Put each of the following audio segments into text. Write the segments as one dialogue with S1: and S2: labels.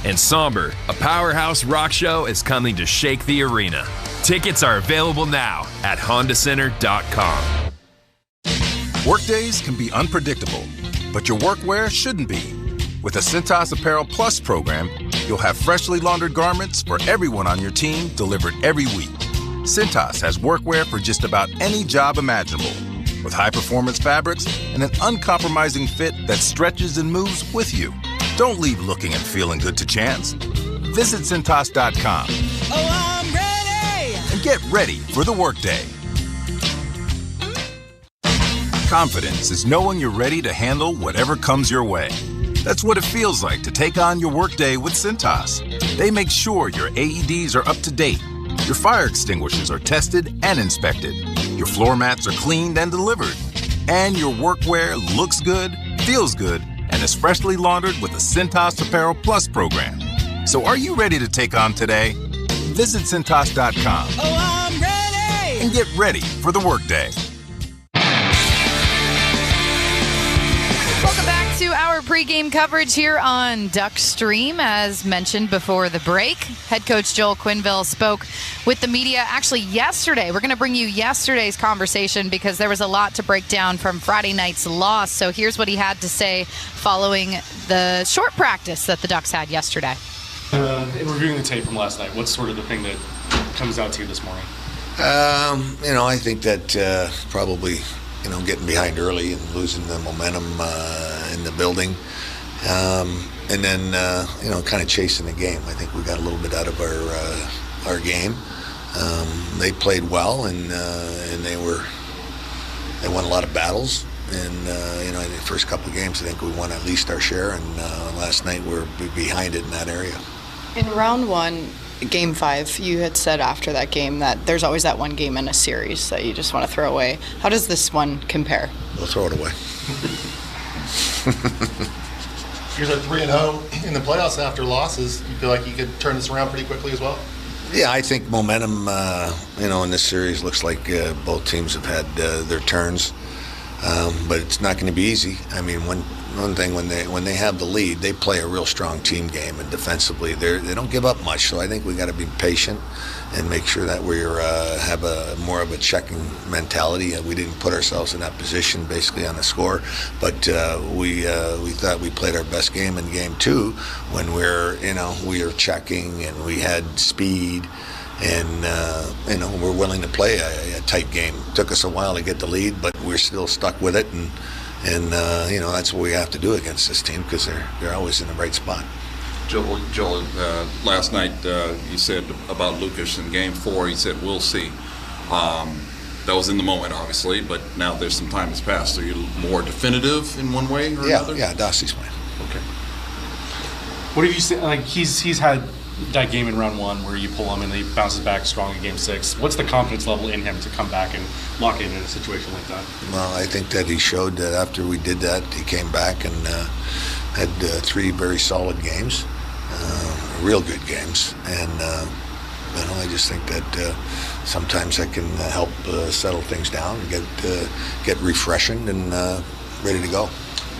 S1: And Somber, a powerhouse rock show, is coming to shake the arena. Tickets are available now at HondaCenter.com.
S2: Workdays can be unpredictable, but your workwear shouldn't be. With a Cintas Apparel Plus program, you'll have freshly laundered garments for everyone on your team delivered every week. Cintas has workwear for just about any job imaginable, with high-performance fabrics and an uncompromising fit that stretches and moves with you. Don't leave looking and feeling good to chance. Visit Cintas.com.
S3: Oh, I'm ready!
S2: And get ready for the workday. Confidence is knowing you're ready to handle whatever comes your way. That's what it feels like to take on your workday with Cintas. They make sure your AEDs are up to date, your fire extinguishers are tested and inspected, your floor mats are cleaned and delivered, and your workwear looks good, feels good, and is freshly laundered with the Cintas Apparel Plus program. So are you ready to take on today? Visit Cintas.com.
S3: Oh, I'm ready!
S2: And get ready for the workday.
S4: Welcome back to our pregame coverage here on Duck Stream. As mentioned before the break, head coach Joel Quenneville spoke with the media actually yesterday. We're going to bring you yesterday's conversation because there was a lot to break down from Friday night's loss. So here's what he had to say following the short practice that the Ducks had yesterday.
S5: In reviewing the tape from last night, what's sort of the thing that comes out to you this morning?
S6: I think that probably getting behind early and losing the momentum in the building. And then, kind of chasing the game. I think we got a little bit out of our game. They played well, and they won a lot of battles. And, in the first couple of games, I think we won at least our share. And last night we were behind it in that area.
S7: In round one, Game 5, you had said after that game that there's always that one game in a series that you just want to throw away. How does this one compare?
S6: We'll throw it away.
S8: You're at 3-0 in the playoffs after losses. You feel like you could turn this around pretty quickly as well?
S6: Yeah, I think momentum, in this series looks like both teams have had their turns. But it's not going to be easy. I mean, one thing when they have the lead, they play a real strong team game, and defensively they don't give up much. So I think we got to be patient and make sure that we have more of a checking mentality. We didn't put ourselves in that position basically on the score, but we thought we played our best game in Game 2 when we were checking and we had speed. And, we're willing to play a tight game. Took us a while to get the lead, but we're still stuck with it. And that's what we have to do against this team because they're always in the right spot.
S9: Joel, last night you said about Lucas in Game 4, he said, we'll see. That was in the moment, obviously, but now there's some time has passed. Are you more definitive in one way or another?
S6: Yeah, Dossie's playing.
S9: Okay.
S5: What have you seen? Like he's had that game in round 1 where you pull him and he bounces back strong in Game 6. What's the confidence level in him to come back and lock in a situation like that?
S6: Well, I think that he showed that after we did that, he came back and had 3 very solid games, real good games. And, I just think that sometimes that can help settle things down and get refreshened and ready to go.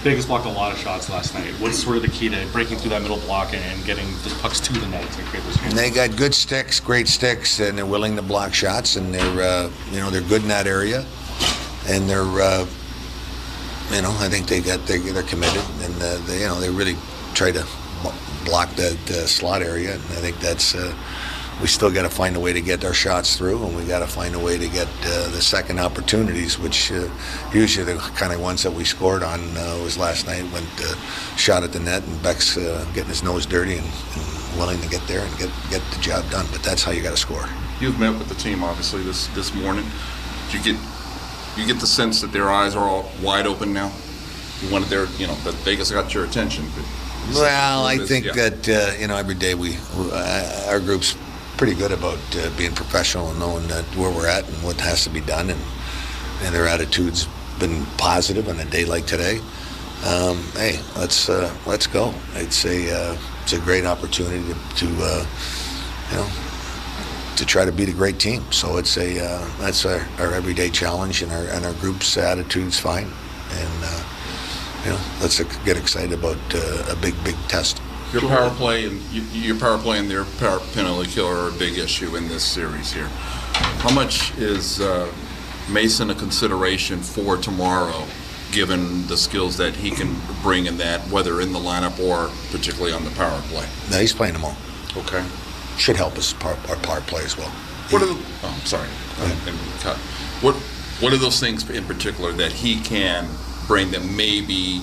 S5: Vegas blocked a lot of shots last night. What's sort of the key to breaking through that middle block and getting the pucks to the net to create those chances?
S6: They got good sticks, great sticks, and they're willing to block shots, and they're good in that area, and they're I think they're committed, and they really try to block that slot area, and I think that's. We still got to find a way to get our shots through, and we got to find a way to get the second opportunities, which usually the kind of ones that we scored on was last night when shot at the net, and Beck's getting his nose dirty and willing to get there and get the job done. But that's how you got to score.
S9: You've met with the team obviously this morning. Did you get the sense that their eyes are all wide open now? You wanted that Vegas got your attention.
S6: Well, I think that every day our group's pretty good about being professional and knowing that where we're at and what has to be done, and their attitude's been positive on a day like today. Hey, let's go. It's a great opportunity to try to beat a great team. So that's our everyday challenge, and our group's attitude's fine, and let's get excited about a big test.
S9: Your power play and their power penalty killer are a big issue in this series here. How much is Mason a consideration for tomorrow, given the skills that he can bring in that, whether in the lineup or particularly on the power play?
S6: No, he's playing them all.
S9: Okay.
S6: Should help us our power play as well.
S9: What are the? Oh, I'm sorry. What are those things in particular that he can bring that maybe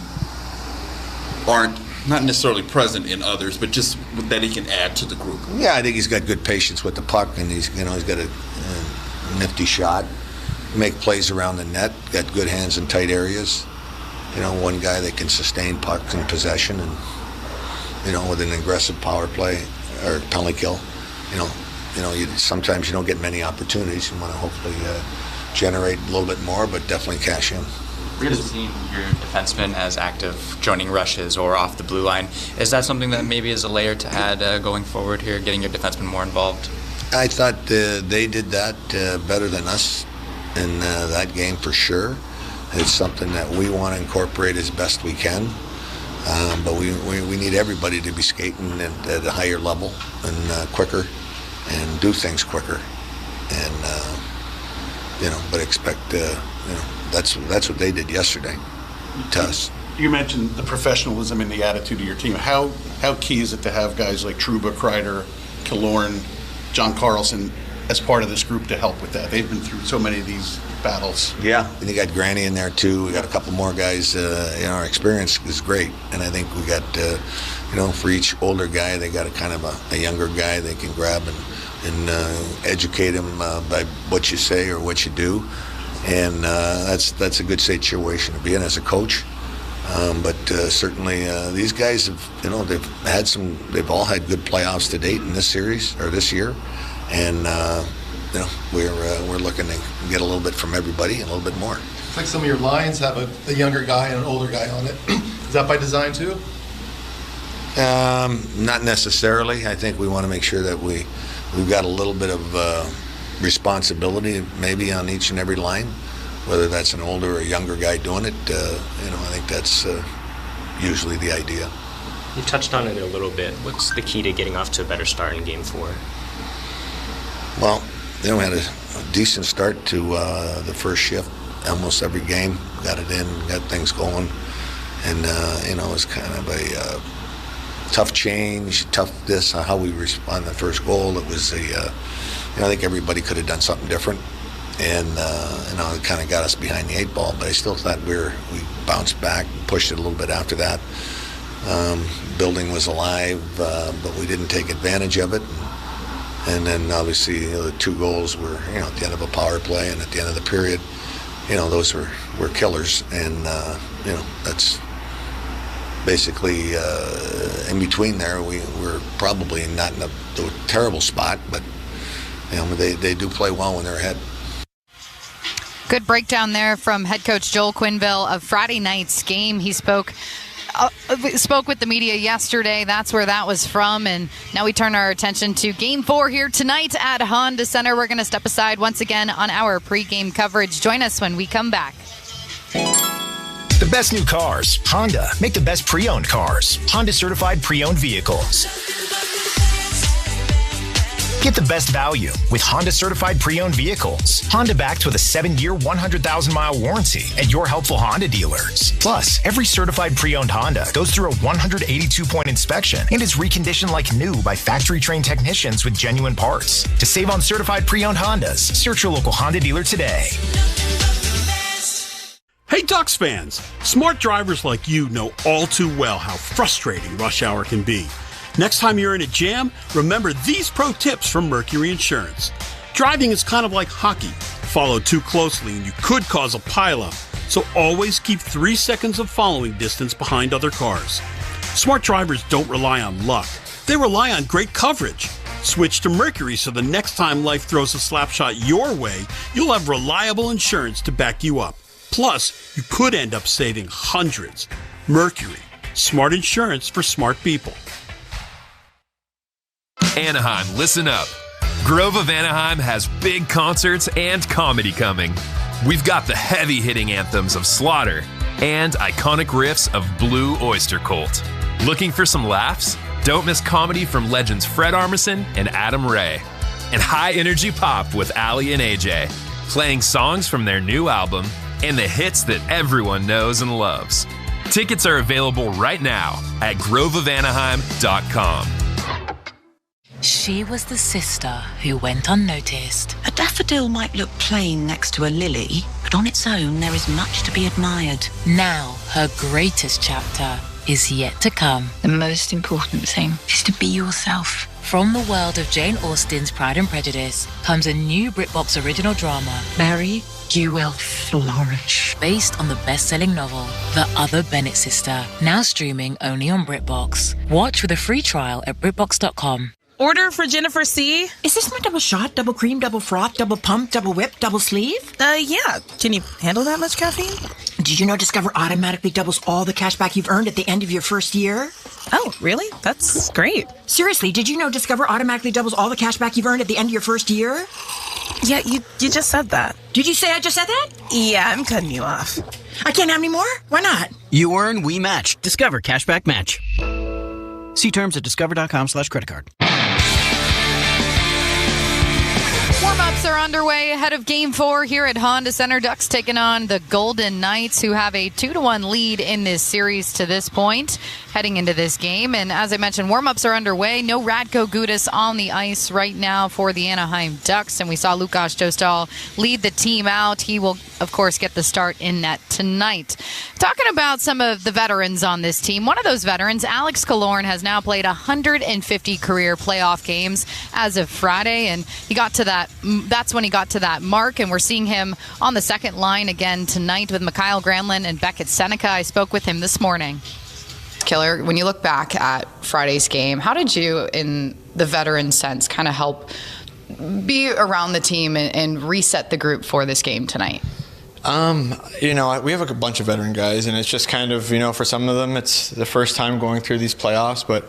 S9: aren't not necessarily present in others, but just that he can add to the group?
S6: Yeah, I think he's got good patience with the puck, and he's got a nifty shot. Make plays around the net. Got good hands in tight areas. One guy that can sustain pucks in possession, and with an aggressive power play or penalty kill. Sometimes you don't get many opportunities. You want to hopefully generate a little bit more, but definitely cash in.
S10: We're going to see your defensemen as active joining rushes or off the blue line. Is that something that maybe is a layer to add going forward here, getting your defensemen more involved?
S6: I thought they did that better than us in that game for sure. It's something that we want to incorporate as best we can. But we need everybody to be skating at a higher level and quicker and do things quicker. And, but expect, that's what they did yesterday to us.
S11: You mentioned the professionalism and the attitude of your team. How key is it to have guys like Trouba, Kreider, Killorn, John Carlson as part of this group to help with that? They've been through so many of these battles.
S6: Yeah, and you got Granny in there too. We got a couple more guys. Our experience is great, and I think we got, for each older guy, they got a kind of a younger guy they can grab and educate him by what you say or what you do, and that's a good situation to be in as a coach. But certainly these guys have, they've all had good playoffs to date in this series or this year, and we're looking to get a little bit from everybody and a little bit more.
S8: It's like some of your lines have a younger guy and an older guy on it. Is that by design too?
S6: Not necessarily. I think we want to make sure that we've got a little bit of responsibility maybe on each and every line, whether that's an older or younger guy doing it. I think that's usually the idea.
S12: You touched on it a little bit. What's the key to getting off to a better start in Game 4?
S6: Well, we had a decent start to the first shift. Almost every game, got it in, got things going, and it was kind of a tough change, how we respond to the first goal. It was I think everybody could have done something different, and it kind of got us behind the 8 ball. But I still thought we bounced back, pushed it a little bit after that. Building was alive, but we didn't take advantage of it. And then obviously the 2 goals were at the end of a power play and at the end of the period. Those were killers, and that's basically in between there. We're probably not in a terrible spot, but they do play well when they're ahead.
S4: Good breakdown there from head coach Joel Quenneville of Friday night's game. He spoke with the media yesterday. That's where that was from. And now we turn our attention to Game 4 here tonight at Honda Center. We're going to step aside once again on our pregame coverage. Join us when we come back.
S13: The best new cars. Honda. Make the best pre-owned cars. Honda certified pre-owned vehicles. Get the best value with Honda certified pre-owned vehicles. Honda backed with a 7-year, 100,000-mile warranty at your helpful Honda dealers. Plus, every certified pre-owned Honda goes through a 182-point inspection and is reconditioned like new by factory-trained technicians with genuine parts. To save on certified pre-owned Hondas, search your local Honda dealer today.
S14: Hey Ducks fans, smart drivers like you know all too well how frustrating rush hour can be. Next time you're in a jam, remember these pro tips from Mercury Insurance. Driving is kind of like hockey. Follow too closely and you could cause a pileup, so always keep 3 seconds of following distance behind other cars. Smart drivers don't rely on luck. They rely on great coverage. Switch to Mercury so the next time life throws a slap shot your way, you'll have reliable insurance to back you up. Plus, you could end up saving hundreds. Mercury, smart insurance for smart people.
S1: Anaheim, listen up. Grove of Anaheim has big concerts and comedy coming. We've got the heavy-hitting anthems of Slaughter and iconic riffs of Blue Oyster Cult. Looking for some laughs? Don't miss comedy from legends Fred Armisen and Adam Ray. And high-energy pop with Ali and AJ, playing songs from their new album and the hits that everyone knows and loves. Tickets are available right now at groveofanaheim.com.
S15: She was the sister who went unnoticed.
S16: A daffodil might look plain next to a lily, but on its own there is much to be admired.
S15: Now her greatest chapter is yet to come.
S16: The most important thing is to be yourself.
S15: From the world of Jane Austen's Pride and Prejudice comes a new BritBox original drama.
S16: Mary, you will flourish.
S15: Based on the best-selling novel, The Other Bennett Sister, now streaming only on BritBox. Watch with a free trial at BritBox.com.
S17: Order for Jennifer C.
S18: Is this my double shot, double cream, double froth, double pump, double whip, double sleeve?
S17: Yeah. Can you handle that much caffeine?
S18: Did you know Discover automatically doubles all the cash back you've earned at the end of your first year?
S17: Oh, really? That's great.
S18: Seriously, did you know Discover automatically doubles all the cash back you've earned at the end of your first year?
S17: Yeah, you just said that.
S18: Did you say I just said that?
S17: Yeah, I'm cutting you off.
S18: I can't have any more? Why not?
S19: You earn, we match. Discover Cashback Match. See terms at discover.com/creditcard.
S4: Warmups are underway ahead of Game 4 here at Honda Center. Ducks taking on the Golden Knights, who have a 2-1 lead in this series to this point, heading into this game. And as I mentioned, warmups are underway. No Radko Gudas on the ice right now for the Anaheim Ducks. And we saw Lukas Dostal lead the team out. He will, of course, get the start in net tonight. Talking about some of the veterans on this team, one of those veterans, Alex Killorn, has now played 150 career playoff games as of Friday. And he got to that's when he got to that mark, and we're seeing him on the second line again tonight with Mikhail Granlund and Beckett Seneca. I spoke with him this morning.
S7: Killer, when you look back at Friday's game, how did you, in the veteran sense, kind of help be around the team and reset the group for this game tonight?
S20: We have a bunch of veteran guys, and it's just kind of, for some of them, it's the first time going through these playoffs, but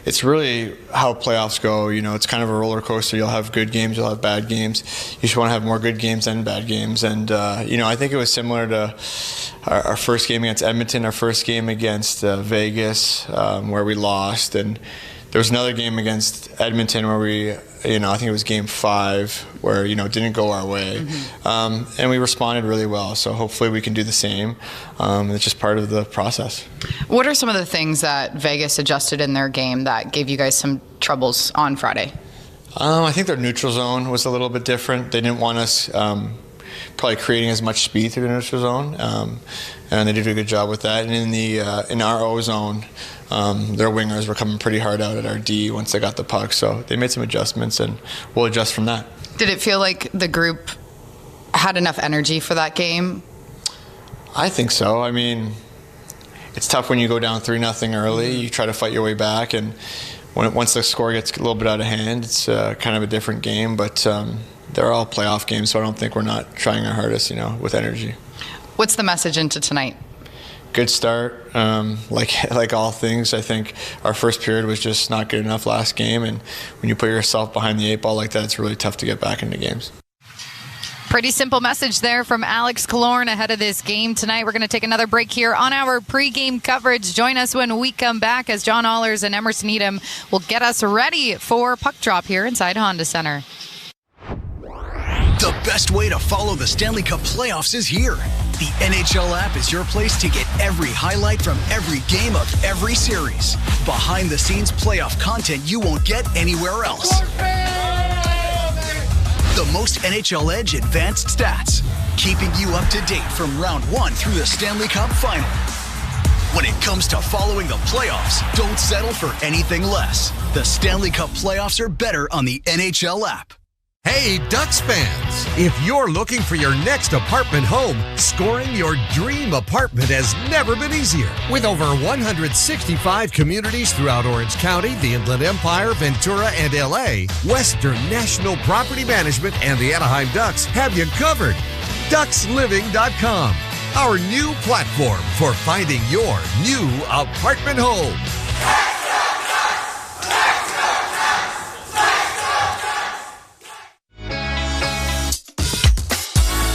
S20: it's really how playoffs go. It's kind of a roller coaster. You'll have good games, you'll have bad games. You just want to have more good games than bad games. And, I think it was similar to our first game against Edmonton, our first game against Vegas, where we lost. And there was another game against Edmonton where we, I think it was game 5 where, it didn't go our way. Mm-hmm. And we responded really well. So hopefully we can do the same. It's just part of the process.
S7: What are some of the things that Vegas adjusted in their game that gave you guys some troubles on Friday?
S20: I think their neutral zone was a little bit different. They didn't want us probably creating as much speed through the neutral zone. And they did a good job with that. And in our O zone, their wingers were coming pretty hard out at our D once they got the puck. So they made some adjustments, and we'll adjust from that.
S7: Did it feel like the group had enough energy for that game?
S20: I think so. I mean, it's tough when you go down 3-0 early. You try to fight your way back, and once the score gets a little bit out of hand, it's kind of a different game. But they're all playoff games, so I don't think we're not trying our hardest, with energy.
S7: What's the message into tonight?
S20: Good start. Like all things, I think our first period was just not good enough last game, and when you put yourself behind the 8 ball like that, it's really tough to get back into games.
S4: Pretty simple message there from Alex Killorn ahead of this game tonight. We're going to take another break here on our pregame coverage. Join us when we come back as John Allers and Emerson Needham will get us ready for puck drop here inside Honda Center.
S21: The best way to follow the Stanley Cup playoffs is here. The NHL app is your place to get every highlight from every game of every series. Behind-the-scenes playoff content you won't get anywhere else. The most NHL Edge advanced stats, keeping you up to date from round 1 through the Stanley Cup final. When it comes to following the playoffs, don't settle for anything less. The Stanley Cup playoffs are better on the NHL app.
S22: Hey, Ducks fans! If you're looking for your next apartment home, scoring your dream apartment has never been easier. With over 165 communities throughout Orange County, the Inland Empire, Ventura, and LA, Western National Property Management and the Anaheim Ducks have you covered. DucksLiving.com, our new platform for finding your new apartment home.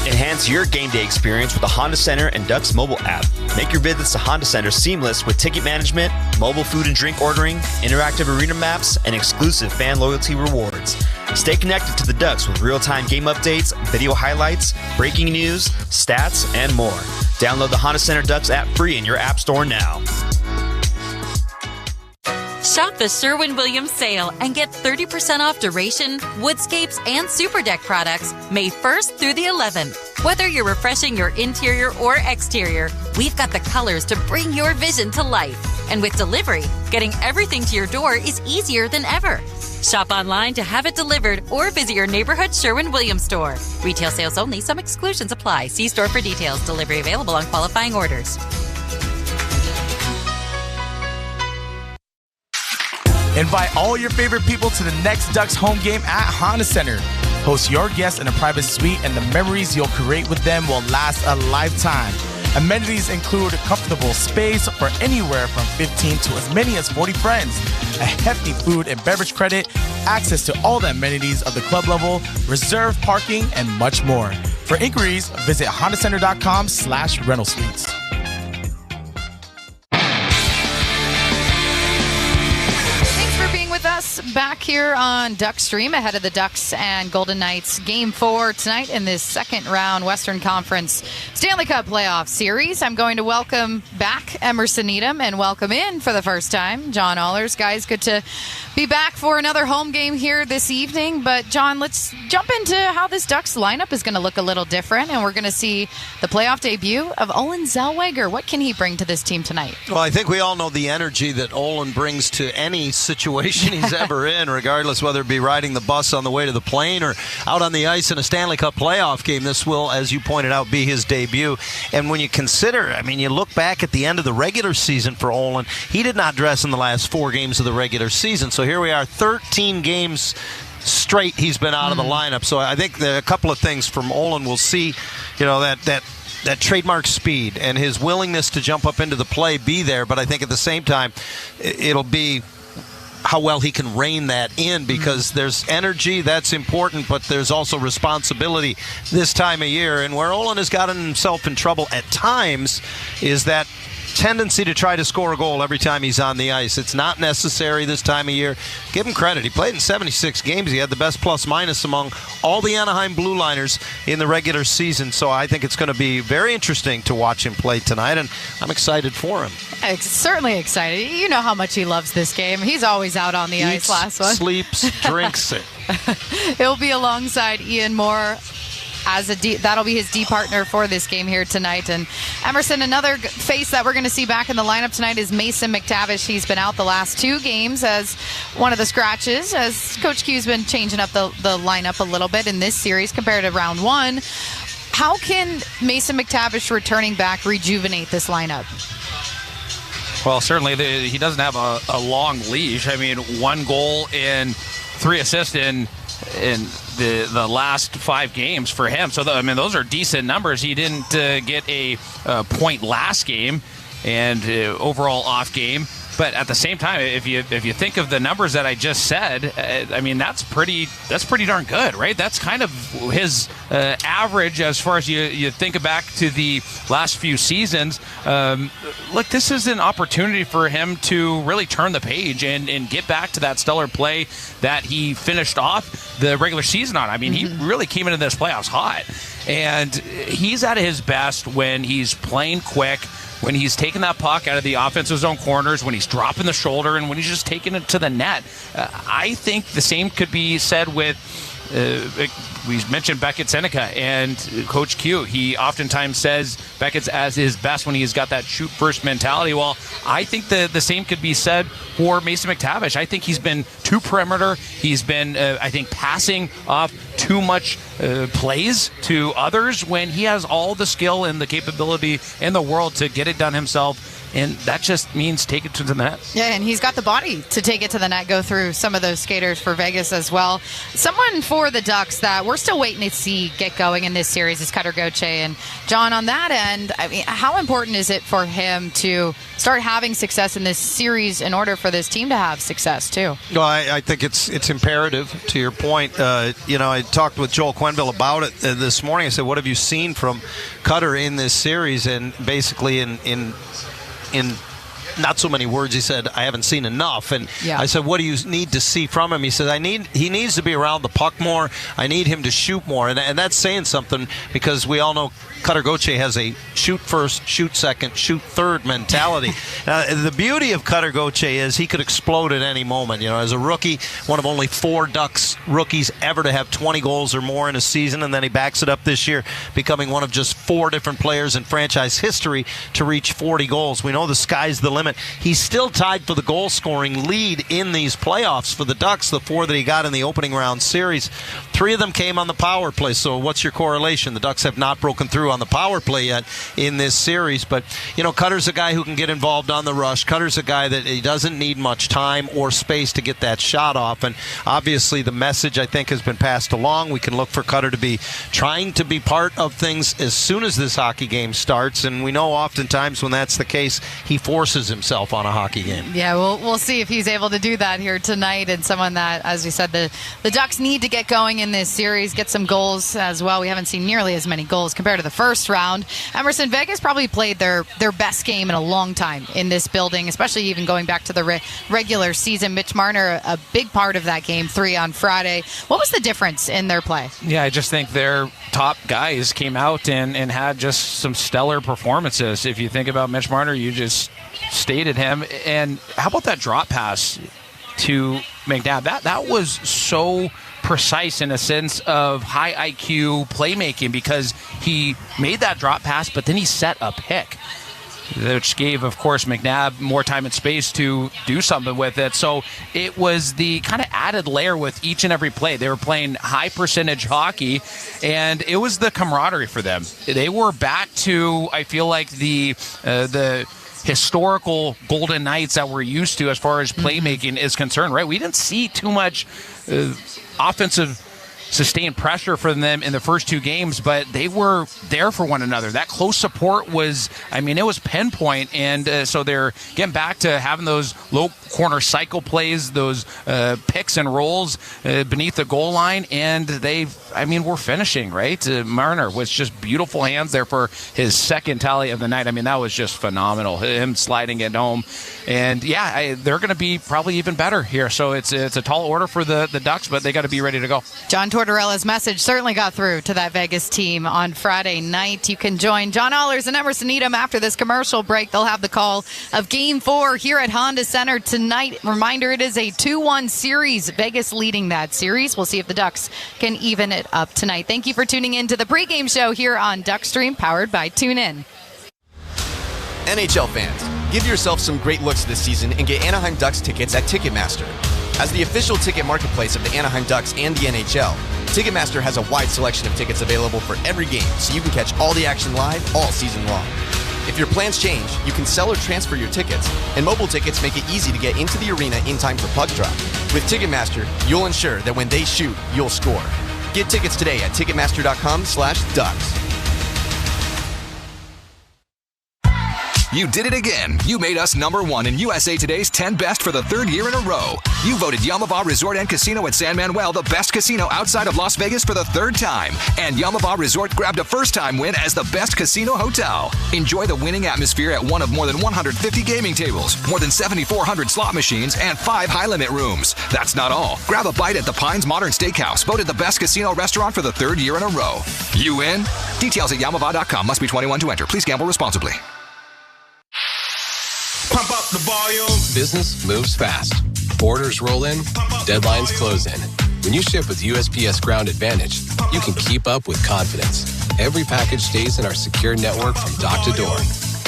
S23: Enhance
S2: Enhance your game day experience with the Honda Center and Ducks mobile app. Make your visits to Honda Center seamless with ticket management, mobile food and drink ordering, interactive arena maps, and exclusive fan loyalty rewards. Stay connected to the Ducks with real-time game updates, video highlights, breaking news, stats, and more. Download the Honda Center Ducks app free in your app store now.
S3: Shop the Sherwin-Williams sale and get 30% off duration, woodscapes, and super deck products May 1st through the 11th. Whether you're refreshing your interior or exterior, we've got the colors to bring your vision to life. And with delivery, getting everything to your door is easier than ever. Shop online to have it delivered or visit your neighborhood Sherwin-Williams store. Retail sales only. Some exclusions apply. See store for details. Delivery available on qualifying orders.
S23: Invite all your favorite people to the next Ducks home game at Honda Center. Host your guests in a private suite, and the memories you'll create with them will last a lifetime. Amenities include a comfortable space for anywhere from 15 to as many as 40 friends, a hefty food and beverage credit, access to all the amenities of the club level, reserved parking, and much more. For inquiries, visit hondacenter.com/rental suites.
S4: Us back here on Duck Stream ahead of the Ducks and Golden Knights Game 4 tonight in this second round Western Conference Stanley Cup Playoff Series. I'm going to welcome back Emerson Needham and welcome in for the first time John Allers. Guys, good to be back for another home game here this evening. But John, let's jump into how this Ducks lineup is going to look a little different, and we're going to see the playoff debut of Olen Zellweger. What can he bring to this team tonight?
S24: Well, I think we all know the energy that Olen brings to any situation he's ever in, regardless whether it be riding the bus on the way to the plane or out on the ice in a Stanley Cup playoff game. This will, as you pointed out, be his debut. And when you consider, I mean, you look back at the end of the regular season for Olen, he did not dress in the last 4 games of the regular season. So here we are, 13 games straight he's been out of the lineup. So I think a couple of things from Olen. We'll see, you know, that trademark speed and his willingness to jump up into the play be there. But I think at the same time, it'll be how well he can rein that in, because there's energy, that's important, but there's also responsibility this time of year. And where Olen has gotten himself in trouble at times is that tendency to try to score a goal every time he's on the ice. It's not necessary this time of year. Give him credit. He played in 76 games. He had the best plus-minus among all the Anaheim Blue Liners in the regular season. So I think it's going to be very interesting to watch him play tonight, and I'm excited for him.
S4: Certainly excited. You know how much he loves this game. He's always out on the ice. Last one.
S24: Sleeps, drinks it.
S4: He'll be alongside Ian Moore. That'll be his D partner for this game here tonight. And Emerson, another face that we're going to see back in the lineup tonight is Mason McTavish. He's been out the last 2 games as one of the scratches, as Coach Q's been changing up the lineup a little bit in this series compared to round 1. How can Mason McTavish returning back rejuvenate this lineup?
S25: Well, certainly he doesn't have a long leash. I mean, 1 goal and 3 assists in the last 5 games for him. So, I mean, those are decent numbers. He didn't get a point last game and overall off game. But at the same time, if you think of the numbers that I just said, I mean, that's pretty darn good, right? That's kind of his average as far as you think back to the last few seasons. Look, this is an opportunity for him to really turn the page and get back to that stellar play that he finished off the regular season on. I mean, he really came into this playoffs hot. And he's at his best when he's playing quick, when he's taking that puck out of the offensive zone corners, when he's dropping the shoulder, and when he's just taking it to the net. I think the same could be said with, we mentioned Beckett Seneca and Coach Q. He oftentimes says Beckett's as his best when he's got that shoot-first mentality. Well, I think the same could be said for Mason McTavish. I think he's been too perimeter. He's been, I think, passing off too much plays to others when he has all the skill and the capability in the world to get it done himself. and that just means take it to the net.
S4: Yeah, and he's got the body to take it to the net, go through some of those skaters for Vegas as well. Someone for the Ducks that we're still waiting to see get going in this series is Cutter Gauthier. And John, on that end, I mean, how important is it for him to start having success in this series in order for this team to have success too?
S24: Well, I think it's imperative. To your point, I talked with Joel Quenneville about it this morning. I said, "What have you seen from Cutter in this series?" And basically, in not so many words, he said, "I haven't seen enough." And I said, "What do you need to see from him?" He said, he needs to be around the puck more. I need him to shoot more." And that's saying something, because we all know Cutter Gauthier has a shoot first, shoot second, shoot third mentality. The beauty of Cutter Gauthier is he could explode at any moment. As a rookie, one of only 4 Ducks rookies ever to have 20 goals or more in a season, and then he backs it up this year, becoming one of just 4 different players in franchise history to reach 40 goals. We know the sky's the limit. He's still tied for the goal-scoring lead in these playoffs for the Ducks, the 4 that he got in the opening round series. 3 of them came on the power play, so what's your correlation? The Ducks have not broken through on the power play yet in this series, but Cutter's a guy who can get involved on the rush. Cutter's a guy that he doesn't need much time or space to get that shot off, and obviously the message, I think, has been passed along. We can look for Cutter to be trying to be part of things as soon as this hockey game starts, and we know oftentimes when that's the case, he forces himself on a hockey game.
S4: Yeah, we'll see if he's able to do that here tonight, and someone that, as we said, the Ducks need to get going in this series, get some goals as well. We haven't seen nearly as many goals compared to the first round. Emerson, Vegas probably played their best game in a long time in this building, especially even going back to the regular season. Mitch Marner, a big part of that game 3 on Friday. What was the difference in their play?
S25: Yeah, I just think their top guys came out and had just some stellar performances. If you think about Mitch Marner, you just stated him. And how about that drop pass to McNabb? That was so precise in a sense of high IQ playmaking, because he made that drop pass, but then he set a pick, which gave, of course, McNabb more time and space to do something with it. So it was the kind of added layer with each and every play. They were playing high percentage hockey, and it was the camaraderie for them. They were back to, I feel like, the historical Golden Knights that we're used to as far as playmaking is concerned, right? We didn't see too much offensive sustained pressure from them in the first 2 games, but they were there for one another. That close support was, it was pinpoint, and so they're getting back to having those low corner cycle plays, those picks and rolls beneath the goal line, and we're finishing, right? Marner was just beautiful hands there for his second tally of the night. That was just phenomenal, him sliding it home. And they're going to be probably even better here. So it's a tall order for the Ducks, but they got to be ready to go.
S4: John Tortorella's message certainly got through to that Vegas team on Friday night. You can join John Allers and Emerson Needham after this commercial break. They'll have the call of Game 4 here at Honda Center tonight. Reminder, it is a 2-1 series. Vegas leading that series. We'll see if the Ducks can even it up tonight. Thank you for tuning in to the pregame show here on Duckstream, powered by TuneIn.
S5: NHL fans, give yourself some great looks this season and get Anaheim Ducks tickets at Ticketmaster. As the official ticket marketplace of the Anaheim Ducks and the NHL, Ticketmaster has a wide selection of tickets available for every game, so you can catch all the action live all season long. If your plans change, you can sell or transfer your tickets, and mobile tickets make it easy to get into the arena in time for puck drop. With Ticketmaster, you'll ensure that when they shoot, you'll score. Get tickets today at Ticketmaster.com/Ducks.
S8: You did it again. You made us #1 in USA Today's 10 Best for the 3rd year in a row. You voted Yamava Resort and Casino at San Manuel the best casino outside of Las Vegas for the 3rd time. And Yamava Resort grabbed a first-time win as the best casino hotel. Enjoy the winning atmosphere at one of more than 150 gaming tables, more than 7,400 slot machines, and 5 high-limit rooms. That's not all. Grab a bite at the Pines Modern Steakhouse, voted the best casino restaurant for the 3rd year in a row. You in? Details at Yamava.com. Must be 21 to enter. Please gamble responsibly.
S9: Pump up the volume.
S10: Business moves fast. Orders roll in, deadlines close in. When you ship with USPS Ground Advantage, you can keep up with confidence. Every package stays in our secure network from dock to door.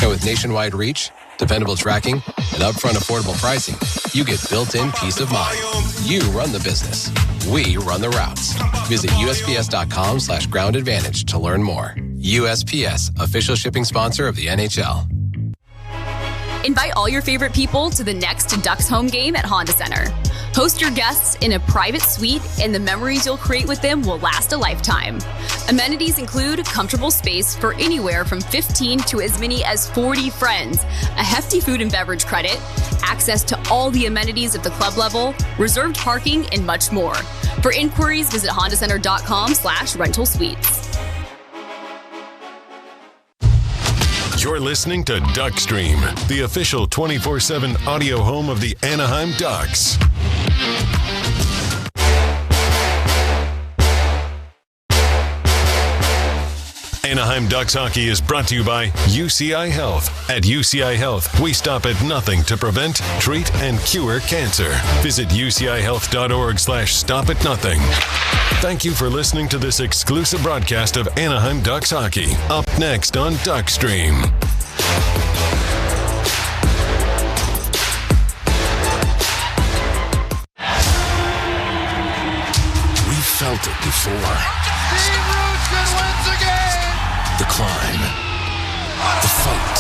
S10: And with nationwide reach, dependable tracking, and upfront affordable pricing, you get built-in peace of mind. You run the business. We run the routes. Visit USPS.com/Ground Advantage to learn more. USPS, official shipping sponsor of the NHL.
S6: Invite all your favorite people to the next Ducks home game at Honda Center. Host your guests in a private suite, and the memories you'll create with them will last a lifetime. Amenities include comfortable space for anywhere from 15 to as many as 40 friends, a hefty food and beverage credit, access to all the amenities at the club level, reserved parking, and much more. For inquiries, visit hondacenter.com/rental suites.
S9: You're listening to Duckstream, the official 24/7 audio home of the Anaheim Ducks. Anaheim Ducks hockey is brought to you by UCI Health. At UCI Health, we stop at nothing to prevent, treat, and cure cancer. Visit ucihealth.org/stop-at-nothing. Thank you for listening to this exclusive broadcast of Anaheim Ducks hockey. Up next on Duckstream.
S11: We felt it before. The climb, the fight,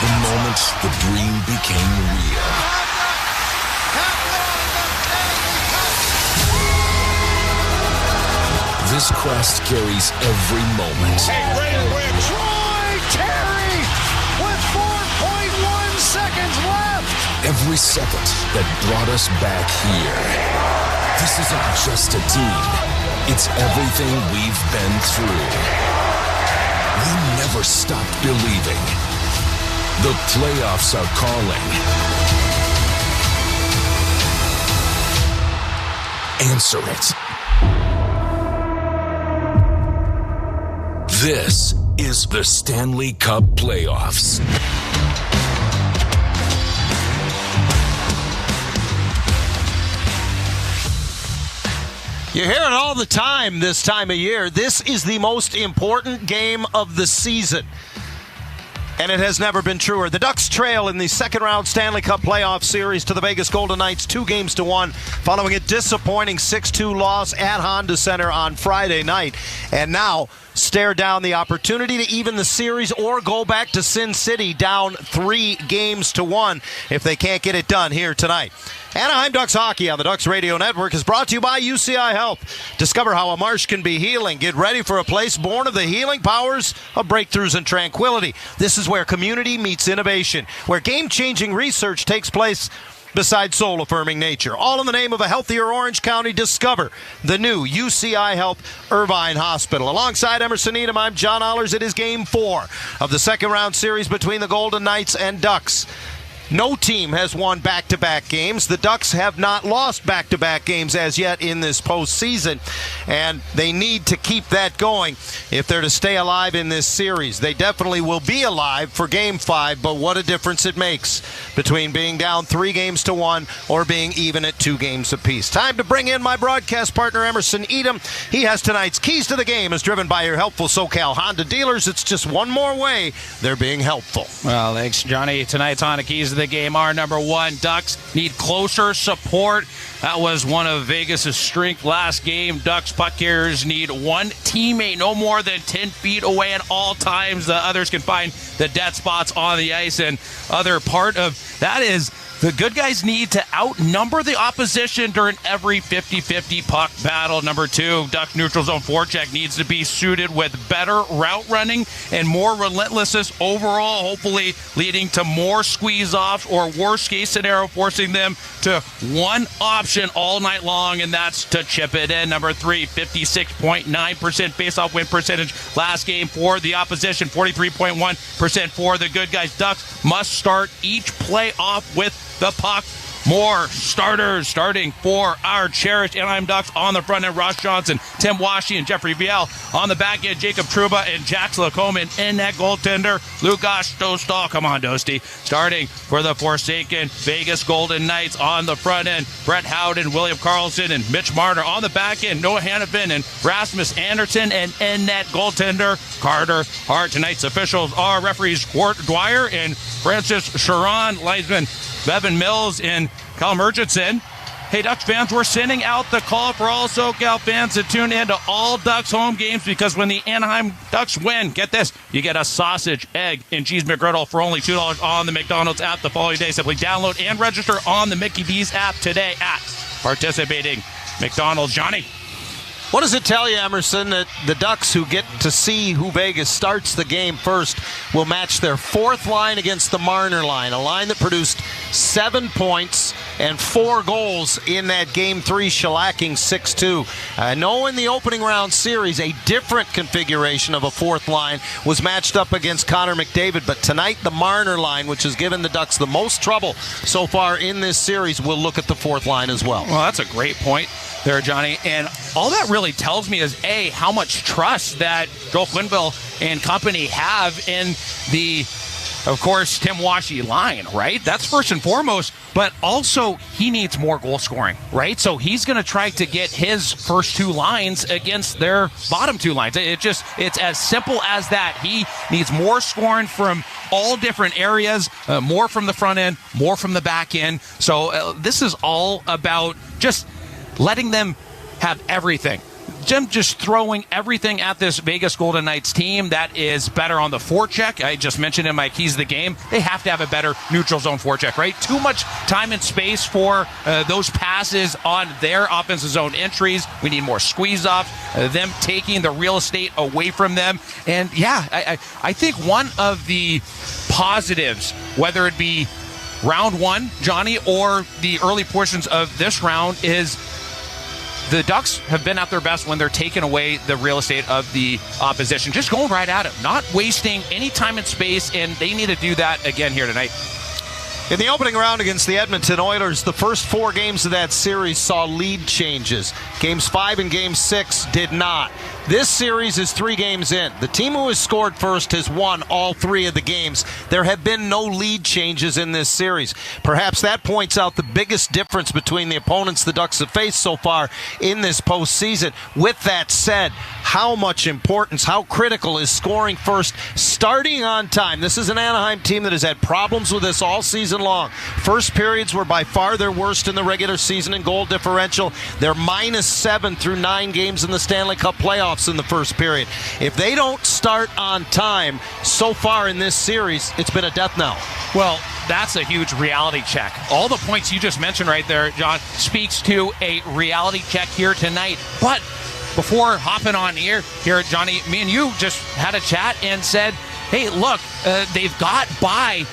S11: the moment the dream became real. This quest carries every moment.
S12: Troy Terry with 4.1 seconds left.
S11: Every second that brought us back here. This isn't just a team. It's everything we've been through. We never stopped believing. The playoffs are calling. Answer it. This is the Stanley Cup Playoffs.
S24: You hear it all the time this time of year. This is the most important game of the season. And it has never been truer. The Ducks trail in the second round Stanley Cup playoff series to the Vegas Golden Knights 2-1 following a disappointing 6-2 loss at Honda Center on Friday night. And now stare down the opportunity to even the series or go back to Sin City down 3-1 if they can't get it done here tonight. Anaheim Ducks hockey on the Ducks Radio Network is brought to you by UCI Health. Discover how a marsh can be healing. Get ready for a place born of the healing powers of breakthroughs and tranquility. This is where community meets innovation, where game-changing research takes place beside soul-affirming nature. All in the name of a healthier Orange County. Discover the new UCI Health Irvine Hospital. Alongside Emerson Edom, I'm John Allers. It is Game 4 of the second round series between the Golden Knights and Ducks. No team has won back-to-back games. The Ducks have not lost back-to-back games as yet in this postseason, and they need to keep that going if they're to stay alive in this series. They definitely will be alive for Game 5, but what a difference it makes between being down 3-1 or being even at 2 games apiece. Time to bring in my broadcast partner, Emerson Edom. He has tonight's Keys to the Game, as driven by your helpful SoCal Honda dealers. It's just one more way they're being helpful.
S25: Well, thanks, Johnny. Tonight's Honda Keys to the Game are number 1, Ducks need closer support. That was one of Vegas' strength last game. Ducks puck carriers need one teammate no more than 10 feet away at all times. The others can find the dead spots on the ice. And other part of that is the good guys need to outnumber the opposition during every 50-50 puck battle. Number 2, Duck neutral zone forecheck needs to be suited with better route running and more relentlessness overall, hopefully leading to more squeeze-offs or worst-case scenario, forcing them to one option all night long, and that's to chip it in. Number 3, 56.9% face-off win percentage last game for the opposition, 43.1% for the good guys. Ducks must start each play off with the puck. More starters starting for our cherished Anaheim Ducks on the front end. Ross Johnson, Tim Washy, and Jeffrey Viel. On the back end, Jacob Trouba and Jax Lacombe. In net goaltender, Lukas Dostal. Come on, Dosty. Starting for the Forsaken Vegas Golden Knights on the front end, Brett Howden, William Karlsson, and Mitch Marner. On the back end, Noah Hannafin and Rasmus Anderson. And in net goaltender, Carter Hart. Tonight's officials are referees Wart Dwyer and Francis Sharon, linesman Bevan Mills and Kyle Murchison. Hey, Ducks fans, we're sending out the call for all SoCal fans to tune in to all Ducks home games, because when the Anaheim Ducks win, get this, you get a sausage, egg, and cheese McGriddle for only $2 on the McDonald's app the following day. Simply download and register on the Mickey D's app today at participating McDonald's. Johnny?
S24: What does it tell you, Emerson, that the Ducks, who get to see who Vegas starts the game first, will match their fourth line against the Marner line, a line that produced 7 points and 4 goals in that Game 3, shellacking 6-2. I know in the opening round series, a different configuration of a fourth line was matched up against Connor McDavid, but tonight the Marner line, which has given the Ducks the most trouble so far in this series, will look at the fourth line as well.
S25: Well, that's a great point there, Johnny. And all that really tells me is, A, how much trust that Joel Quenneville and company have in the, of course, Tim Washy line, right? That's first and foremost. But also, he needs more goal scoring, right? So he's going to try to get his first 2 lines against their bottom 2 lines. It's as simple as that. He needs more scoring from all different areas, more from the front end, more from the back end. So this is all about just letting them have everything. Jim just throwing everything at this Vegas Golden Knights team that is better on the forecheck. I just mentioned in my keys of the game, they have to have a better neutral zone forecheck, right? Too much time and space for those passes on their offensive zone entries. We need more squeeze offs, them taking the real estate away from them. And yeah, I think one of the positives, whether it be round 1, Johnny, or the early portions of this round, is the Ducks have been at their best when they're taking away the real estate of the opposition. Just going right at it, not wasting any time and space, and they need to do that again here tonight.
S24: In the opening round against the Edmonton Oilers, the first 4 games of that series saw lead changes. Games 5 and Game 6 did not. This series is 3 games in. The team who has scored first has won all 3 of the games. There have been no lead changes in this series. Perhaps that points out the biggest difference between the opponents the Ducks have faced so far in this postseason. With that said, how much importance, how critical is scoring first, starting on time? This is an Anaheim team that has had problems with this all season long. First periods were by far their worst in the regular season in goal differential. They're -7 through 9 games in the Stanley Cup playoffs in the first period. If they don't start on time so far in this series, it's been a death knell.
S25: Well, that's a huge reality check. All the points you just mentioned right there, John, speaks to a reality check here tonight. But before hopping on here, Johnny, me and you just had a chat and said, hey, look, they've got by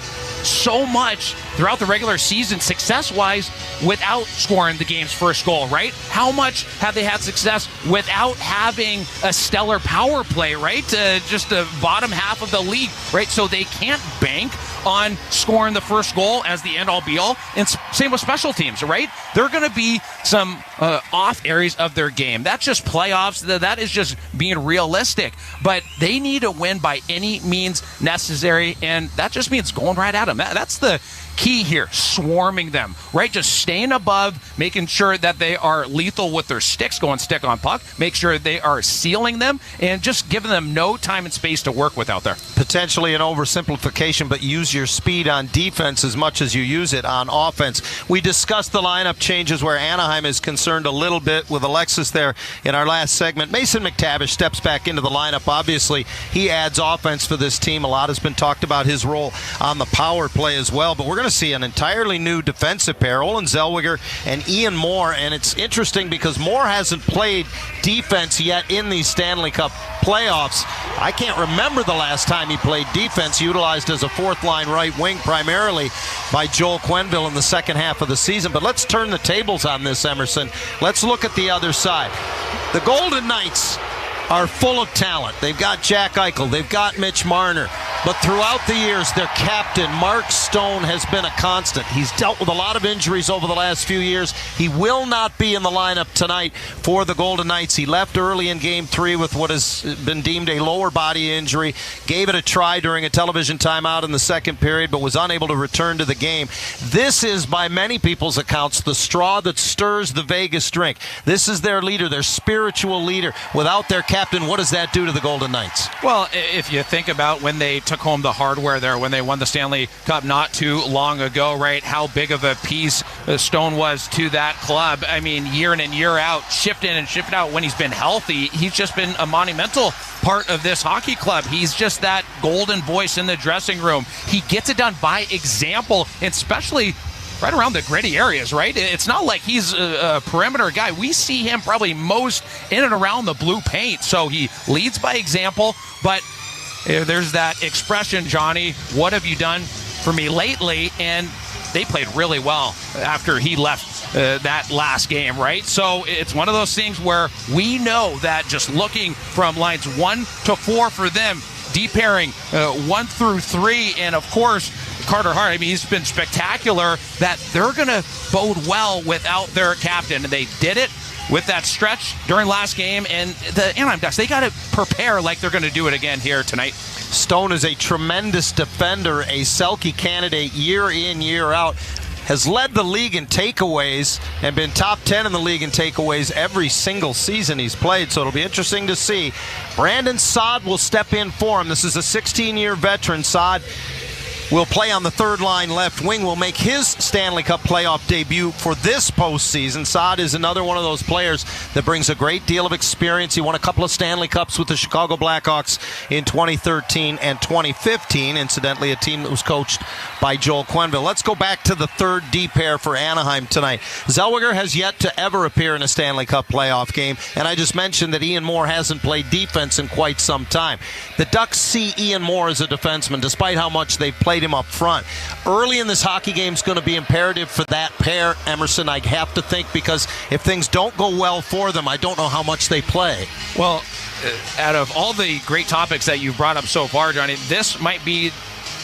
S25: so much throughout the regular season, success-wise, without scoring the game's first goal, right? How much have they had success without having a stellar power play, right? Just the bottom half of the league, right? So they can't bank on scoring the first goal as the end-all be-all. And same with special teams, right? There are going to be some off areas of their game. That's just playoffs. That is just being realistic. But they need to win by any means necessary, and that just means going right at them. That's the key here, swarming them, right? Just staying above, making sure that they are lethal with their sticks, going stick on puck, make sure they are sealing them, and just giving them no time and space to work with out there.
S24: Potentially an oversimplification, but use your speed on defense as much as you use it on offense. We discussed the lineup changes where Anaheim is concerned a little bit with Alexis there in our last segment. Mason McTavish steps back into the lineup. Obviously, he adds offense for this team. A lot has been talked about his role on the power play as well, but we're going to see an entirely new defensive pair, Olin Zellweger and Ian Moore, and it's interesting because Moore hasn't played defense yet in these Stanley Cup playoffs. I can't remember the last time he played defense, utilized as a fourth-line right wing primarily by Joel Quenneville in the second half of the season. But let's turn the tables on this, Emerson. Let's look at the other side. The Golden Knights are full of talent. They've got Jack Eichel. They've got Mitch Marner. But throughout the years, their captain, Mark Stone, has been a constant. He's dealt with a lot of injuries over the last few years. He will not be in the lineup tonight for the Golden Knights. He left early in Game 3 with what has been deemed a lower body injury. Gave it a try during a television timeout in the second period, but was unable to return to the game. This is, by many people's accounts, the straw that stirs the Vegas drink. This is their leader, their spiritual leader. Without their captain, what does that do to the Golden Knights?
S25: Well, if you think about when they took took home the hardware there when they won the Stanley Cup not too long ago, right? How big of a piece Stone was to that club. I mean, year in and year out, shift in and shift out when he's been healthy. He's just been a monumental part of this hockey club. He's just that golden voice in the dressing room. He gets it done by example, especially right around the gritty areas, right? It's not like he's a perimeter guy. We see him probably most in and around the blue paint. So he leads by example, but there's that expression, Johnny, what have you done for me lately? And they played really well after he left that last game, right? So it's one of those things where we know that just looking from lines 1 to 4 for them, deep pairing 1 through 3, and of course, Carter Hart, I mean, he's been spectacular, that they're going to bode well without their captain. And they did it with that stretch during last game. And the Anaheim Ducks, they got to prepare like they're going to do it again here tonight.
S24: Stone is a tremendous defender, a Selke candidate year in, year out. Has led the league in takeaways and been top 10 in the league in takeaways every single season he's played. So it'll be interesting to see. Brandon Saad will step in for him. This is a 16-year veteran. Saad will play on the third line left wing, will make his Stanley Cup playoff debut for this postseason. Saad is another one of those players that brings a great deal of experience. He won a couple of Stanley Cups with the Chicago Blackhawks in 2013 and 2015, incidentally a team that was coached by Joel Quenneville. Let's go back to the third D pair for Anaheim tonight. Zellweger has yet to ever appear in a Stanley Cup playoff game, and I just mentioned that Ian Moore hasn't played defense in quite some time. The Ducks see Ian Moore as a defenseman, despite how much they've played him up front. Early in this hockey game is going to be imperative for that pair, Emerson, I have to think, because if things don't go well for them, I don't know how much they play.
S25: Well, out of all the great topics that you've brought up so far, Johnny, this might be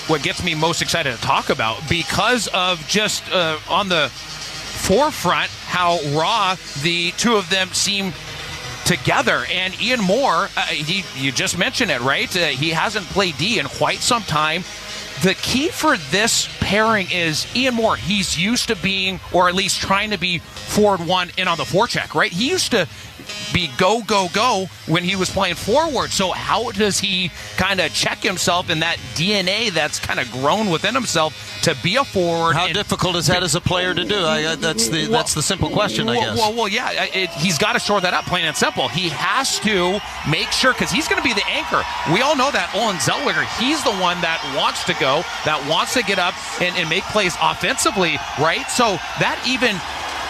S25: what gets me most excited to talk about, because of just on the forefront how raw the two of them seem together. And Ian Moore, you just mentioned it, right? He hasn't played D in quite some time. The key for this pairing is Ian Moore. He's used to being, or at least trying to be, forward one in on the forecheck, right? He used to be go, go, go when he was playing forward. So how does he kind of check himself in that DNA that's kind of grown within himself to be a forward?
S24: How difficult is that as a player to do? That's the simple question, I guess.
S25: Well, yeah. He's got to shore that up, plain and simple. He has to make sure, because he's going to be the anchor. We all know that Olin Zellweger, he's the one that wants to go, that wants to get up and make plays offensively, right? So that even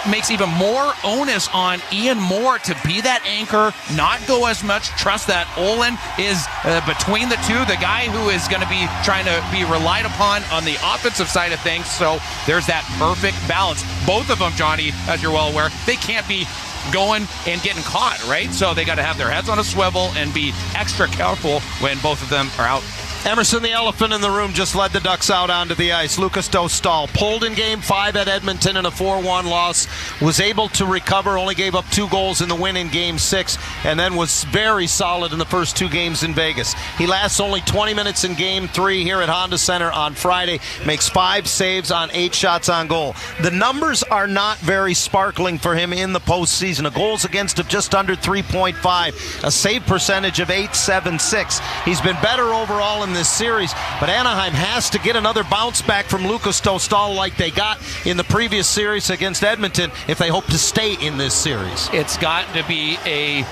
S25: makes even more onus on Ian Moore to be that anchor, not go as much. Trust that Olin is between the two, the guy who is going to be trying to be relied upon on the offensive side of things. So there's that perfect balance. Both of them, Johnny, as you're well aware, they can't be going and getting caught, right? So they got to have their heads on a swivel and be extra careful when both of them are out.
S24: Emerson, the elephant in the room, just led the Ducks out onto the ice. Lucas Dostal pulled in Game 5 at Edmonton in a 4-1 loss, was able to recover, only gave up 2 goals in the win in Game 6, and then was very solid in the first 2 games in Vegas. He lasts only 20 minutes in Game 3 here at Honda Center on Friday, makes 5 saves on 8 shots on goal. The numbers are not very sparkling for him in the postseason. A goals against of just under 3.5, a save percentage of .876. He's been better overall in this series, but Anaheim has to get another bounce back from Lucas Dostal like they got in the previous series against Edmonton if they hope to stay in this series.
S25: It's got to be a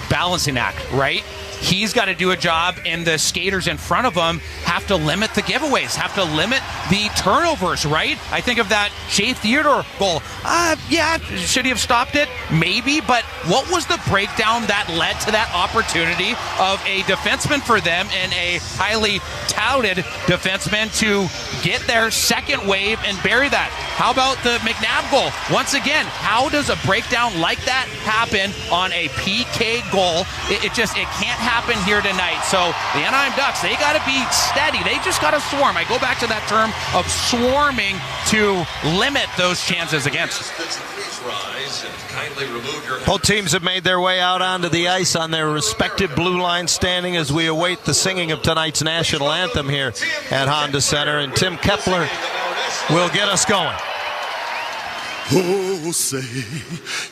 S25: balancing act, right? He's got to do a job, and the skaters in front of him have to limit the giveaways, have to limit the turnovers, right? I think of that Shea Theodore goal. Yeah, should he have stopped it? Maybe, but what was the breakdown that led to that opportunity of a defenseman for them and a highly touted defenseman to get their second wave and bury that? How about the McNabb goal? Once again, how does a breakdown like that happen on a PK goal? It can't happen here tonight. So the Anaheim Ducks, they got to be steady. They just got to swarm. I go back to that term of swarming to limit those chances against.
S24: Both teams have made their way out onto the ice on their respective blue line standing as we await the singing of tonight's national anthem here at Honda Center. And Tim Kepler will get us going.
S1: Oh, say,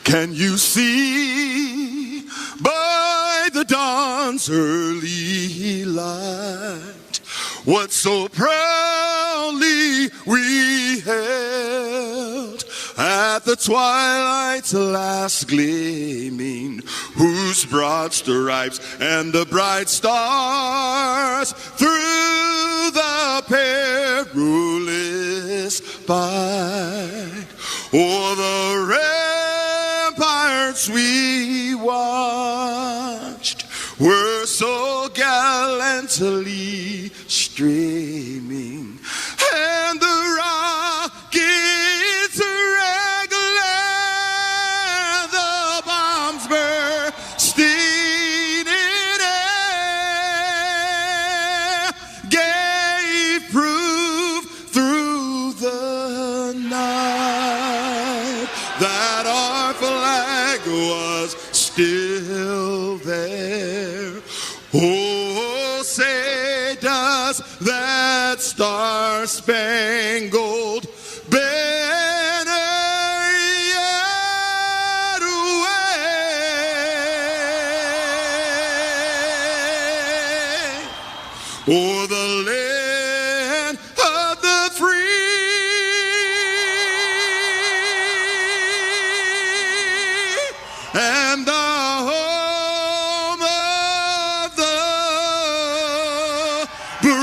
S1: can you see by the dawn's early light, what so proudly we held at the twilight's last gleaming, whose broad stripes and the bright stars through the perilous fight o'er the ramparts we watched were so gallantly streaming, and the rockets regular, the bombs bursting in air, gave proof through the night that our flag was still there. Oh, say does that star-spangled banner yet wave o'er the land of the free and the home of the brave.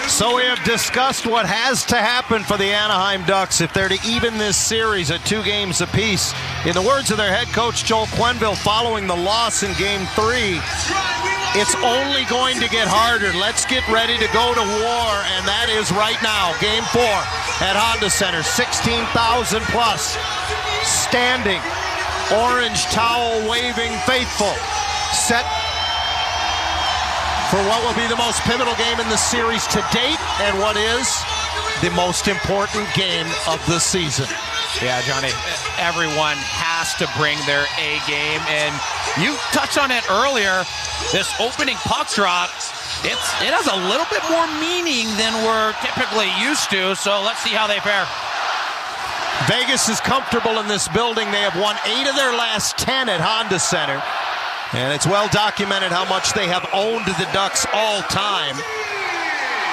S24: So we have discussed what has to happen for the Anaheim Ducks if they're to even this series at 2 games apiece. In the words of their head coach, Joel Quenneville, following the loss in Game 3, it's only going to get harder. Let's get ready to go to war, and that is right now. Game 4 at Honda Center, 16,000 plus, standing, orange towel waving faithful, set for what will be the most pivotal game in the series to date and what is the most important game of the season.
S25: Yeah, Johnny, everyone has to bring their A game, and you touched on it earlier. This opening puck drop, it has a little bit more meaning than we're typically used to, so let's see how they fare.
S24: Vegas is comfortable in this building. They have won 8 of their last 10 at Honda Center, and it's well documented how much they have owned the Ducks all time.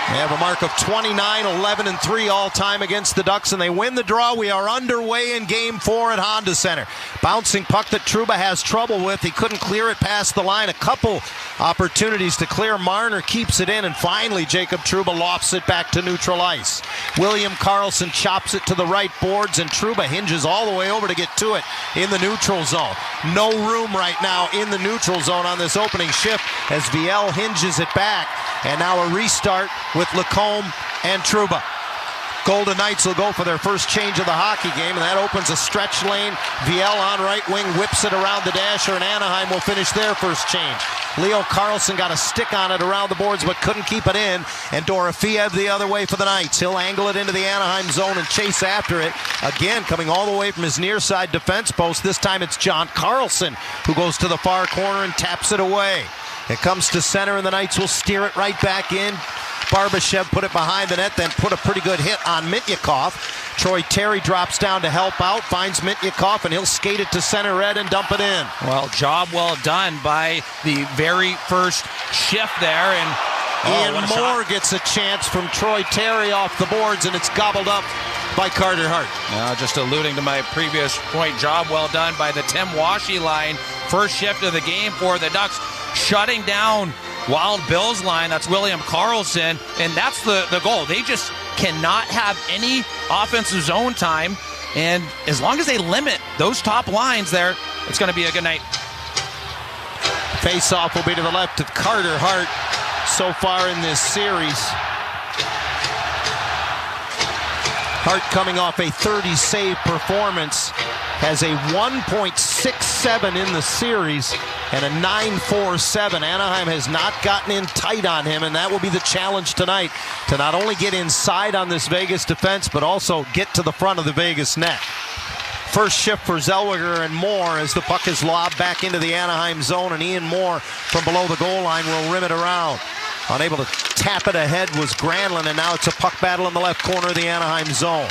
S24: They have a mark of 29, 11, and 3 all-time against the Ducks, and they win the draw. We are underway in Game 4 at Honda Center. Bouncing puck that Trouba has trouble with. He couldn't clear it past the line. A couple opportunities to clear. Marner keeps it in, and finally Jacob Trouba lofts it back to neutral ice. William Karlsson chops it to the right boards, and Trouba hinges all the way over to get to it in the neutral zone. No room right now in the neutral zone on this opening shift as Viel hinges it back, and now a restart with Lacombe and Trouba. Golden Knights will go for their first change of the hockey game, and that opens a stretch lane. Viel on right wing whips it around the dasher, and Anaheim will finish their first change. Leo Carlson got a stick on it around the boards but couldn't keep it in, and Dorofeev the other way for the Knights. He'll angle it into the Anaheim zone and chase after it. Again, coming all the way from his near side defense post. This time it's John Carlson who goes to the far corner and taps it away. It comes to center, and the Knights will steer it right back in. Barbashev put it behind the net, then put a pretty good hit on Mitnyakov. Troy Terry drops down to help out, finds Mitnyakov, and he'll skate it to center red and dump it in.
S25: Well, job well done by the very first shift there. And
S24: Ian Moore gets a chance from Troy Terry off the boards, and it's gobbled up by Carter Hart.
S25: Just alluding to my previous point, job well done by the Tim Washy line. First shift of the game for the Ducks, shutting down Wild Bill's line. That's William Karlsson, and that's the goal. They just cannot have any offensive zone time, and as long as they limit those top lines there, it's going to be a good night.
S24: Face-off will be to the left of Carter Hart so far in this series. Hart, coming off a 30-save performance, has a 1.67 in the series and a 9.47. Anaheim has not gotten in tight on him, and that will be the challenge tonight, to not only get inside on this Vegas defense, but also get to the front of the Vegas net. First shift for Zellweger and Moore as the puck is lobbed back into the Anaheim zone, and Ian Moore from below the goal line will rim it around. Unable to tap it ahead was Granlund, and now it's a puck battle in the left corner of the Anaheim zone.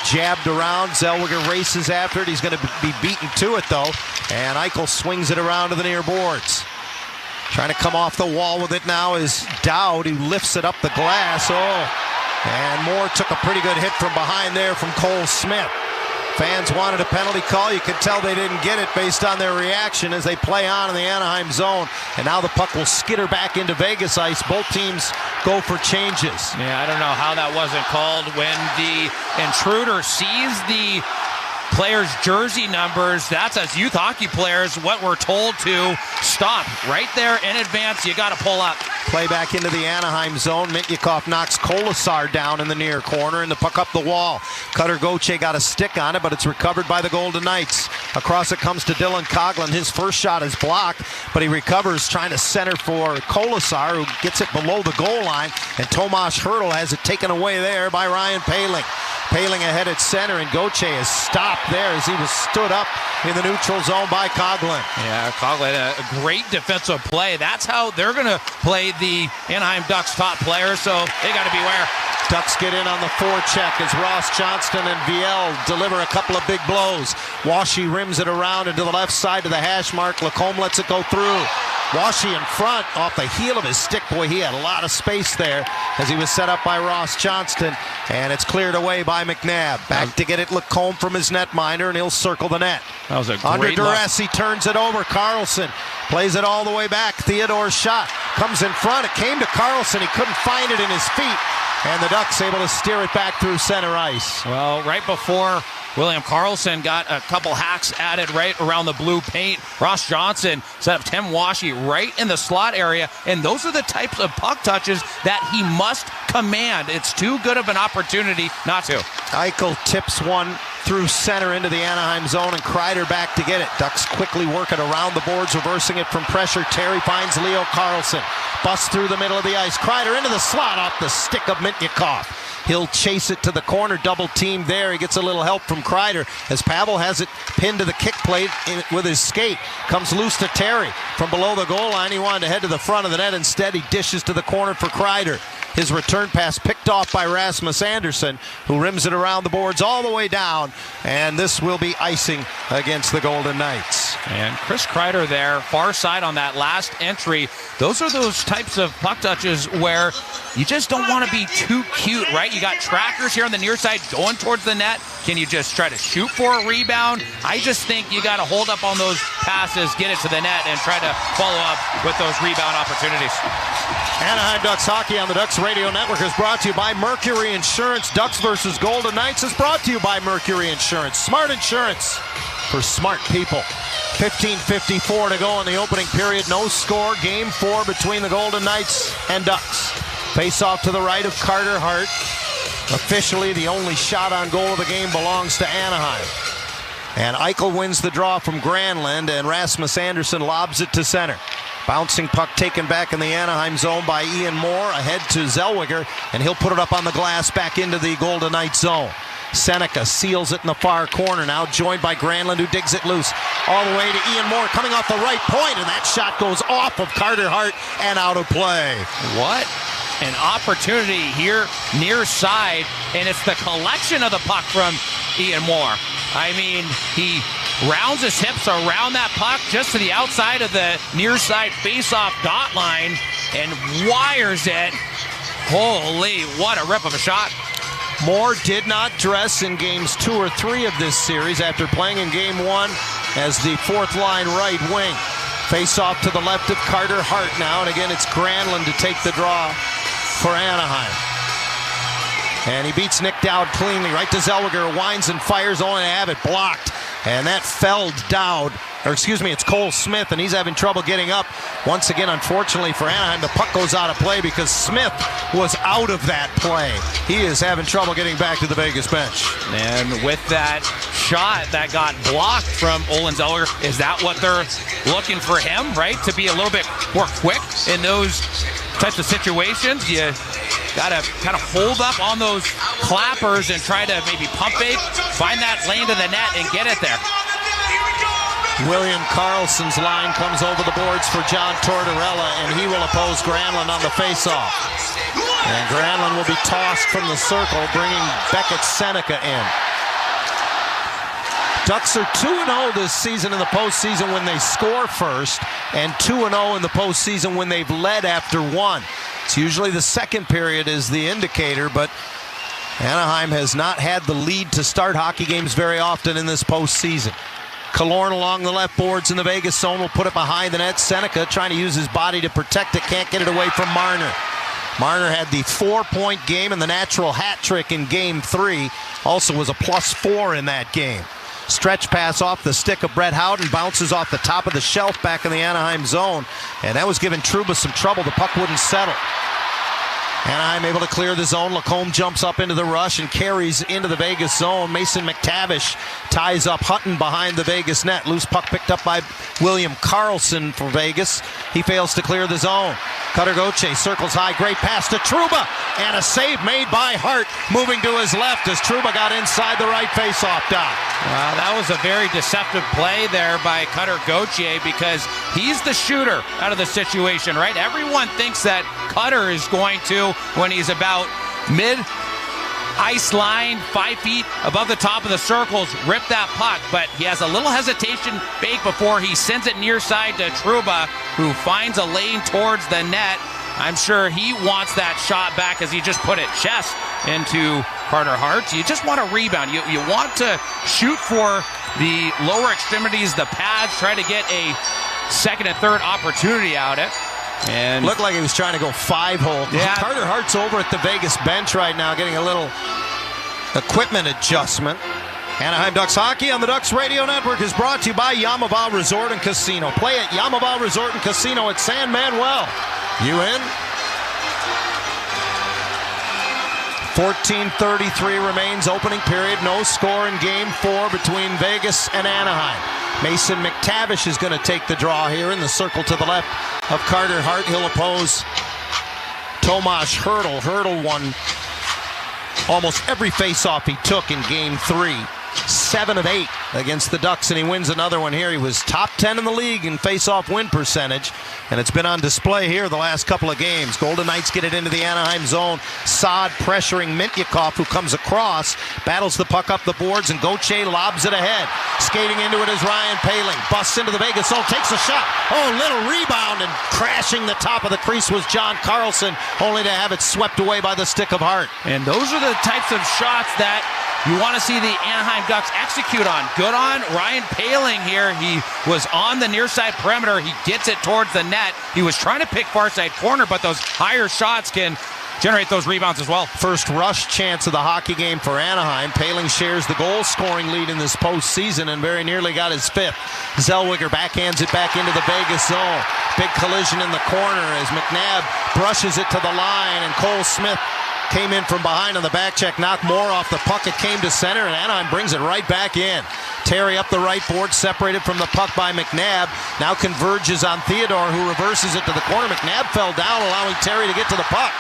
S24: Jabbed around, Zellweger races after it. He's going to be beaten to it, though, and Eichel swings it around to the near boards. Trying to come off the wall with it now is Dowd, who lifts it up the glass. And Moore took a pretty good hit from behind there from Cole Smith. Fans wanted a penalty call. You could tell they didn't get it based on their reaction as they play on in the Anaheim zone. And now the puck will skitter back into Vegas ice. Both teams go for changes.
S25: Yeah, I don't know how that wasn't called when the intruder sees the players' jersey numbers. That's, as youth hockey players, what we're told to stop. Right there in advance, you got to pull up.
S24: Play back into the Anaheim zone. Mitnyakov knocks Kolasar down in the near corner, and the puck up the wall. Cutter Gauthier got a stick on it, but it's recovered by the Golden Knights. Across it comes to Dylan Coghlan. His first shot is blocked, but he recovers, trying to center for Kolasar, who gets it below the goal line, and Tomas Hertl has it taken away there by Ryan Poehling. Poehling ahead at center, and Gauthier is stopped there as he was stood up in the neutral zone by Coghlan.
S25: Yeah, Coghlan, a great defensive play. That's how they're going to play the Anaheim Ducks top players, so they got to beware.
S24: Ducks get in on the forecheck as Ross Johnston and Viel deliver a couple of big blows. Washi rims it around into the left side to the hash mark. Lacombe lets it go through. Washi in front off the heel of his stick. Boy, he had a lot of space there as he was set up by Ross Johnston, and it's cleared away by McNabb. Back to get it Lacombe from his netminder, and he'll circle the net.
S25: That was a great
S24: Under duress, he turns it over. Carlson plays it all the way back. Theodore's shot comes in front. It came to Carlson. He couldn't find it in his feet, and the Ducks able to steer it back through center ice.
S25: Well, right before William Karlsson got a couple hacks added right around the blue paint, Ross Johnson set up Tim Washi right in the slot area, and those are the types of puck touches that he must command. It's too good of an opportunity not to.
S24: Eichel tips one through center into the Anaheim zone, and Kreider back to get it. Ducks quickly work it around the boards, reversing it from pressure. Terry finds Leo Carlson. Busts through the middle of the ice. Kreider into the slot off the stick of Mitnyakov. He'll chase it to the corner, double team there. He gets a little help from Kreider as Pavel has it pinned to the kick plate with his skate. Comes loose to Terry from below the goal line. He wanted to head to the front of the net. Instead, he dishes to the corner for Kreider. His return pass picked off by Rasmus Andersson, who rims it around the boards all the way down, and this will be icing against the Golden Knights.
S25: And Chris Kreider there, far side on that last entry. Those are those types of puck touches where you just don't want to be too cute, right? You got trackers here on the near side going towards the net. Can you just try to shoot for a rebound? I just think you got to hold up on those passes, get it to the net, and try to follow up with those rebound opportunities.
S24: Anaheim Ducks hockey on the Ducks Radio Network is brought to you by Mercury Insurance. Ducks versus Golden Knights is brought to you by Mercury Insurance. Smart insurance for smart people. 15:54 to go in the opening period. No score. Game 4 between the Golden Knights and Ducks. Face off to the right of Carter Hart. Officially, the only shot on goal of the game belongs to Anaheim. And Eichel wins the draw from Granlund, and Rasmus Andersson lobs it to center. Bouncing puck taken back in the Anaheim zone by Ian Moore, ahead to Zellweger, and he'll put it up on the glass back into the Golden Knights zone. Seneca seals it in the far corner, now joined by Granlund, who digs it loose all the way to Ian Moore, coming off the right point, and that shot goes off of Carter Hart and out of play.
S25: What an opportunity here near side, and it's the collection of the puck from Ian Moore. I mean, he rounds his hips around that puck just to the outside of the near side face-off dot line and wires it. Holy, what a rip of a shot.
S24: Moore did not dress in games 2 or 3 of this series after playing in game 1 as the fourth line right wing. Face off to the left of Carter Hart now, and again it's Granlund to take the draw for Anaheim. And he beats Nick Dowd cleanly, right to Zellweger, winds and fires, only to have it blocked. And that felled Dowd, or excuse me, it's Cole Smith, and he's having trouble getting up. Once again, unfortunately for Anaheim, the puck goes out of play because Smith was out of that play. He is having trouble getting back to the Vegas bench.
S25: And with that shot that got blocked from Olin Zellweger, is that what they're looking for him, right? To be a little bit more quick in those types of situations? You got to kind of hold up on those clappers and try to maybe pump it, find that lane to the net and get it there.
S24: William Karlsson's line comes over the boards for John Tortorella, and he will oppose Granlund on the faceoff. And Granlund will be tossed from the circle, bringing Beckett Seneca in. Ducks are 2-0 this season in the postseason when they score first, and 2-0 in the postseason when they've led after one. It's usually the second period is the indicator, but Anaheim has not had the lead to start hockey games very often in this postseason. Killorn along the left boards in the Vegas zone will put it behind the net. Seneca trying to use his body to protect it, can't get it away from Marner. Marner had the 4-point game and the natural hat trick in Game 3. Also was a +4 in that game. Stretch pass off the stick of Brett Howden, bounces off the top of the shelf back in the Anaheim zone, and that was giving Trouba some trouble. The puck wouldn't settle. Anaheim able to clear the zone. Lacombe jumps up into the rush and carries into the Vegas zone. Mason McTavish ties up Hutton behind the Vegas net. Loose puck picked up by William Karlsson for Vegas. He fails to clear the zone. Cutter Gauthier circles high. Great pass to Trouba. And a save made by Hart, moving to his left as Trouba got inside the right faceoff dot.
S25: That was a very deceptive play there by Cutter Gauthier because he's the shooter out of the situation, right? Everyone thinks that Cutter is going to, when he's about mid-ice line, 5 feet above the top of the circles, rip that puck. But he has a little hesitation fake before he sends it near side to Trouba, who finds a lane towards the net. I'm sure he wants that shot back as he just put it chest into Carter Hart. You just want a rebound. You want to shoot for the lower extremities, the pads, try to get a second and third opportunity out of it. And
S24: looked like he was trying to go 5-hole.
S25: Yeah.
S24: Carter Hart's over at the Vegas bench right now getting a little equipment adjustment. Anaheim Ducks hockey on the Ducks Radio Network is brought to you by Yamava Resort and Casino. Play at Yamava Resort and Casino at San Manuel. You in? 14:33 remains, opening period. No score in Game 4 between Vegas and Anaheim. Mason McTavish is going to take the draw here in the circle to the left of Carter Hart. He'll oppose Tomas Hertl. Hertl won almost every faceoff he took in Game 3. 7 of 8 against the Ducks, and he wins another one here. He was top 10 in the league in faceoff win percentage, and it's been on display here the last couple of games. Golden Knights get it into the Anaheim zone. Saad pressuring Mintyukov, who comes across, battles the puck up the boards, and Gauthier lobs it ahead. Skating into it is Ryan Poehling. Busts into the Vegas zone, takes a shot. Oh, little rebound, and crashing the top of the crease was John Karlsson, only to have it swept away by the stick of Hart.
S25: And those are the types of shots that you want to see the Anaheim Ducks execute on. Good on Ryan Poehling here. He was on the near side perimeter. He gets it towards the net. He was trying to pick far side corner, but those higher shots can generate those rebounds as well.
S24: First rush chance of the hockey game for Anaheim. Poehling shares the goal-scoring lead in this postseason and very nearly got his 5th. Zellweger backhands it back into the Vegas zone. Big collision in the corner as McNabb brushes it to the line, and Cole Smith came in from behind on the back check, knocked more off the puck. It came to center, and Anaheim brings it right back in. Terry up the right board, separated from the puck by McNabb. Now converges on Theodore, who reverses it to the corner. McNabb fell down, allowing Terry to get to the puck.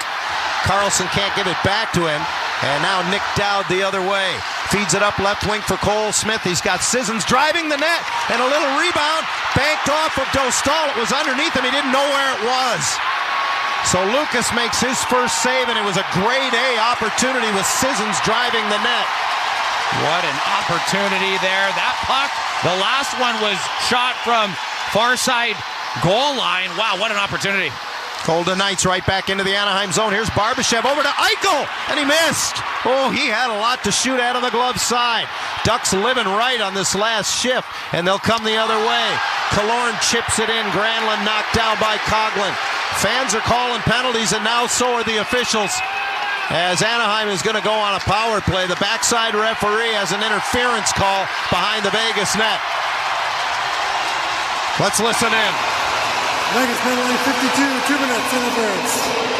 S24: Karlsson can't give it back to him, and now Nick Dowd the other way. Feeds it up left wing for Cole Smith. He's got Sissons driving the net, and a little rebound banked off of Dostal. It was underneath him. He didn't know where it was. So Lucas makes his first save, and it was a grade A opportunity with Sissons driving the net.
S25: What an opportunity there. That puck, the last one was shot from far side goal line. Wow, what an opportunity.
S24: Golden Knights right back into the Anaheim zone. Here's Barbashev over to Eichel, and he missed. Oh, he had a lot to shoot at on the glove side. Ducks living right on this last shift, and they'll come the other way. Killorn chips it in. Granlund knocked down by Coughlin. Fans are calling penalties, and now so are the officials, as Anaheim is going to go on a power play. The backside referee has an interference call behind the Vegas net. Let's listen in.
S13: Vegas penalty 52, 2 minutes interference.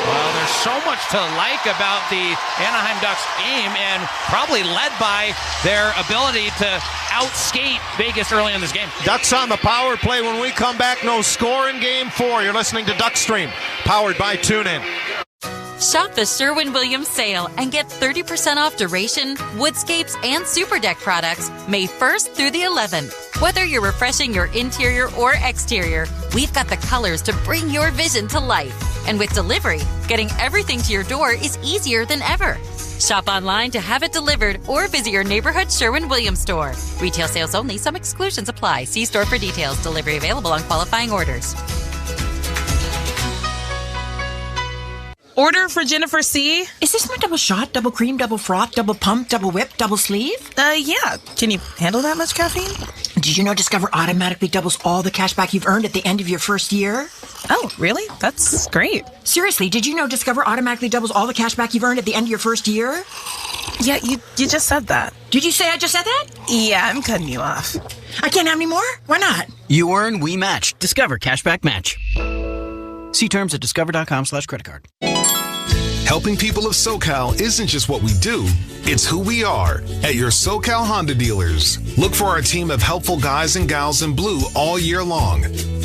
S25: Well, there's so much to like about the Anaheim Ducks game, and probably led by their ability to outskate Vegas early in this game.
S24: Ducks on the power play. When we come back, no score in Game 4. You're listening to Duckstream, powered by TuneIn.
S3: Shop the Sherwin-Williams sale and get 30% off duration, woodscapes, and super deck products May 1st through the 11th. Whether you're refreshing your interior or exterior, we've got the colors to bring your vision to life. And with delivery, getting everything to your door is easier than ever. Shop online to have it delivered or visit your neighborhood Sherwin-Williams store. Retail sales only. Some exclusions apply. See store for details. Delivery available on qualifying orders.
S14: Order for Jennifer C.
S15: Is this my double shot, double cream, double froth, double pump, double whip, double sleeve?
S14: Yeah. Can you handle that much caffeine?
S15: Did you know Discover automatically doubles all the cash back you've earned at the end of your first year?
S14: Oh, really? That's great.
S15: Seriously, did you know Discover automatically doubles all the cash back you've earned at the end of your first year?
S14: Yeah, you just said that.
S15: Did you say I just said that?
S14: Yeah, I'm cutting you off.
S15: I can't have any more? Why not?
S19: You earn, we match. Discover Cashback Match. See terms at discover.com/creditcard.
S9: Helping people of SoCal isn't just what we do, it's who we are at your SoCal Honda dealers. Look for our team of helpful guys and gals in blue all year long,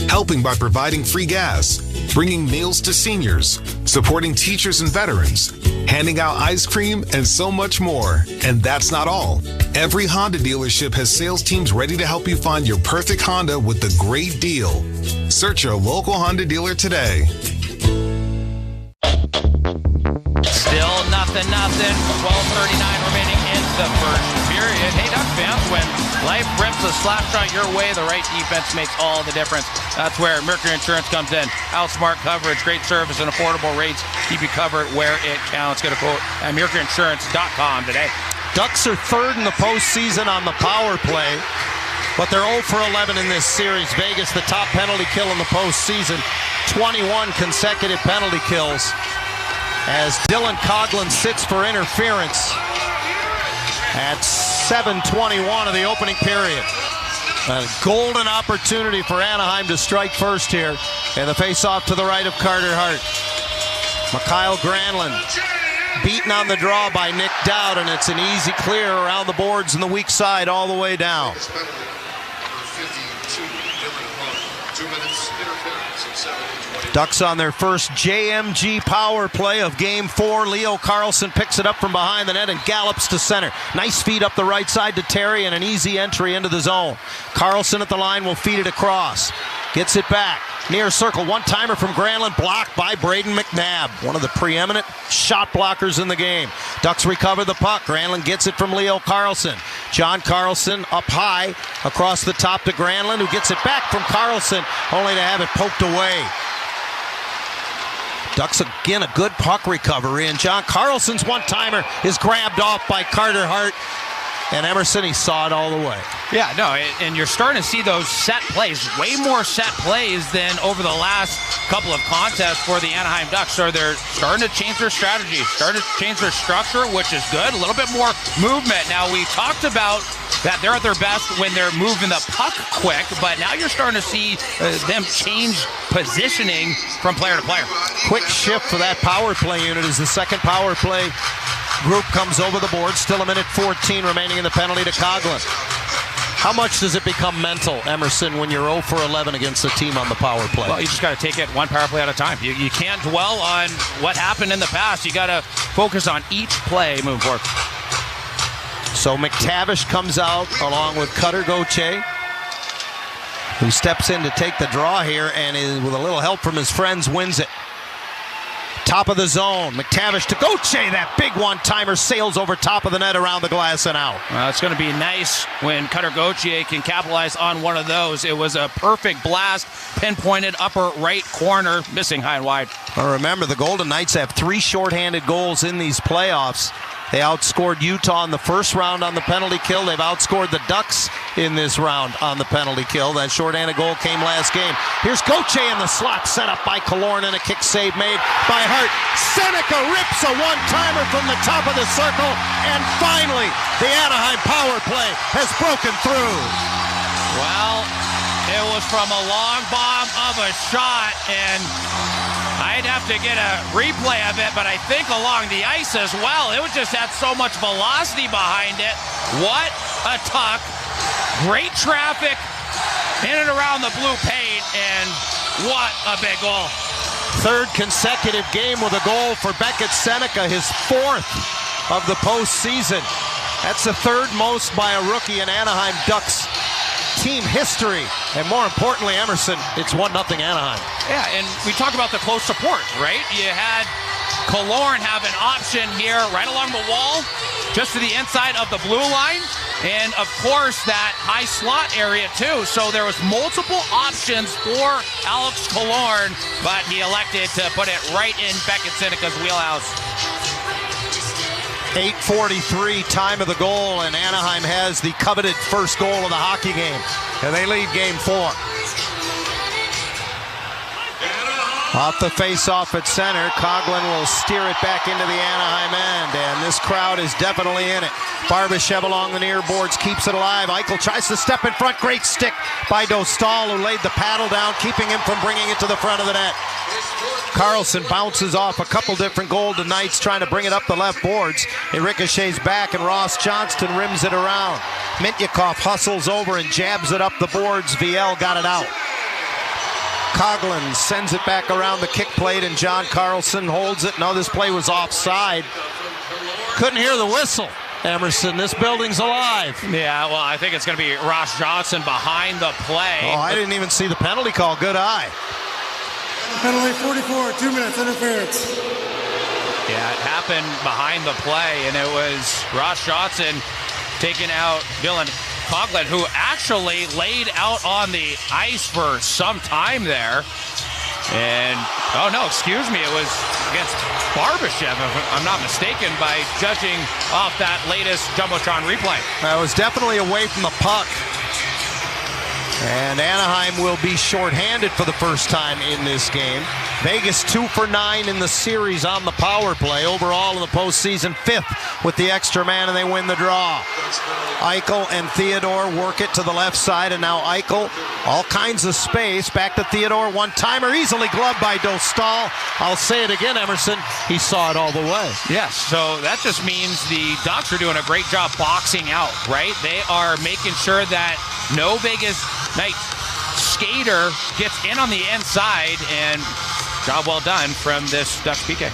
S9: helping by providing free gas, bringing meals to seniors, supporting teachers and veterans, handing out ice cream, and so much more. And that's not all. Every Honda dealership has sales teams ready to help you find your perfect Honda with the great deal. Search your local Honda dealer today.
S25: Still nothing. 12:39 remaining in the first period. Hey, Ducks fans, when life rips a slap shot your way, the right defense makes all the difference. That's where Mercury Insurance comes in. Outsmart coverage, great service, and affordable rates keep you covered where it counts. Get a quote at mercuryinsurance.com today.
S24: Ducks are third in the postseason on the power play, but they're 0 for 11 in this series. Vegas, the top penalty kill in the postseason, 21 consecutive penalty kills, as Dylan Coughlin sits for interference at 7:21 of the opening period. A golden opportunity for Anaheim to strike first here, and the face-off to the right of Carter Hart. Mikhail Granlund beaten on the draw by Nick Dowd, and it's an easy clear around the boards and the weak side all the way down. Ducks on their first JMG power play of Game 4. Leo Carlsson picks it up from behind the net and gallops to center. Nice feed up the right side to Terry and an easy entry into the zone. Carlsson at the line will feed it across. Gets it back. Near circle, one-timer from Granlund, blocked by Braden McNabb, one of the preeminent shot blockers in the game. Ducks recover the puck. Granlund gets it from Leo Carlsson. John Carlson up high, across the top to Granlund, who gets it back from Carlsson, only to have it poked away. Ducks again, a good puck recovery, and John Carlson's one-timer is grabbed off by Carter Hart. And Emerson, he saw it all the way.
S25: Yeah, no, and you're starting to see those set plays, way more set plays than over the last couple of contests for the Anaheim Ducks. So they're starting to change their strategy, starting to change their structure, which is good. A little bit more movement. Now, we talked about that they're at their best when they're moving the puck quick, but now you're starting to see them change positioning from player to player.
S24: Quick shift for that power play unit as the second power play group comes over the board. Still a minute 14 remaining in the penalty to Coughlin. How much does it become mental, Emerson, when you're 0 for 11 against a team on the power play?
S25: Well, you just got to take it one power play at a time. You can't dwell on what happened in the past. You got to focus on each play moving forward.
S24: So McTavish comes out along with Cutter Gauthier, who steps in to take the draw here and with a little help from his friends wins it. Top of the zone, McTavish to Gauthier. That big one-timer sails over top of the net around the glass and out.
S25: Well, it's going to be nice when Cutter Gauthier can capitalize on one of those. It was a perfect blast, pinpointed upper right corner, missing high and wide.
S24: Well, remember, the Golden Knights have 3 shorthanded goals in these playoffs. They outscored Utah in the first round on the penalty kill. They've outscored the Ducks in this round on the penalty kill. That shorthanded goal came last game. Here's Gauthier in the slot, set up by Killorn, and a kick save made by Hart. Seneca rips a one-timer from the top of the circle, and finally, the Anaheim power play has broken through.
S25: Well, it was from a long bomb of a shot, and I'd have to get a replay of it, but I think along the ice as well. It was just had so much velocity behind it. What a tuck. Great traffic in and around the blue paint, and what a big goal.
S24: Third consecutive game with a goal for Beckett Seneca, his 4th of the postseason. That's the 3rd most by a rookie in Anaheim Ducks team history. And more importantly, Emerson, it's 1-0 Anaheim.
S25: Yeah, and we talk about the close support, right? You had Killorn have an option here right along the wall, just to the inside of the blue line. And, of course, that high slot area, too. So there was multiple options for Alex Killorn, but he elected to put it right in Beckett Seneca's wheelhouse.
S24: 8:43 time of the goal, and Anaheim has the coveted first goal of the hockey game. And they lead Game 4. Off the face-off at center, Coughlin will steer it back into the Anaheim end, and this crowd is definitely in it. Barbashev along the near boards keeps it alive. Eichel tries to step in front. Great stick by Dostal, who laid the paddle down, keeping him from bringing it to the front of the net. Carlson bounces off a couple different Golden Knights, trying to bring it up the left boards. It ricochets back, and Ross Johnston rims it around. Mintyukov hustles over and jabs it up the boards. VL got it out. Coughlin sends it back around the kick plate, and John Carlson holds it. No, this play was offside. Couldn't hear the whistle. Emerson, this building's alive.
S25: Yeah, well, I think it's going to be Ross Johnson behind the play.
S24: Oh, I didn't even see the penalty call. Good eye.
S13: Penalty 44, 2 minutes, interference.
S25: Yeah, it happened behind the play, and it was Ross Johnson taking out Dylan Coughlin, who actually laid out on the ice for some time there. And, oh no, excuse me, it was against Barbashev, if I'm not mistaken, by judging off that latest Jumbotron replay.
S24: That was definitely away from the puck. And Anaheim will be shorthanded for the first time in this game. Vegas 2 for 9 in the series on the power play. Overall in the postseason, 5th with the extra man, and they win the draw. Eichel and Theodore work it to the left side, and now Eichel, all kinds of space. Back to Theodore, one-timer, easily gloved by Dostal. I'll say it again, Emerson, he saw it all the way.
S25: Yes, so that just means the Ducks are doing a great job boxing out, right? They are making sure that no Vegas Knight skater gets in on the inside, and job well done from this Ducks PK.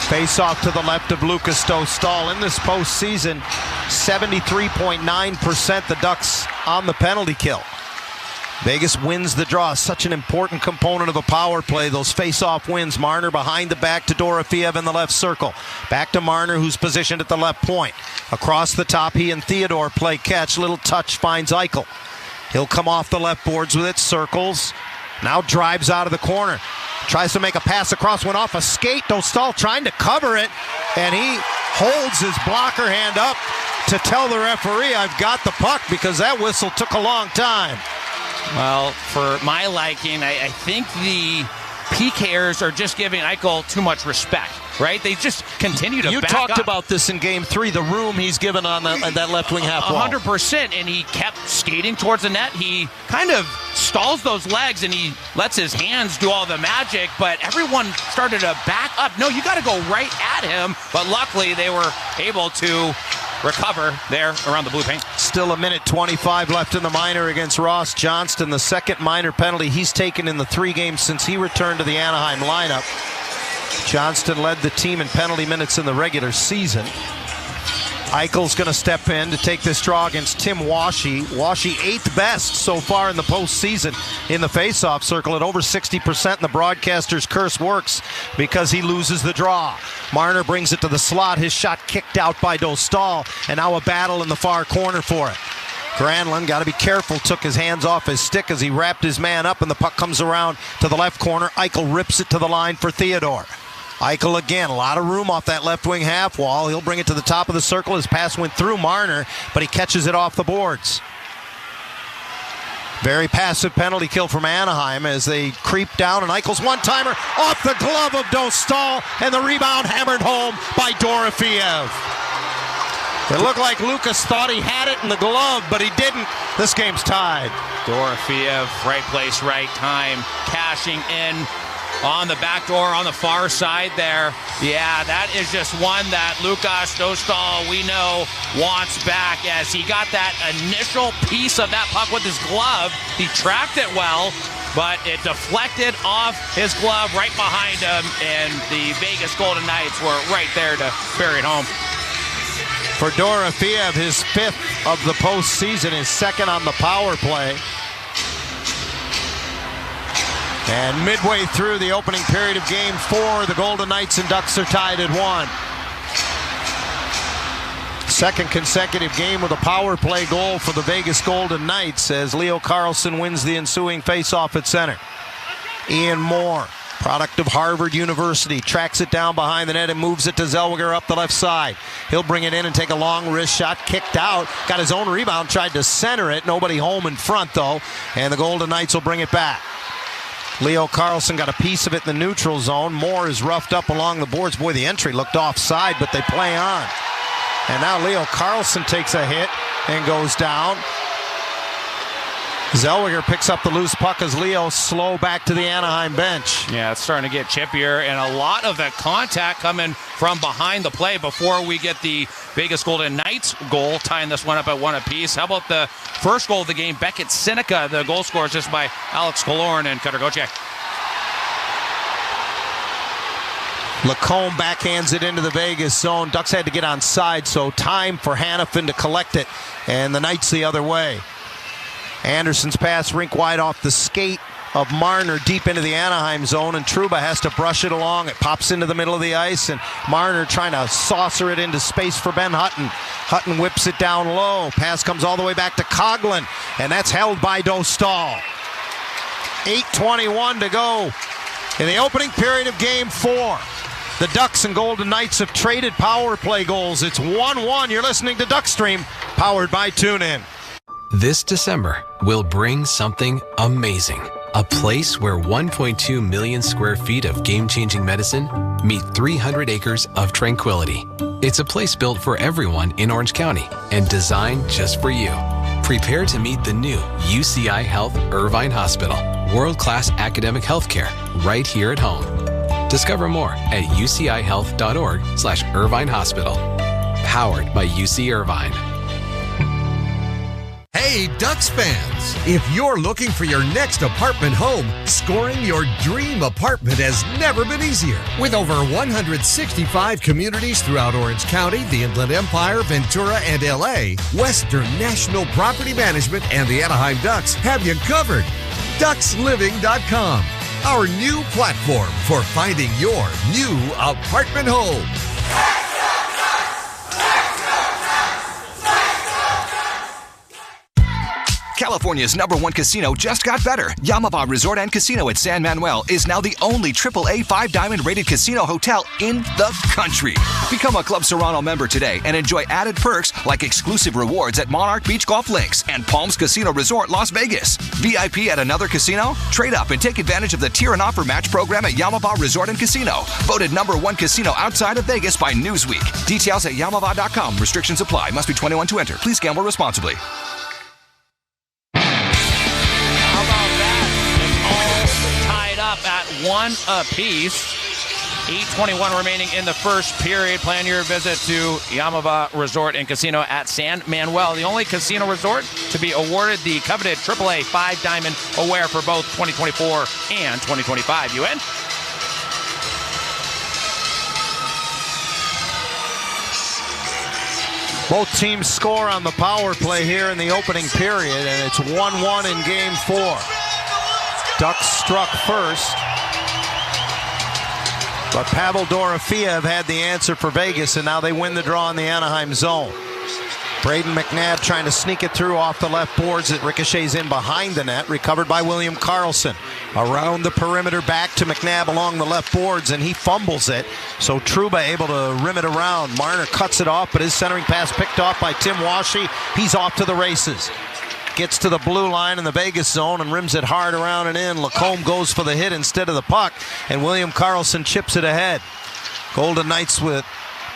S24: Face off to the left of Lucas Dostal. In this postseason, 73.9% the Ducks on the penalty kill. Vegas wins the draw. Such an important component of a power play. Those face-off wins. Marner behind the back to Dorofeev in the left circle. Back to Marner, who's positioned at the left point. Across the top, he and Theodore play catch. Little touch finds Eichel. He'll come off the left boards with it. Circles. Now drives out of the corner. Tries to make a pass across. Went off a skate. Dostal trying to cover it. And he holds his blocker hand up to tell the referee, I've got the puck, because that whistle took a long time.
S25: Well, for my liking, I think the PKers are just giving Eichel too much respect, right? They just continue to back up.
S24: You talked about this in Game 3, the room he's given on that left wing half wall.
S25: 100%, and he kept skating towards the net. He kind of stalls those legs, and he lets his hands do all the magic, but everyone started to back up. No, you got to go right at him, but luckily they were able to recover there around the blue paint.
S24: Still a minute 25 left in the minor against Ross Johnston, the second minor penalty he's taken in the 3 games since he returned to the Anaheim lineup. Johnston led the team in penalty minutes in the regular season. Eichel's going to step in to take this draw against Tim Washy. Washy 8th best so far in the postseason in the faceoff circle at over 60%. And the broadcaster's curse works because he loses the draw. Marner brings it to the slot. His shot kicked out by Dostal. And now a battle in the far corner for it. Granlund, got to be careful, took his hands off his stick as he wrapped his man up, and the puck comes around to the left corner. Eichel rips it to the line for Theodore. Eichel again, a lot of room off that left wing half wall. He'll bring it to the top of the circle. His pass went through Marner, but he catches it off the boards. Very passive penalty kill from Anaheim as they creep down, and Eichel's one-timer off the glove of Dostal, and the rebound hammered home by Dorofeev. It looked like Lucas thought he had it in the glove, but he didn't. This game's tied.
S25: Dorofeev, right place, right time, cashing in on the back door on the far side there. Yeah, that is just one that Lucas Dostal, we know, wants back, as he got that initial piece of that puck with his glove. He tracked it well, but it deflected off his glove right behind him, and the Vegas Golden Knights were right there to bury it home.
S24: For Dorofeev, his 5th of the postseason, his 2nd on the power play. And midway through the opening period of Game 4, the Golden Knights and Ducks are tied at 1. Second consecutive game with a power play goal for the Vegas Golden Knights as Leo Carlsson wins the ensuing faceoff at center. Ian Moore, product of Harvard University, tracks it down behind the net and moves it to Zellweger up the left side. He'll bring it in and take a long wrist shot, kicked out, got his own rebound, tried to center it. Nobody home in front though, and the Golden Knights will bring it back. Leo Carlsson got a piece of it in the neutral zone. Moore is roughed up along the boards. Boy, the entry looked offside, but they play on. And now Leo Carlsson takes a hit and goes down. Zellweger picks up the loose puck as Leo slow back to the Anaheim bench.
S25: Yeah, it's starting to get chippier, and a lot of the contact coming from behind the play before we get the Vegas Golden Knights goal, tying this one up at 1 apiece. How about the first goal of the game? Beckett Seneca, the goal scorer, just by Alex Killorn and Cutter Gocek.
S24: Lacombe backhands it into the Vegas zone. Ducks had to get on side, so time for Hanifin to collect it, and the Knights the other way. Anderson's pass rink wide off the skate of Marner deep into the Anaheim zone, and Trouba has to brush it along. It pops into the middle of the ice, and Marner trying to saucer it into space for Ben Hutton. Hutton whips it down low. Pass comes all the way back to Coughlin, and that's held by Dostal. 8:21 to go in the opening period of Game 4. The Ducks and Golden Knights have traded power play goals. It's 1-1. You're listening to Duckstream, powered by TuneIn.
S10: This December will bring something amazing. A place where 1.2 million square feet of game-changing medicine meet 300 acres of tranquility. It's a place built for everyone in Orange County and designed just for you. Prepare to meet the new UCI Health Irvine Hospital. World-class academic healthcare right here at home. Discover more at ucihealth.org/Irvine Hospital. Powered by UC Irvine.
S22: Hey, Ducks fans! If you're looking for your next apartment home, scoring your dream apartment has never been easier. With over 165 communities throughout Orange County, the Inland Empire, Ventura, and LA, Western National Property Management and the Anaheim Ducks have you covered. DucksLiving.com, our new platform for finding your new apartment home.
S8: California's #1 casino just got better. Yamava Resort and Casino at San Manuel is now the only AAA 5-diamond rated casino hotel in the country. Become a Club Serrano member today and enjoy added perks like exclusive rewards at Monarch Beach Golf Links and Palms Casino Resort, Las Vegas. VIP at another casino? Trade up and take advantage of the Tier and Offer Match program at Yamava Resort and Casino. Voted #1 casino outside of Vegas by Newsweek. Details at Yamava.com. Restrictions apply. Must be 21 to enter. Please gamble responsibly.
S25: At 1 apiece. 8:21 remaining in the first period. Plan your visit to Yamava Resort and Casino at San Manuel, the only casino resort to be awarded the coveted AAA 5-diamond aware for both 2024 and 2025. You in?
S24: Both teams score on the power play here in the opening period, and it's 1-1 in Game 4. Ducks struck first, but Pavel Dorofeev had the answer for Vegas, and now they win the draw in the Anaheim zone. Braden McNabb trying to sneak it through off the left boards. It ricochets in behind the net, recovered by William Karlsson. Around the perimeter, back to McNabb along the left boards, and he fumbles it. So Trouba able to rim it around. Marner cuts it off, but his centering pass picked off by Tim Washy. He's off to the races. Gets to the blue line in the Vegas zone and rims it hard around and in. Lacombe goes for the hit instead of the puck, and William Karlsson chips it ahead. Golden Knights with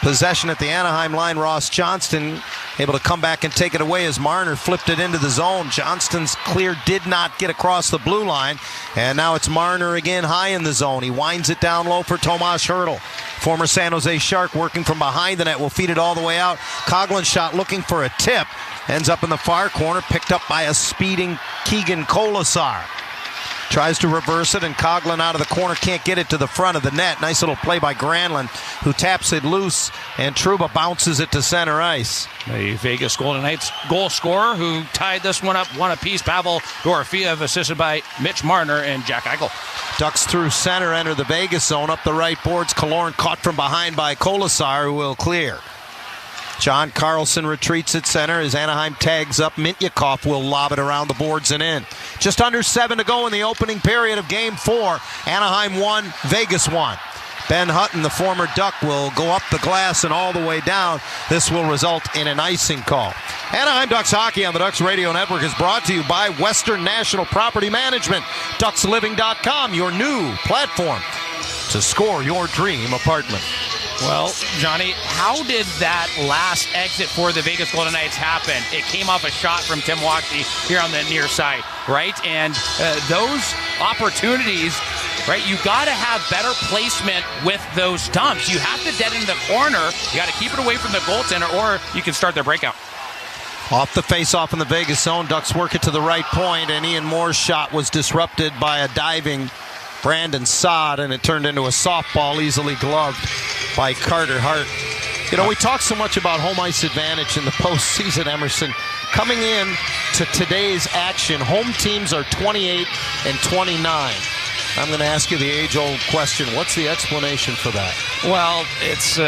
S24: possession at the Anaheim line. Ross Johnston able to come back and take it away as Marner flipped it into the zone. Johnston's clear did not get across the blue line, and now it's Marner again high in the zone. He winds it down low for Tomas Hertl. Former San Jose Shark working from behind the net will feed it all the way out. Coughlin shot looking for a tip. Ends up in the far corner, picked up by a speeding Keegan Colasar. Tries to reverse it, and Coughlin out of the corner can't get it to the front of the net. Nice little play by Granlund, who taps it loose, and Trouba bounces it to center ice.
S25: The Vegas Golden Knights goal scorer who tied this one up, one apiece. Pavel Dorofeev, assisted by Mitch Marner and Jack Eichel.
S24: Ducks through center, enter the Vegas zone. Up the right boards, Killorn caught from behind by Kolasar, who will clear. John Carlson retreats at center as Anaheim tags up. Mintyukov will lob it around the boards and in. Just under 7 to go in the opening period of Game 4. Anaheim 1, Vegas 1. Ben Hutton, the former Duck, will go up the glass and all the way down. This will result in an icing call. Anaheim Ducks hockey on the Ducks Radio Network is brought to you by Western National Property Management. DucksLiving.com, your new platform to score your dream apartment.
S25: Well, Johnny, how did that last exit for the Vegas Golden Knights happen? It came off a shot from Tim Wachte here on the near side, right? And those opportunities, right, you got to have better placement with those dumps. You have to dead in the corner. You got to keep it away from the goaltender, or you can start their breakout.
S24: Off the face-off in the Vegas zone, Ducks work it to the right point, and Ian Moore's shot was disrupted by a diving Brandon Saad, and it turned into a softball easily gloved by Carter Hart. You know, we talk so much about home ice advantage in the postseason, Emerson. Coming in to today's action, home teams are 28 and 29. I'm going to ask you the age-old question. What's the explanation for that?
S25: Well, it's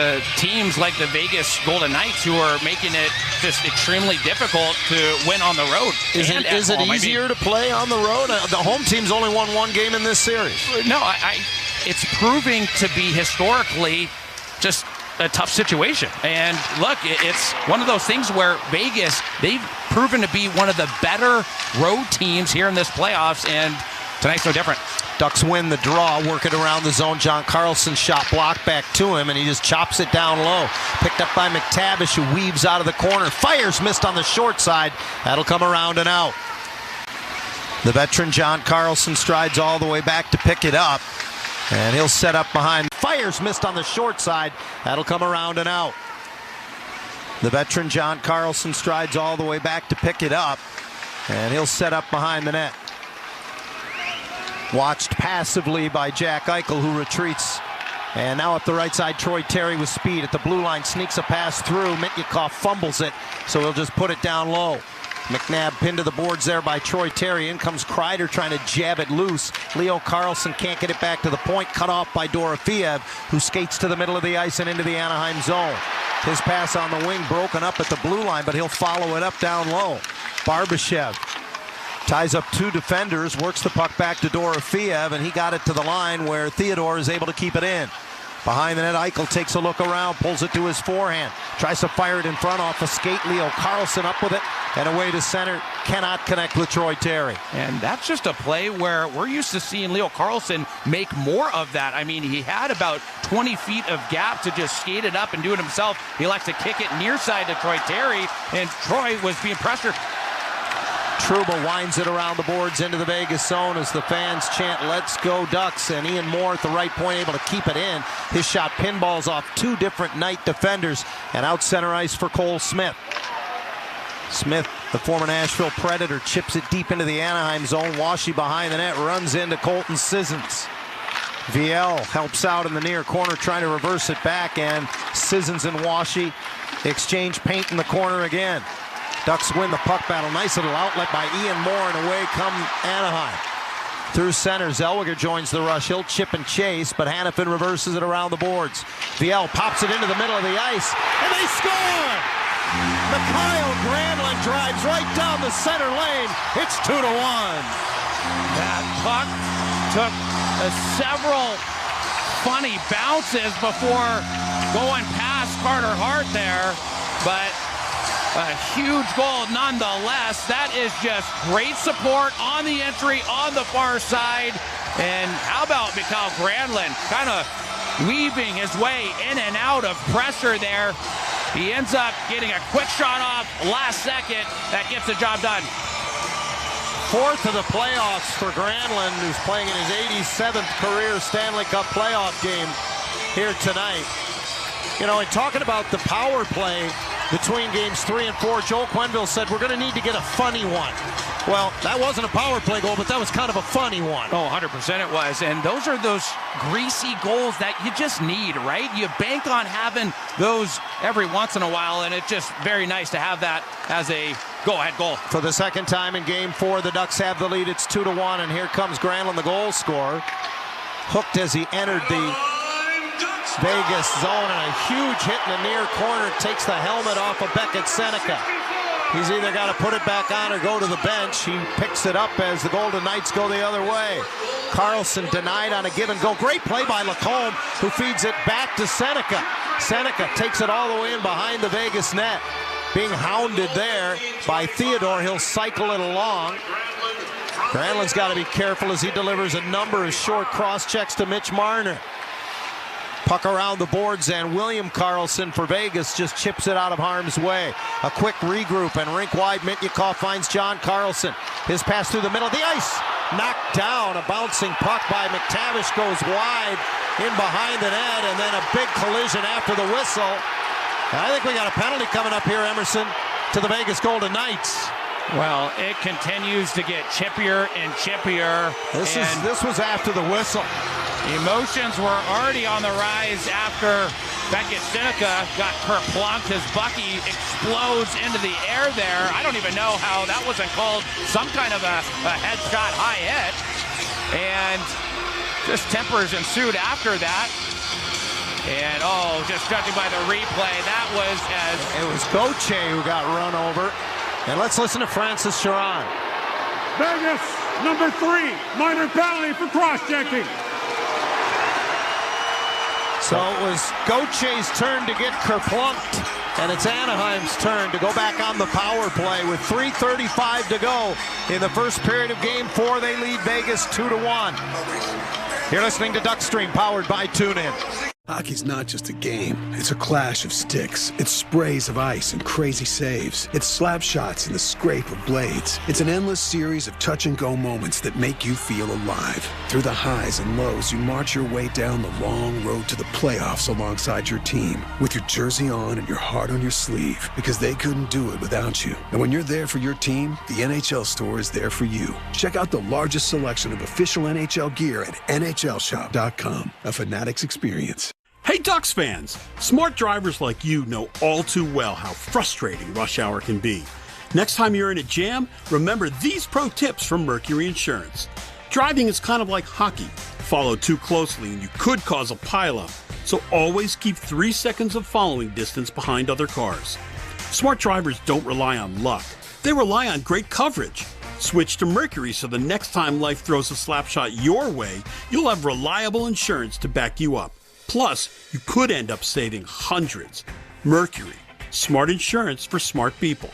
S25: teams like the Vegas Golden Knights who are making it just extremely difficult to win on the road.
S24: Is it easier to play on the road? The home team's only won one game in this series.
S25: No, it's proving to be historically just a tough situation. And look, it's one of those things where Vegas, they've proven to be one of the better road teams here in this playoffs, and tonight's no different.
S24: Ducks win the draw, work it around the zone. John Carlson's shot blocked back to him, and he just chops it down low. Picked up by McTavish, who weaves out of the corner. Fires missed on the short side. That'll come around and out. The veteran John Carlson strides all the way back to pick it up, and he'll set up behind. Fires missed on the short side. That'll come around and out. The veteran John Carlson strides all the way back to pick it up, and he'll set up behind the net. Watched passively by Jack Eichel, who retreats. And now up the right side, Troy Terry with speed at the blue line, sneaks a pass through. Mintyukov fumbles it, so he'll just put it down low. McNabb pinned to the boards there by Troy Terry. In comes Kreider trying to jab it loose. Leo Carlson can't get it back to the point. Cut off by Dorofeev, who skates to the middle of the ice and into the Anaheim zone. His pass on the wing broken up at the blue line, but he'll follow it up down low. Barbashev ties up two defenders, works the puck back to Dorofeev, and he got it to the line where Theodore is able to keep it in. Behind the net, Eichel takes a look around, pulls it to his forehand, tries to fire it in front off a skate. Leo Carlson up with it, and away to center. Cannot connect with Troy Terry.
S25: And that's just a play where we're used to seeing Leo Carlson make more of that. I mean, he had about 20 feet of gap to just skate it up and do it himself. He likes to kick it near side to Troy Terry, and Troy was being pressured.
S24: Trouba winds it around the boards into the Vegas zone as the fans chant, "Let's go Ducks," and Ian Moore at the right point able to keep it in. His shot pinballs off two different Knight defenders, and out center ice for Cole Smith. Smith, the former Nashville Predator, chips it deep into the Anaheim zone. Washi behind the net, runs into Colton Sissons. Viel helps out in the near corner, trying to reverse it back, and Sissons and Washi exchange paint in the corner again. Ducks win the puck battle. Nice little outlet by Ian Moore, and away come Anaheim. Through center, Zellweger joins the rush. He'll chip and chase, but Hannafin reverses it around the boards. Viel pops it into the middle of the ice, and they score! Mikhail Granlund drives right down the center lane. It's 2-1.
S25: That puck took several funny bounces before going past Carter Hart there, but a huge goal nonetheless. That is just great support on the entry on the far side. And how about Mikhail Granlund kind of weaving his way in and out of pressure there. He ends up getting a quick shot off last second that gets the job done.
S24: Fourth of the playoffs for Granlund, who's playing in his 87th career Stanley Cup playoff game here tonight. You know, and talking about the power play, between games 3 and 4. Joel Quenneville said, we're going to need to get a funny one. Well, that wasn't a power play goal, but that was kind of a funny one.
S25: Oh, 100% it was. And those are those greasy goals that you just need, right? You bank on having those every once in a while, and it's just very nice to have that as a go-ahead goal.
S24: For the second time in game 4, the Ducks have the lead. It's 2-1, and here comes Granlund, the goal scorer. Hooked as he entered the Vegas zone, and a huge hit in the near corner takes the helmet off of Beckett Seneca. He's either got to put it back on or go to the bench. He picks it up as the Golden Knights go the other way. Carlson denied on a give and go. Great play by Lacombe, who feeds it back to Seneca. Seneca takes it all the way in behind the Vegas net. Being hounded there by Theodore. He'll cycle it along. Granlund's got to be careful as he delivers a number of short cross checks to Mitch Marner. Puck around the boards, and William Karlsson for Vegas just chips it out of harm's way. A quick regroup, and rink-wide Mitnyakov finds John Carlson. His pass through the middle of the ice. Knocked down. A bouncing puck by McTavish goes wide in behind the net, and then a big collision after the whistle. And I think we got a penalty coming up here, Emerson, to the Vegas Golden Knights.
S25: Well, it continues to get chippier and chippier.
S24: This was after the whistle.
S25: Emotions were already on the rise after Beckett Seneca got kerplunked. His Bucky explodes into the air there. I don't even know how that wasn't called some kind of a headshot high hit. And just tempers ensued after that. And just judging by the replay, that was as...
S24: It was Gauthier who got run over. And let's listen to Francis Charon.
S13: Vegas, number 3, minor penalty for cross-checking.
S24: So it was Gauthier's turn to get kerplunked, and it's Anaheim's turn to go back on the power play with 3:35 to go in the first period of Game 4. They lead Vegas 2-1. You're listening to Duckstream, powered by TuneIn.
S7: Hockey's not just a game. It's a clash of sticks. It's sprays of ice and crazy saves. It's slap shots and the scrape of blades. It's an endless series of touch-and-go moments that make you feel alive. Through the highs and lows, you march your way down the long road to the playoffs alongside your team, with your jersey on and your heart on your sleeve, because they couldn't do it without you. And when you're there for your team, the NHL store is there for you. Check out the largest selection of official NHL gear at NHLShop.com. A Fanatics experience.
S16: Hey Ducks fans! Smart drivers like you know all too well how frustrating rush hour can be. Next time you're in a jam, remember these pro tips from Mercury Insurance. Driving is kind of like hockey. Follow too closely and you could cause a pileup, so always keep 3 seconds of following distance behind other cars. Smart drivers don't rely on luck. They rely on great coverage. Switch to Mercury so the next time life throws a slap shot your way, you'll have reliable insurance to back you up. Plus, you could end up saving hundreds. Mercury, smart insurance for smart people.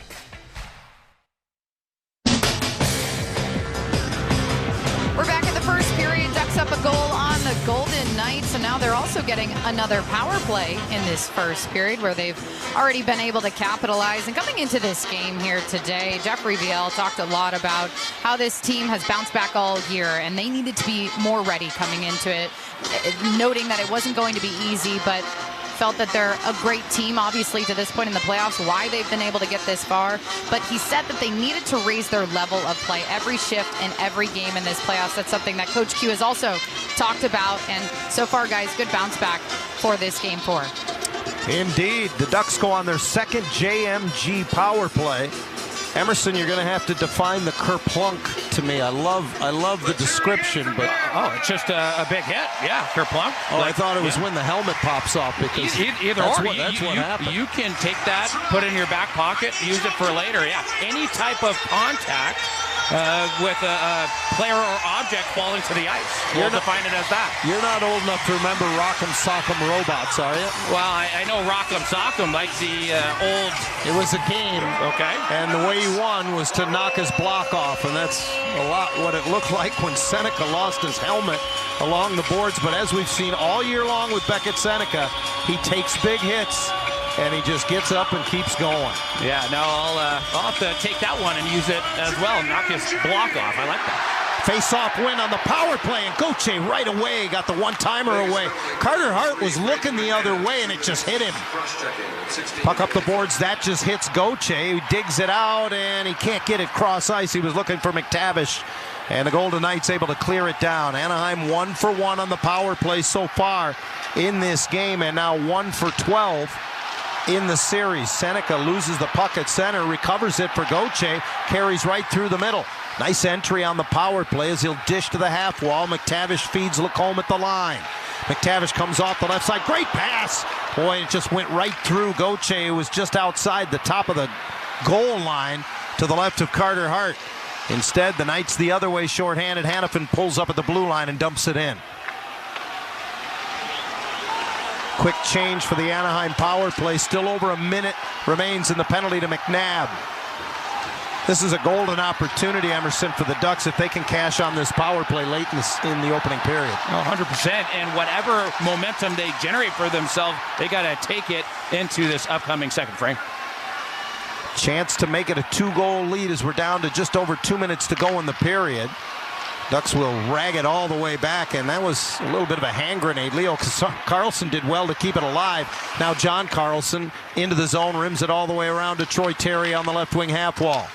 S4: We're back in the first period. Ducks up a goal on the Golden Knights, and now they're also getting another power play in this first period where they've already been able to capitalize. And coming into this game here today, Jeffrey Viel talked a lot about how this team has bounced back all year, and they needed to be more ready coming into it, noting that it wasn't going to be easy, but felt that they're a great team, obviously, to this point in the playoffs, why they've been able to get this far. But he said that they needed to raise their level of play every shift and every game in this playoffs. That's something that Coach Q has also talked about. And so far, guys, good bounce back for this Game 4.
S24: Indeed. The Ducks go on their second JMG power play. Emerson, you're going to have to define the kerplunk to me. I love the description, but
S25: it's just a big hit. Yeah, kerplunk.
S24: I thought it was when the helmet pops off, because
S25: either
S24: that's
S25: or.
S24: What happened.
S25: You can take that, put it in your back pocket, use it for later. Yeah, any type of contact with a player or object falling to the ice. We'll define it as that.
S24: You're not old enough to remember Rock'em Sock'em Robots, are you?
S25: Well, I know Rock'em Sock'em, like the old...
S24: It was a game.
S25: Okay.
S24: And the way he won was to knock his block off, and that's a lot what it looked like when Seneca lost his helmet along the boards. But as we've seen all year long with Beckett Seneca, he takes big hits, and he just gets up and keeps going.
S25: Yeah, no, I'll have to take that one and use it as well, knock his block off. I like that.
S24: Face-off win on the power play, and Gauthier right away got the one-timer away. Carter Hart was looking the other way, and it just hit him. Puck up the boards, that just hits Gauthier. He digs it out, and he can't get it cross ice. He was looking for McTavish, and the Golden Knights able to clear it down. Anaheim 1 for 1 on the power play so far in this game, and now 1 for 12 in the series. Seneca loses the puck at center, recovers it for Gauthier, carries right through the middle. Nice entry on the power play as he'll dish to the half wall. McTavish feeds Lacombe at the line. McTavish comes off the left side. Great pass. Boy, it just went right through Gauthier, who was just outside the top of the goal line to the left of Carter Hart. Instead, the Knights the other way, shorthanded. Hanifin pulls up at the blue line and dumps it in. Quick change for the Anaheim power play. Still over a minute remains in the penalty to McNabb. This is a golden opportunity, Emerson, for the Ducks if they can cash on this power play late in the opening period.
S25: 100%. And whatever momentum they generate for themselves, they got to take it into this upcoming second frame.
S24: Chance to make it a 2-goal lead as we're down to just over 2 minutes to go in the period. Ducks will rag it all the way back, and that was a little bit of a hand grenade. Leo Carlson did well to keep it alive. Now John Carlson into the zone, rims it all the way around to Troy Terry on the left wing half wall.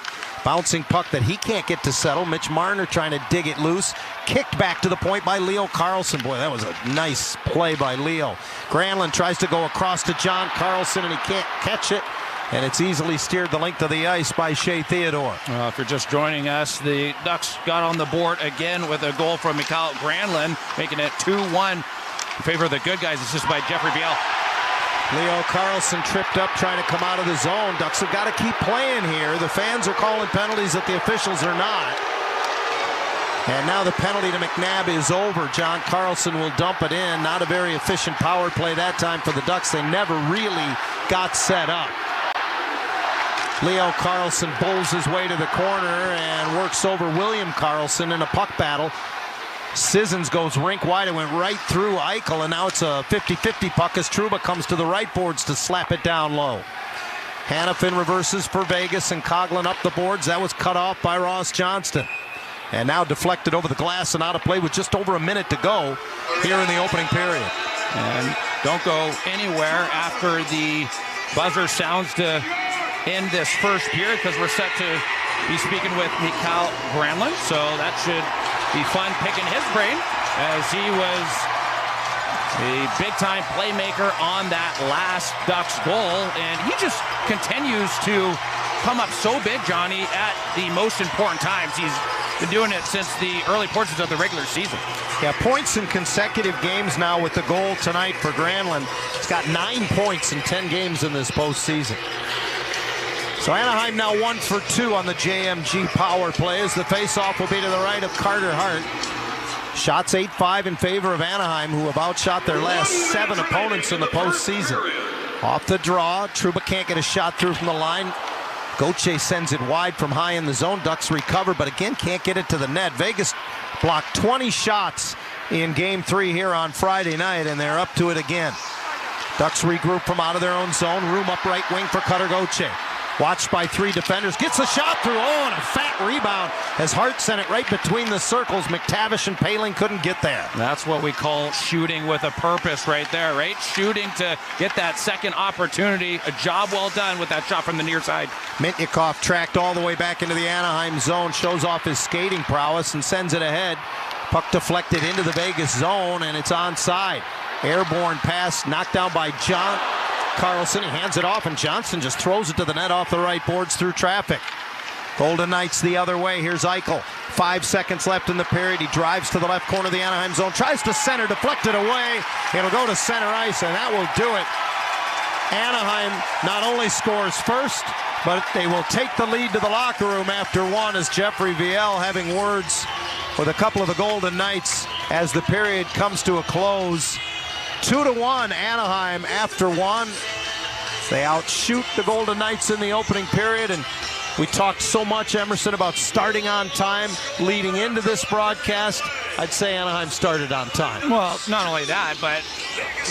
S24: Bouncing puck that he can't get to settle. Mitch Marner trying to dig it loose. Kicked back to the point by Leo Carlson. Boy, that was a nice play by Leo. Granlund tries to go across to John Carlson, and he can't catch it. And it's easily steered the length of the ice by Shea Theodore.
S25: If you're just joining us, the Ducks got on the board again with a goal from Mikael Granlund, making it 2-1 in favor of the good guys. It's just by Jeffrey Viel.
S24: Leo Carlson tripped up trying to come out of the zone. Ducks have got to keep playing here. The fans are calling penalties that the officials are not. And now the penalty to McNabb is over. John Carlson will dump it in. Not a very efficient power play that time for the Ducks. They never really got set up. Leo Carlson bowls his way to the corner and works over William Carlson in a puck battle. Sissons goes rink wide and went right through Eichel, and now it's a 50-50 puck as Trouba comes to the right boards to slap it down low. Hanifin reverses for Vegas, and Coughlin up the boards. That was cut off by Ross Johnston. And now deflected over the glass and out of play with just over a minute to go here in the opening period.
S25: And don't go anywhere after the buzzer sounds to end this first period, because we're set to be speaking with Mikael Granlund. So that should be fun picking his brain, as he was a big-time playmaker on that last Ducks goal. And he just continues to come up so big, Johnny, at the most important times. He's been doing it since the early portions of the regular season.
S24: Yeah, points in consecutive games now with the goal tonight for Granlund. He's got 9 points in 10 games in this postseason. So Anaheim now 1 for 2 on the JMG power play as the faceoff will be to the right of Carter Hart. Shots 8-5 in favor of Anaheim, who have outshot their last 7 opponents in the postseason. Off the draw, Trouba can't get a shot through from the line. Gauthier sends it wide from high in the zone. Ducks recover, but again can't get it to the net. Vegas blocked 20 shots in Game 3 here on Friday night, and they're up to it again. Ducks regroup from out of their own zone. Room up right wing for Cutter Gauthier. Watched by 3 defenders. Gets a shot through. Oh, and a fat rebound as Hart sent it right between the circles. McTavish and Paling couldn't get there.
S25: That's what we call shooting with a purpose right there, right? Shooting to get that second opportunity. A job well done with that shot from the near side.
S24: Mitnikov tracked all the way back into the Anaheim zone. Shows off his skating prowess and sends it ahead. Puck deflected into the Vegas zone, and it's onside. Airborne pass knocked down by John Carlson. He hands it off, and Johnson just throws it to the net off the right boards through traffic. Golden Knights the other way. Here's Eichel. 5 seconds left in the period. He drives to the left corner of the Anaheim zone. Tries to center, deflected away. It'll go to center ice, and that will do it. Anaheim not only scores first, but they will take the lead to the locker room after 1, as Jeffrey Viel having words with a couple of the Golden Knights as the period comes to a close. 2-1 Anaheim after 1. They outshoot the Golden Knights in the opening period, and we talked so much, Emerson, about starting on time leading into this broadcast. I'd say Anaheim started on time.
S25: Well, not only that, but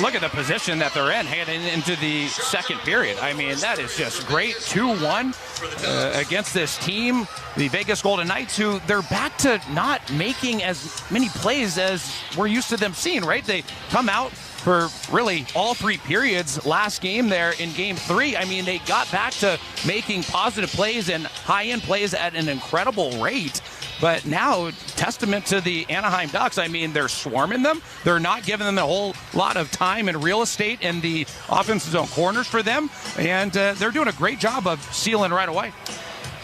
S25: look at the position that they're in heading into the second period. I mean, that is just great. 2-1 against this team, the Vegas Golden Knights, who they're back to not making as many plays as we're used to them seeing, right? They come out for really all three periods last game there in game 3. I mean, they got back to making positive plays and high-end plays at an incredible rate. But now, testament to the Anaheim Ducks, I mean, they're swarming them. They're not giving them a whole lot of time and real estate in the offensive zone corners for them. And they're doing a great job of sealing right away.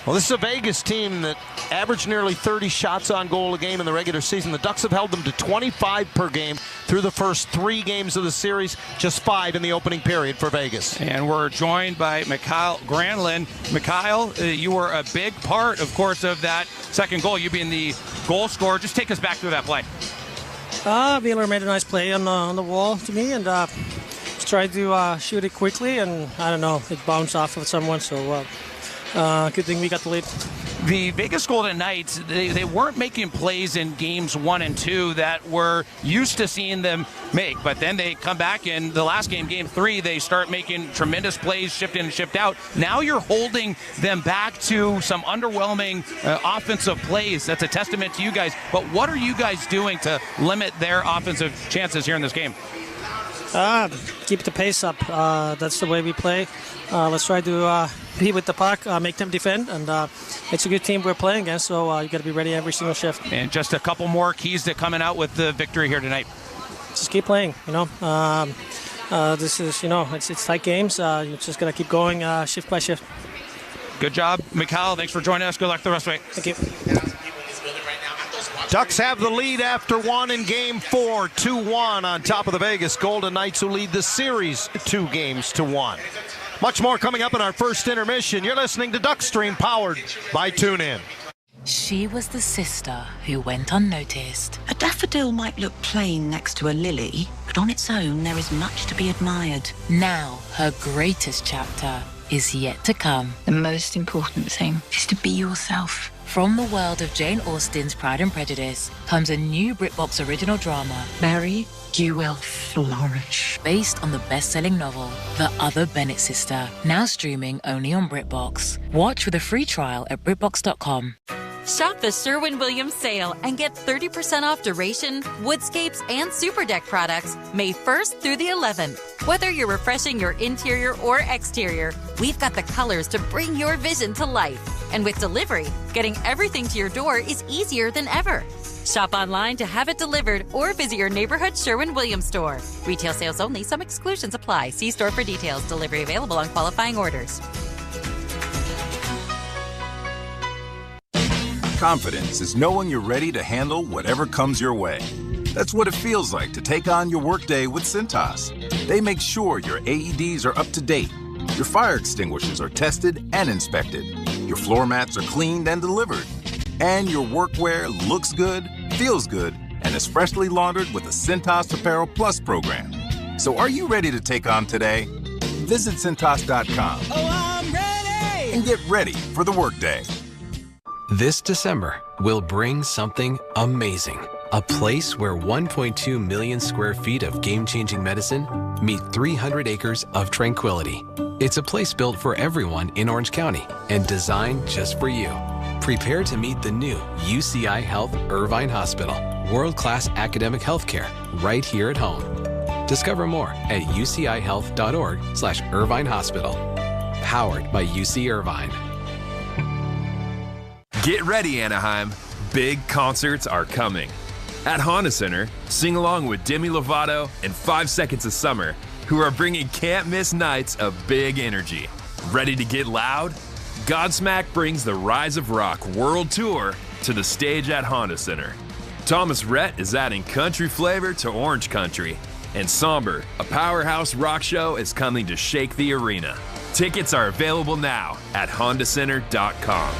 S24: Well, this is a Vegas team that averaged nearly 30 shots on goal a game in the regular season. The Ducks have held them to 25 per game through the first 3 games of the series, just 5 in the opening period for Vegas.
S25: And we're joined by Mikhail Granlund. Mikhail, you were a big part, of course, of that second goal, you being the goal scorer. Just take us back through that play.
S2: Wheeler made a nice play on the wall to me, and just tried to shoot it quickly, and I don't know, it bounced off of someone, so good thing we got the lead.
S25: The Vegas Golden Knights, they weren't making plays in games 1 and 2 that we're used to seeing them make, but then they come back in the last game, game 3, they start making tremendous plays, shift in and shift out. Now you're holding them back to some underwhelming offensive plays. That's a testament to you guys, but what are you guys doing to limit their offensive chances here in this game?
S2: Keep the pace up. That's the way we play. Let's try to be with the puck, make them defend, and it's a good team we're playing against, so you got to be ready every single shift.
S25: And just a couple more keys to coming out with the victory here tonight.
S2: Just keep playing, this is, it's tight games. You just got to keep going shift by shift.
S25: Good job, Mikhail. Thanks for joining us. Good luck the rest of the way.
S2: Thank you.
S24: Ducks have the lead after 1 in game 4, 2-1 on top of the Vegas Golden Knights, who lead the series 2-1. Much more coming up in our first intermission. You're listening to Duck Stream, powered by TuneIn.
S17: She was the sister who went unnoticed.
S18: A daffodil might look plain next to a lily, but on its own there is much to be admired.
S17: Now her greatest chapter is yet to come.
S18: The most important thing is to be yourself.
S17: From the world of Jane Austen's Pride and Prejudice comes a new BritBox original drama,
S18: Mary, you will flourish.
S17: Based on the best-selling novel, The Other Bennett Sister, now streaming only on BritBox. Watch with a free trial at BritBox.com.
S3: Shop the Sherwin-Williams sale and get 30% off duration, woodscapes, and super deck products May 1st through the 11th. Whether you're refreshing your interior or exterior, we've got the colors to bring your vision to life. And with delivery, getting everything to your door is easier than ever. Shop online to have it delivered or visit your neighborhood Sherwin-Williams store. Retail sales only. Some exclusions apply. See store for details. Delivery available on qualifying orders.
S20: Confidence is knowing you're ready to handle whatever comes your way. That's what it feels like to take on your workday with Cintas. They make sure your AEDs are up to date, your fire extinguishers are tested and inspected, your floor mats are cleaned and delivered, and your workwear looks good, feels good, and is freshly laundered with the Cintas Apparel Plus program. So are you ready to take on today? Visit Cintas.com.
S21: Oh, I'm ready!
S20: And get ready for the workday.
S10: This December, we'll bring something amazing. A place where 1.2 million square feet of game-changing medicine meet 300 acres of tranquility. It's a place built for everyone in Orange County and designed just for you. Prepare to meet the new UCI Health Irvine Hospital. World-class academic healthcare right here at home. Discover more at ucihealth.org/Irvine Hospital. Powered by UC Irvine.
S26: Get ready, Anaheim. Big concerts are coming. At Honda Center, sing along with Demi Lovato and 5 Seconds of Summer, who are bringing can't-miss nights of big energy. Ready to get loud? Godsmack brings the Rise of Rock World Tour to the stage at Honda Center. Thomas Rhett is adding country flavor to Orange Country. And Somber, a powerhouse rock show, is coming to shake the arena. Tickets are available now at HondaCenter.com.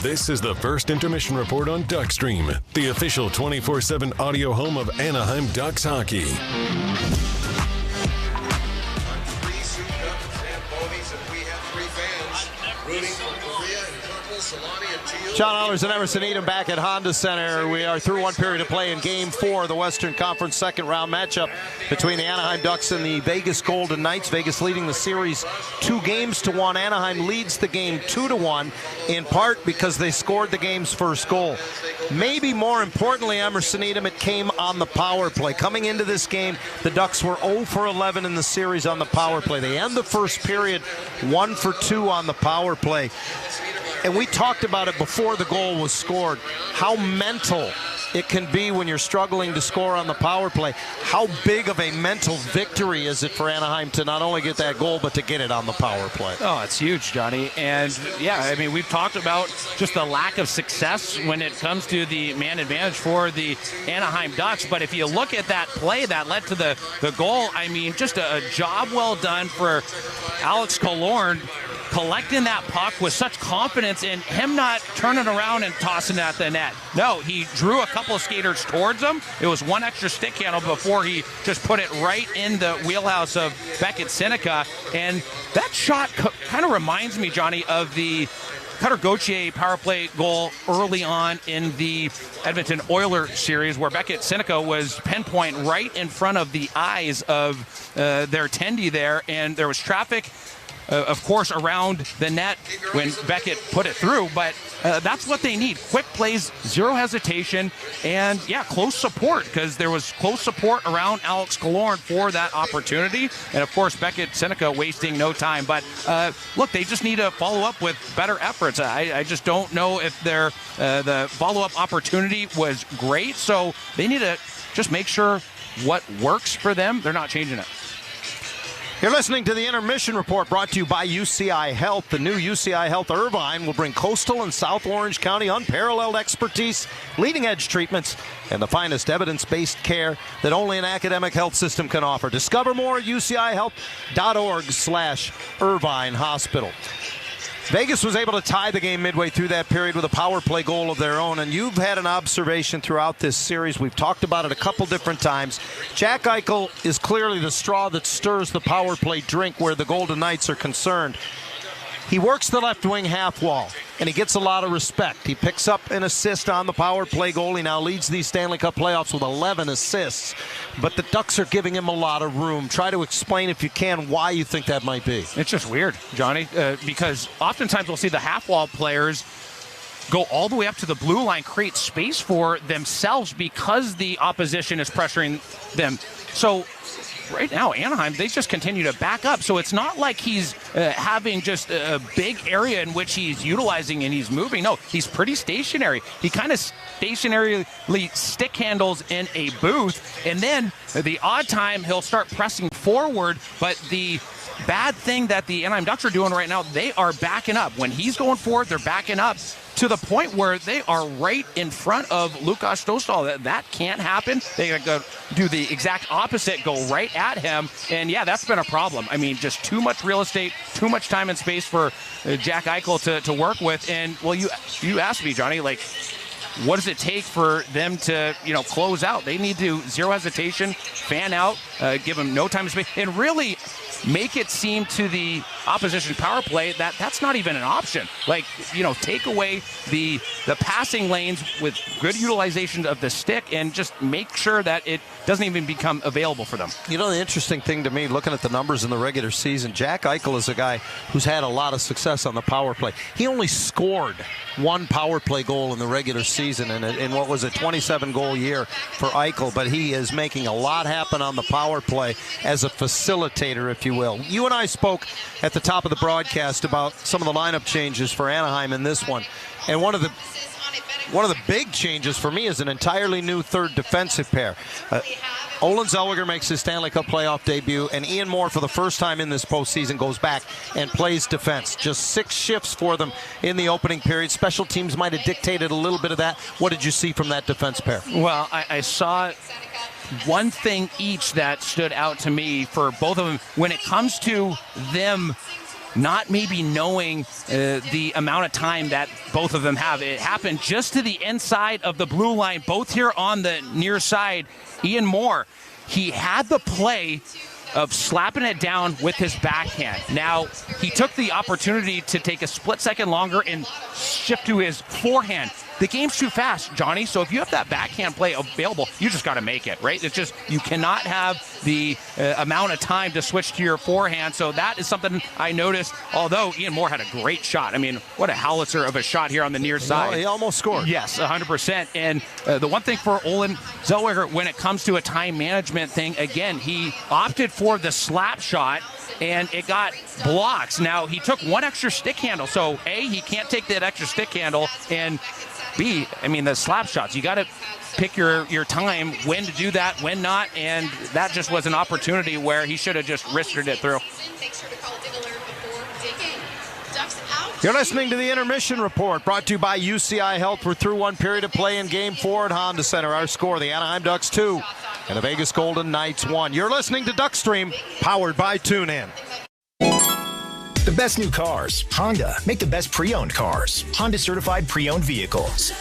S27: This is the first intermission report on Duckstream, the official 24/7 audio home of Anaheim Ducks hockey.
S1: We have 3 fans rooting for Korea and
S24: John Allers and Emerson Edom back at Honda Center. We are through one period of play in Game 4 of the Western Conference second-round matchup between the Anaheim Ducks and the Vegas Golden Knights. Vegas leading the series 2-1. Anaheim leads the game 2-1, in part because they scored the game's first goal. Maybe more importantly, Emerson Edom, it came on the power play. Coming into this game, the Ducks were 0 for 11 in the series on the power play. They end the first period 1 for 2 on the power play. And we talked about it before the goal was scored, how mental it can be when you're struggling to score on the power play. How big of a mental victory is it for Anaheim to not only get that goal, but to get it on the power play?
S25: Oh, it's huge, Johnny. And, yeah, I mean, we've talked about just the lack of success when it comes to the man advantage for the Anaheim Ducks. But if you look at that play that led to the goal, I mean, just a job well done for Alex Killorn, collecting that puck with such confidence and him not turning around and tossing it at the net. No, he drew a couple of skaters towards him. It was one extra stick handle before he just put it right in the wheelhouse of Beckett Seneca. And that shot kind of reminds me, Johnny, of the Cutter Gauthier power play goal early on in the Edmonton Oilers series, where Beckett Seneca was pinpoint right in front of the eyes of their attendee there, and there was traffic, of course, around the net when Beckett put it through, but that's what they need. Quick plays, zero hesitation, and, yeah, close support, because there was close support around Alex Killorn for that opportunity, and, of course, Beckett Seneca wasting no time. But, look, they just need to follow up with better efforts. I just don't know if the follow-up opportunity was great, so they need to just make sure what works for them, they're not changing it.
S24: You're listening to the Intermission Report, brought to you by UCI Health. The new UCI Health Irvine will bring coastal and South Orange County unparalleled expertise, leading-edge treatments, and the finest evidence-based care that only an academic health system can offer. Discover more at ucihealth.org/Irvine Hospital. Vegas was able to tie the game midway through that period with a power play goal of their own, and you've had an observation throughout this series. We've talked about it a couple different times. Jack Eichel is clearly the straw that stirs the power play drink where the Golden Knights are concerned. He works the left wing half wall, and he gets a lot of respect. He picks up an assist on the power play goal. He now leads these Stanley Cup playoffs with 11 assists. But the Ducks are giving him a lot of room. Try to explain, if you can, why you think that might be.
S25: It's just weird, Johnny, because oftentimes we'll see the half wall players go all the way up to the blue line, create space for themselves because the opposition is pressuring them. So right now, Anaheim, they just continue to back up. So it's not like he's having just a big area in which he's utilizing and he's moving. No, he's pretty stationary. He kind of stationarily stick handles in a booth, and then the odd time he'll start pressing forward. But the bad thing that the Anaheim Ducks are doing right now, they are backing up. When he's going forward, they're backing up to the point where they are right in front of Lukas Dostal. That can't happen. They go do the exact opposite, go right at him. And, yeah, that's been a problem. I mean, just too much real estate, too much time and space for Jack Eichel to work with. And, well, you asked me, Johnny, like, what does it take for them to, close out? They need to zero hesitation, fan out, give them no time and space, and really make it seem to the opposition power play that that's not even an option. Like, take away the passing lanes with good utilization of the stick and just make sure that it doesn't even become available for them.
S24: The interesting thing to me, looking at the numbers in the regular season, Jack Eichel is a guy who's had a lot of success on the power play. He only scored one power play goal in the regular season in what was a 27-goal year for Eichel, but he is making a lot happen on the power play as a facilitator, if you will. You and I spoke at the top of the broadcast about some of the lineup changes for Anaheim in this one, and one of the big changes for me is an entirely new third defensive pair. Olin Zellweger makes his Stanley Cup playoff debut, and Ian Moore, for the first time in this postseason, goes back and plays defense. Just 6 shifts for them in the opening period. Special teams might have dictated a little bit of that. What did you see from that defense pair?
S25: Well, I saw one thing each that stood out to me for both of them when it comes to them not maybe knowing the amount of time that both of them have. It happened just to the inside of the blue line, both here on the near side. Ian Moore, he had the play of slapping it down with his backhand. Now, he took the opportunity to take a split second longer and shift to his forehand. The game's too fast, Johnny, so if you have that backhand play available, you just got to make it, right? It's just, you cannot have the amount of time to switch to your forehand, so that is something I noticed, although Ian Moore had a great shot. I mean, what a howitzer of a shot here on the near side.
S24: Well, he almost scored.
S25: Yes, 100%. And the one thing for Olin Zellweger, when it comes to a time management thing, again, he opted for the slap shot, and it got blocks. Now, he took one extra stick handle, so A, he can't take that extra stick handle, and B, I mean, the slap shots, you got to pick your time, when to do that, when not, and that just was an opportunity where he should have just wristed it through.
S24: You're listening to the Intermission Report, brought to you by UCI Health. We're through one period of play in Game 4 at Honda Center. Our score, the Anaheim Ducks 2 and the Vegas Golden Knights 1. You're listening to Duckstream, powered by TuneIn.
S5: The best new cars. Honda. Make the best pre-owned cars. Honda certified pre-owned vehicles.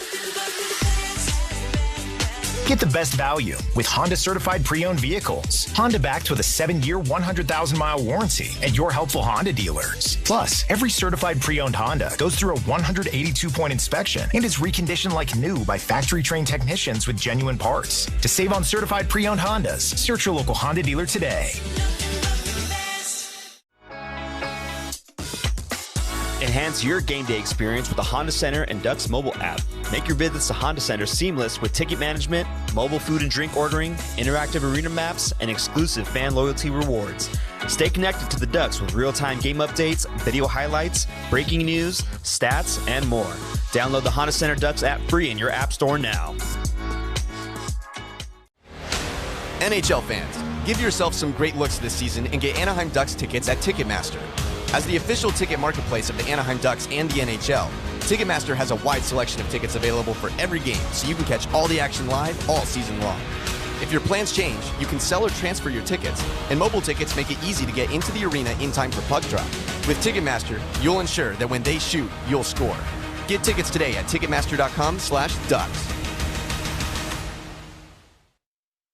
S5: Get the best value with Honda certified pre-owned vehicles. Honda backed with a 7-year, 100,000-mile warranty at your helpful Honda dealers. Plus, every certified pre-owned Honda goes through a 182-point inspection and is reconditioned like new by factory-trained technicians with genuine parts. To save on certified pre-owned Hondas, search your local Honda dealer today.
S6: Enhance your game day experience with the Honda Center and Ducks mobile app. Make your visits to Honda Center seamless with ticket management, mobile food and drink ordering, interactive arena maps, and exclusive fan loyalty rewards. Stay connected to the Ducks with real-time game updates, video highlights, breaking news, stats, and more. Download the Honda Center Ducks app free in your app store now.
S11: NHL fans, give yourself some great looks this season and get Anaheim Ducks tickets at Ticketmaster. As the official ticket marketplace of the Anaheim Ducks and the NHL, Ticketmaster has a wide selection of tickets available for every game, so you can catch all the action live all season long. If your plans change, you can sell or transfer your tickets, and mobile tickets make it easy to get into the arena in time for puck drop. With Ticketmaster, you'll ensure that when they shoot, you'll score. Get tickets today at Ticketmaster.com/Ducks.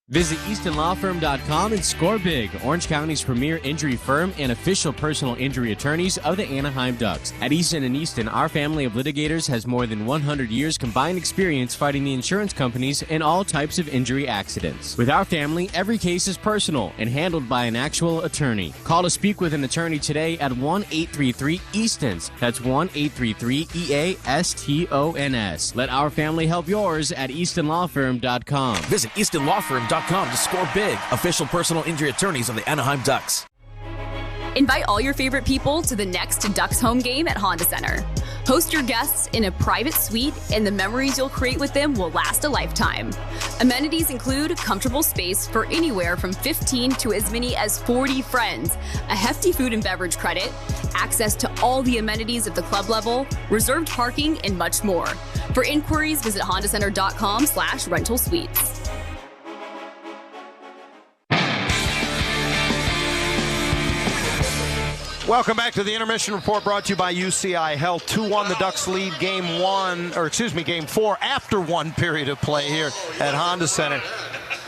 S12: Visit EastonLawFirm.com and score big, Orange County's premier injury firm and official personal injury attorneys of the Anaheim Ducks. At Easton & Easton, our family of litigators has more than 100 years combined experience fighting the insurance companies in all types of injury accidents. With our family, every case is personal and handled by an actual attorney. Call to speak with an attorney today at 1-833-EASTONS. That's 1-833-EASTONS. Let our family help yours at EastonLawFirm.com.
S14: Visit EastonLawFirm.com to score big, official personal injury attorneys of the Anaheim Ducks.
S15: Invite all your favorite people to the next Ducks home game at Honda Center. Host your guests in a private suite, and the memories you'll create with them will last a lifetime. Amenities include comfortable space for anywhere from 15 to as many as 40 friends, a hefty food and beverage credit, access to all the amenities of the club level, reserved parking, and much more. For inquiries, visit hondacenter.com/rental suites.
S24: Welcome back to the Intermission Report, brought to you by UCI Health. 2-1 the Ducks lead Game 4 after one period of play here at Honda Center.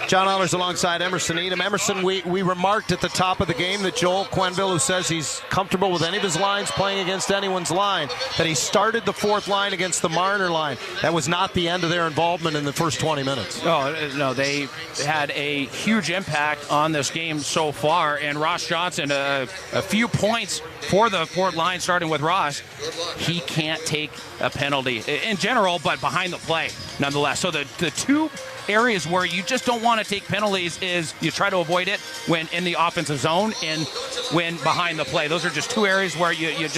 S24: John Allers alongside Emerson Edom. Emerson, we remarked at the top of the game that Joel Quenneville, who says he's comfortable with any of his lines playing against anyone's line, that he started the fourth line against the Marner line. That was not the end of their involvement in the first 20 minutes.
S25: Oh, no, they had a huge impact on this game so far, and Ross Johnson, a few points for the fourth line, starting with Ross. He can't take a penalty in general, but behind the play nonetheless. So the two areas where you just don't want to take penalties is you try to avoid it when in the offensive zone and when behind the play. Those are just two areas where you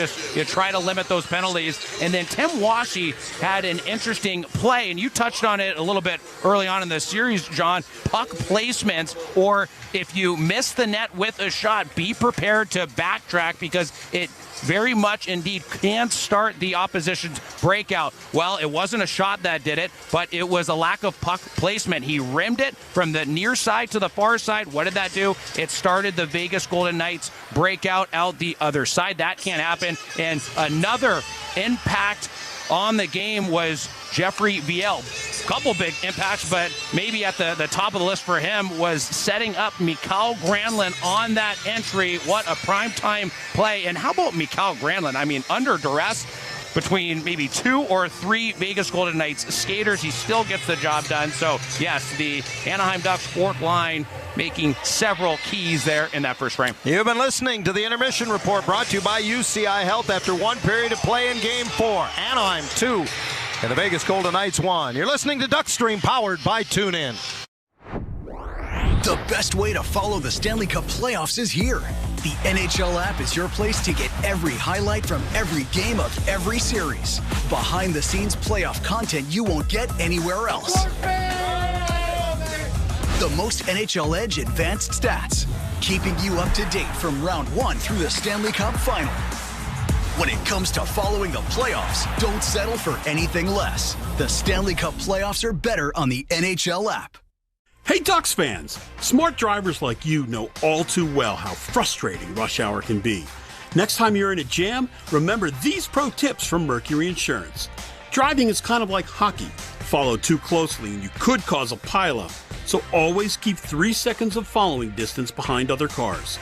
S25: try to limit those penalties. And then Tim Washy had an interesting play, and you touched on it a little bit early on in the series, John. Puck placements, or if you miss the net with a shot, be prepared to backtrack, because it very much indeed can start the opposition's breakout. Well, it wasn't a shot that did it, but it was a lack of puck placement. He rimmed it from the near side to the far side. What did that do? It started the Vegas Golden Knights breakout out the other side. That can't happen. And another impact on the game was Jeffrey Viel. Couple big impacts, but maybe at the top of the list for him was setting up Mikael Granlund on that entry. What a primetime play. And how about Mikael Granlund? I mean, under duress, between maybe 2 or 3 Vegas Golden Knights skaters, he still gets the job done. So, yes, the Anaheim Ducks fourth line making several keys there in that first frame.
S24: You've been listening to the Intermission Report, brought to you by UCI Health after one period of play in Game 4. Anaheim 2 and the Vegas Golden Knights 1. You're listening to Duckstream, powered by TuneIn.
S7: The best way to follow the Stanley Cup playoffs is here. The NHL app is your place to get every highlight from every game of every series. Behind-the-scenes playoff content you won't get anywhere else. The most NHL Edge advanced stats, keeping you up to date from round 1 through the Stanley Cup final. When it comes to following the playoffs, don't settle for anything less. The Stanley Cup playoffs are better on the NHL app.
S16: Hey Ducks fans! Smart drivers like you know all too well how frustrating rush hour can be. Next time you're in a jam, remember these pro tips from Mercury Insurance. Driving is kind of like hockey. Follow too closely and you could cause a pileup. So always keep 3 seconds of following distance behind other cars.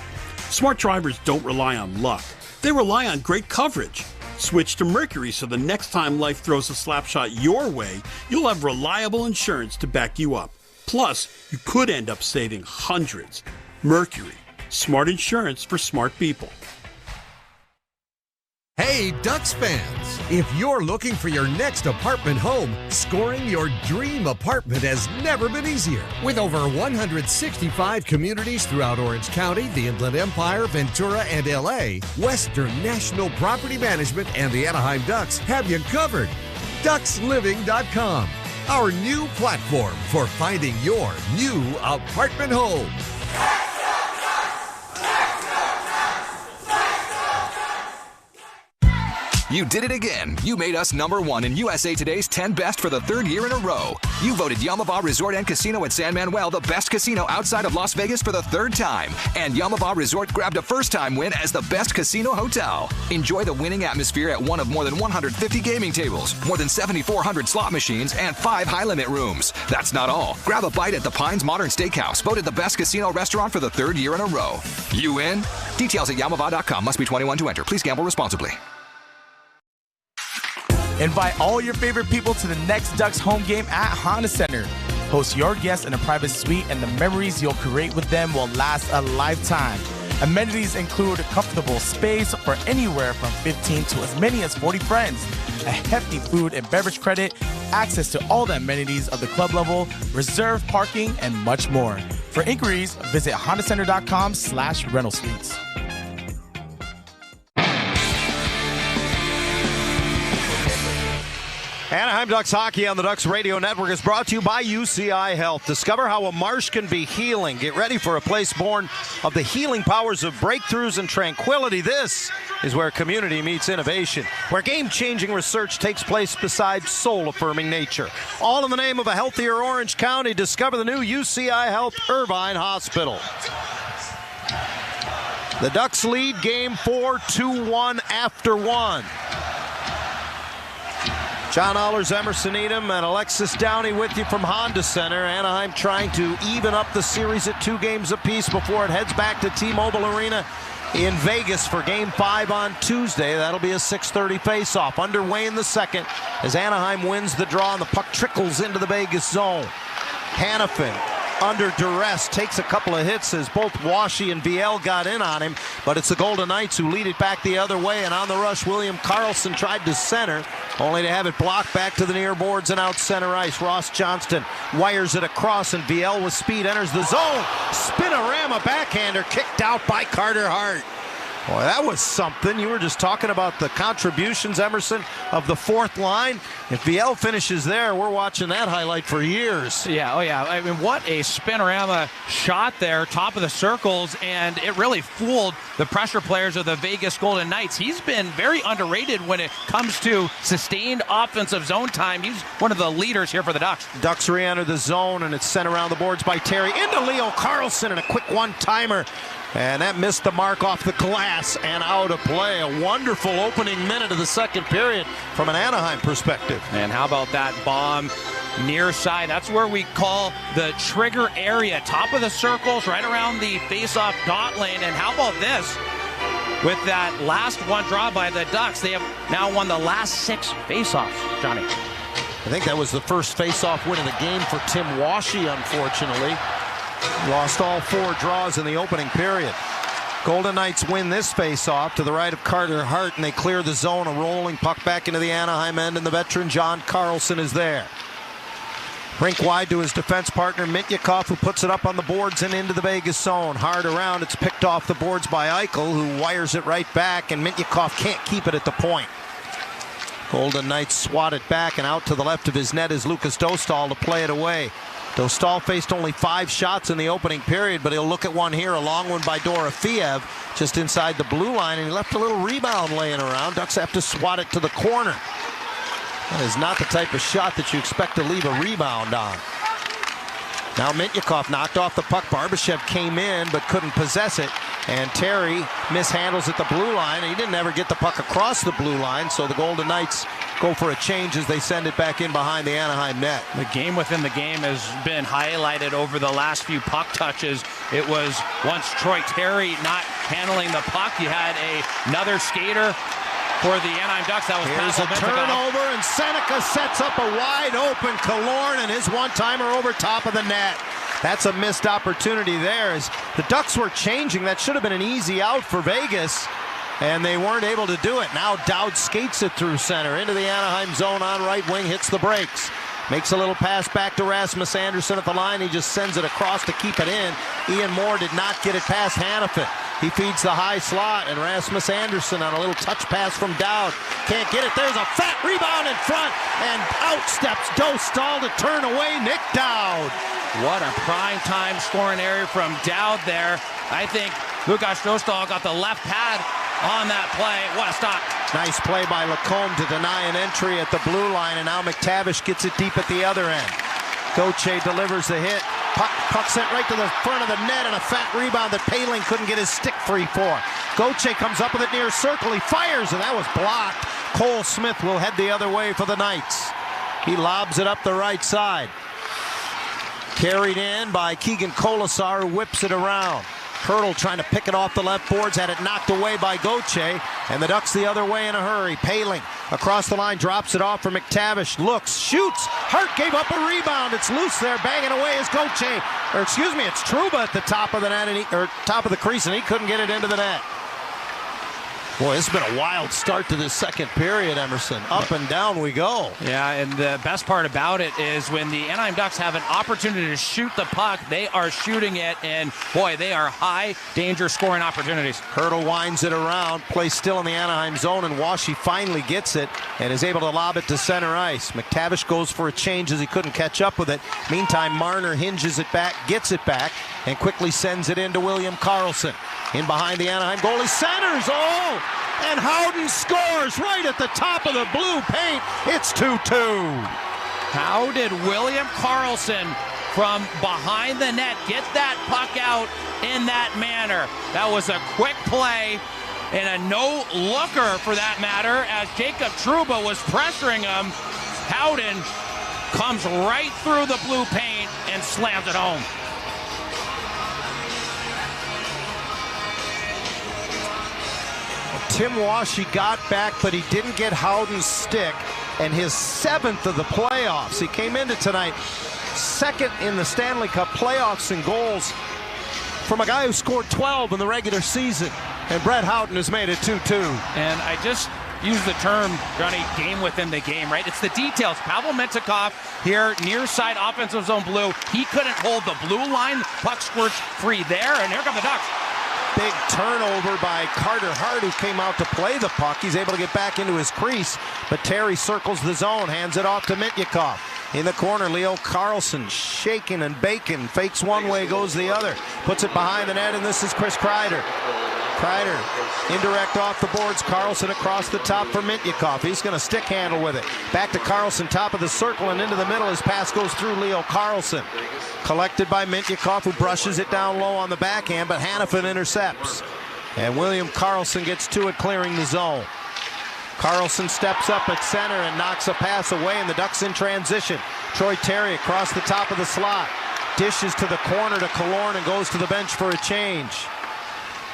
S16: Smart drivers don't rely on luck. They rely on great coverage. Switch to Mercury so the next time life throws a slap shot your way, you'll have reliable insurance to back you up. Plus, you could end up saving hundreds. Mercury, smart insurance for smart people.
S8: Hey, Ducks fans! If you're looking for your next apartment home, scoring your dream apartment has never been easier. With over 165 communities throughout Orange County, the Inland Empire, Ventura, and LA, Western National Property Management and the Anaheim Ducks have you covered. DucksLiving.com, our new platform for finding your new apartment home.
S9: You did it again. You made us #1 in USA Today's 10 Best for the 3rd year in a row. You voted Yamava Resort and Casino at San Manuel the best casino outside of Las Vegas for the 3rd time. And Yamava Resort grabbed a first-time win as the best casino hotel. Enjoy the winning atmosphere at one of more than 150 gaming tables, more than 7,400 slot machines, and 5 high-limit rooms. That's not all. Grab a bite at the Pines Modern Steakhouse, voted the best casino restaurant for the 3rd year in a row. You in? Details at Yamava.com. Must be 21 to enter. Please gamble responsibly.
S13: Invite all your favorite people to the next Ducks home game at Honda Center. Host your guests in a private suite, and the memories you'll create with them will last a lifetime. Amenities include comfortable space for anywhere from 15 to as many as 40 friends, a hefty food and beverage credit, access to all the amenities of the club level, reserved parking, and much more. For inquiries, visit hondacenter.com/rental suites.
S24: Anaheim Ducks hockey on the Ducks Radio Network is brought to you by UCI Health. Discover how a marsh can be healing. Get ready for a place born of the healing powers of breakthroughs and tranquility. This is where community meets innovation, where game-changing research takes place beside soul-affirming nature. All in the name of a healthier Orange County. Discover the new UCI Health Irvine Hospital. The Ducks lead Game 4 2-1 after 1. John Allers, Emerson Edom, and Alexis Downey with you from Honda Center. Anaheim trying to even up the series at 2 games apiece before it heads back to T-Mobile Arena in Vegas for Game 5 on Tuesday. That'll be a 6:30 face-off. Underway in the second as Anaheim wins the draw and the puck trickles into the Vegas zone. Hanifin, under duress, takes a couple of hits as both Washi and Viel got in on him, but it's the Golden Knights who lead it back the other way, and on the rush, William Karlsson tried to center, only to have it blocked back to the near boards and out center ice. Ross Johnston wires it across, and Viel with speed enters the zone. Spinorama backhander kicked out by Carter Hart. Boy, that was something. You were just talking about the contributions, Emerson, of the fourth line. If Viel finishes there, we're watching that highlight for years.
S25: Yeah, oh yeah. I mean, what a spinorama shot there, top of the circles, and it really fooled the pressure players of the Vegas Golden Knights. He's been very underrated when it comes to sustained offensive zone time. He's one of the leaders here for the Ducks.
S24: Ducks re-enter the zone, and it's sent around the boards by Terry into Leo Carlsson, and a quick one-timer And that missed the mark off the glass and out of play. A wonderful opening minute of the second period from an Anaheim perspective.
S2: And how about that bomb near side? That's where we call the trigger area. Top of the circles, right around the face-off dot lane. And how about this? With that last one draw by the Ducks, they have now won the last 6 face-offs, Johnny.
S24: I think that was the first face-off win of the game for Tim Washi, unfortunately. Lost all 4 draws in the opening period. Golden Knights win this face-off to the right of Carter Hart, and they clear the zone. A rolling puck back into the Anaheim end, and the veteran John Carlson is there. Rink wide to his defense partner Mityakov, who puts it up on the boards and into the Vegas zone. Hard around, it's picked off the boards by Eichel, who wires it right back, and Mityakov can't keep it at the point. Golden Knights swat it back, and out to the left of his net is Lucas Dostal to play it away. Dostal faced only 5 shots in the opening period, but he'll look at one here, a long one by Dorofeev, just inside the blue line, and he left a little rebound laying around. Ducks have to swat it to the corner. That is not the type of shot that you expect to leave a rebound on. Now Mityakov knocked off the puck. Barbashev came in but couldn't possess it, and Terry mishandles at the blue line. He didn't ever get the puck across the blue line, so the Golden Knights go for a change as they send it back in behind the Anaheim net.
S2: The game within the game has been highlighted over the last few puck touches. It was once Troy Terry not handling the puck. You had another skater for the Anaheim Ducks. That was
S24: Here's a turnover, and Seneca sets up a wide open Killorn, and his one-timer over top of the net. That's a missed opportunity there. As the Ducks were changing, that should have been an easy out for Vegas, and they weren't able to do it. Now Dowd skates it through center into the Anaheim zone on right wing, hits the brakes. Makes a little pass back to Rasmus Anderson at the line. He just sends it across to keep it in. Ian Moore did not get it past Hannafin. He feeds the high slot, and Rasmus Anderson on a little touch pass from Dowd. Can't get it. There's a fat rebound in front, and out steps Dostal to turn away Nick Dowd.
S2: What a prime time scoring area from Dowd there. I think Lukas Dostal got the left pad on that play. What a stop.
S24: Nice play by Lacombe to deny an entry at the blue line, and now McTavish gets it deep at the other end. Gauthier delivers the hit. Puck sent right to the front of the net, and a fat rebound that Poehling couldn't get his stick free for. Gauthier comes up with it near circle. He fires, and that was blocked. Cole Smith will head the other way for the Knights. He lobs it up the right side. Carried in by Keegan Colasar, who whips it around. Hurdle trying to pick it off the left boards, had it knocked away by Gauthier, and the Ducks the other way in a hurry. Poehling across the line, drops it off for McTavish, looks, shoots. Hart gave up a rebound. It's loose there, banging away is Gauthier. Or excuse me, it's Trouba at the top of the net, or top of the crease, and he couldn't get it into the net. Boy, it's been a wild start to this second period, Emerson. Up and down we go.
S2: Yeah, and the best part about it is when the Anaheim Ducks have an opportunity to shoot the puck, they are shooting it, and boy, they are high danger scoring opportunities.
S24: Hurdle winds it around, plays still in the Anaheim zone, and Washi finally gets it and is able to lob it to center ice. McTavish goes for a change as he couldn't catch up with it. Meantime, Marner hinges it back, gets it back, and quickly sends it into William Karlsson. In behind the Anaheim goalie, centers, and Howden scores right at the top of the blue paint. It's 2-2.
S2: How did William Karlsson from behind the net get that puck out in that manner? That was a quick play and a no-looker for that matter, as Jacob Trouba was pressuring him. Howden comes right through the blue paint and slams it home.
S24: Tim Washi got back, but he didn't get Howden's stick, and his 7th of the playoffs. He came into tonight 2nd in the Stanley Cup playoffs in goals from a guy who scored 12 in the regular season, and Brett Howden has made it 2-2.
S2: And I just use the term, Johnny, game within the game, right? It's the details. Pavel Mintyukov here, near side offensive zone blue. He couldn't hold the blue line. Puck squirts free there, and here come the Ducks.
S24: Big turnover by Carter Hart, who came out to play the puck. He's able to get back into his crease, but Terry circles the zone, hands it off to Mityukov. In the corner, Leo Carlsson shaking and baking, fakes one way, goes the other, puts it behind the net, and this is Chris Kreider. Kreider, indirect off the boards. Carlson across the top for Mintyukov. He's going to stick handle with it. Back to Carlson, top of the circle and into the middle. His pass goes through Leo Carlson. Collected by Mintyukov, who brushes it down low on the backhand, but Hanifin intercepts. And William Carlson gets to it, clearing the zone. Carlson steps up at center and knocks a pass away, and the Ducks in transition. Troy Terry across the top of the slot. Dishes to the corner to Killorn and goes to the bench for a change.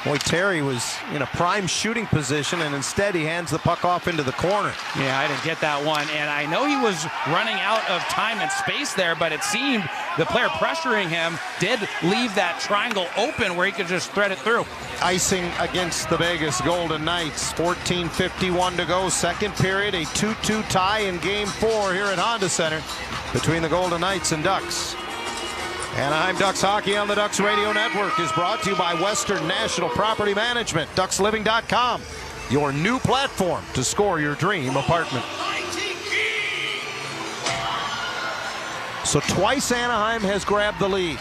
S24: Boy, Terry was in a prime shooting position, and instead he hands the puck off into the corner.
S2: Yeah, I didn't get that one. And I know he was running out of time and space there, but it seemed the player pressuring him did leave that triangle open where he could just thread it through.
S24: Icing against the Vegas Golden Knights. 14:51 to go. Second period, a 2-2 tie in Game 4 here at Honda Center between the Golden Knights and Ducks. Anaheim Ducks hockey on the Ducks Radio Network is brought to you by Western National Property Management. DucksLiving.com, your new platform to score your dream apartment. So twice Anaheim has grabbed the lead.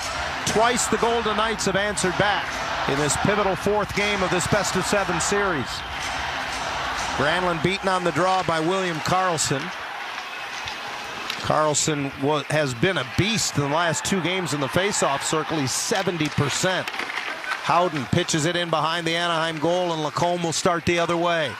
S24: Twice the Golden Knights have answered back in this pivotal fourth game of this best-of-7 series. Granlund beaten on the draw by William Carlson. Carlson has been a beast in the last 2 games in the face-off circle. He's 70%. Howden pitches it in behind the Anaheim goal, and Lacombe will start the other way.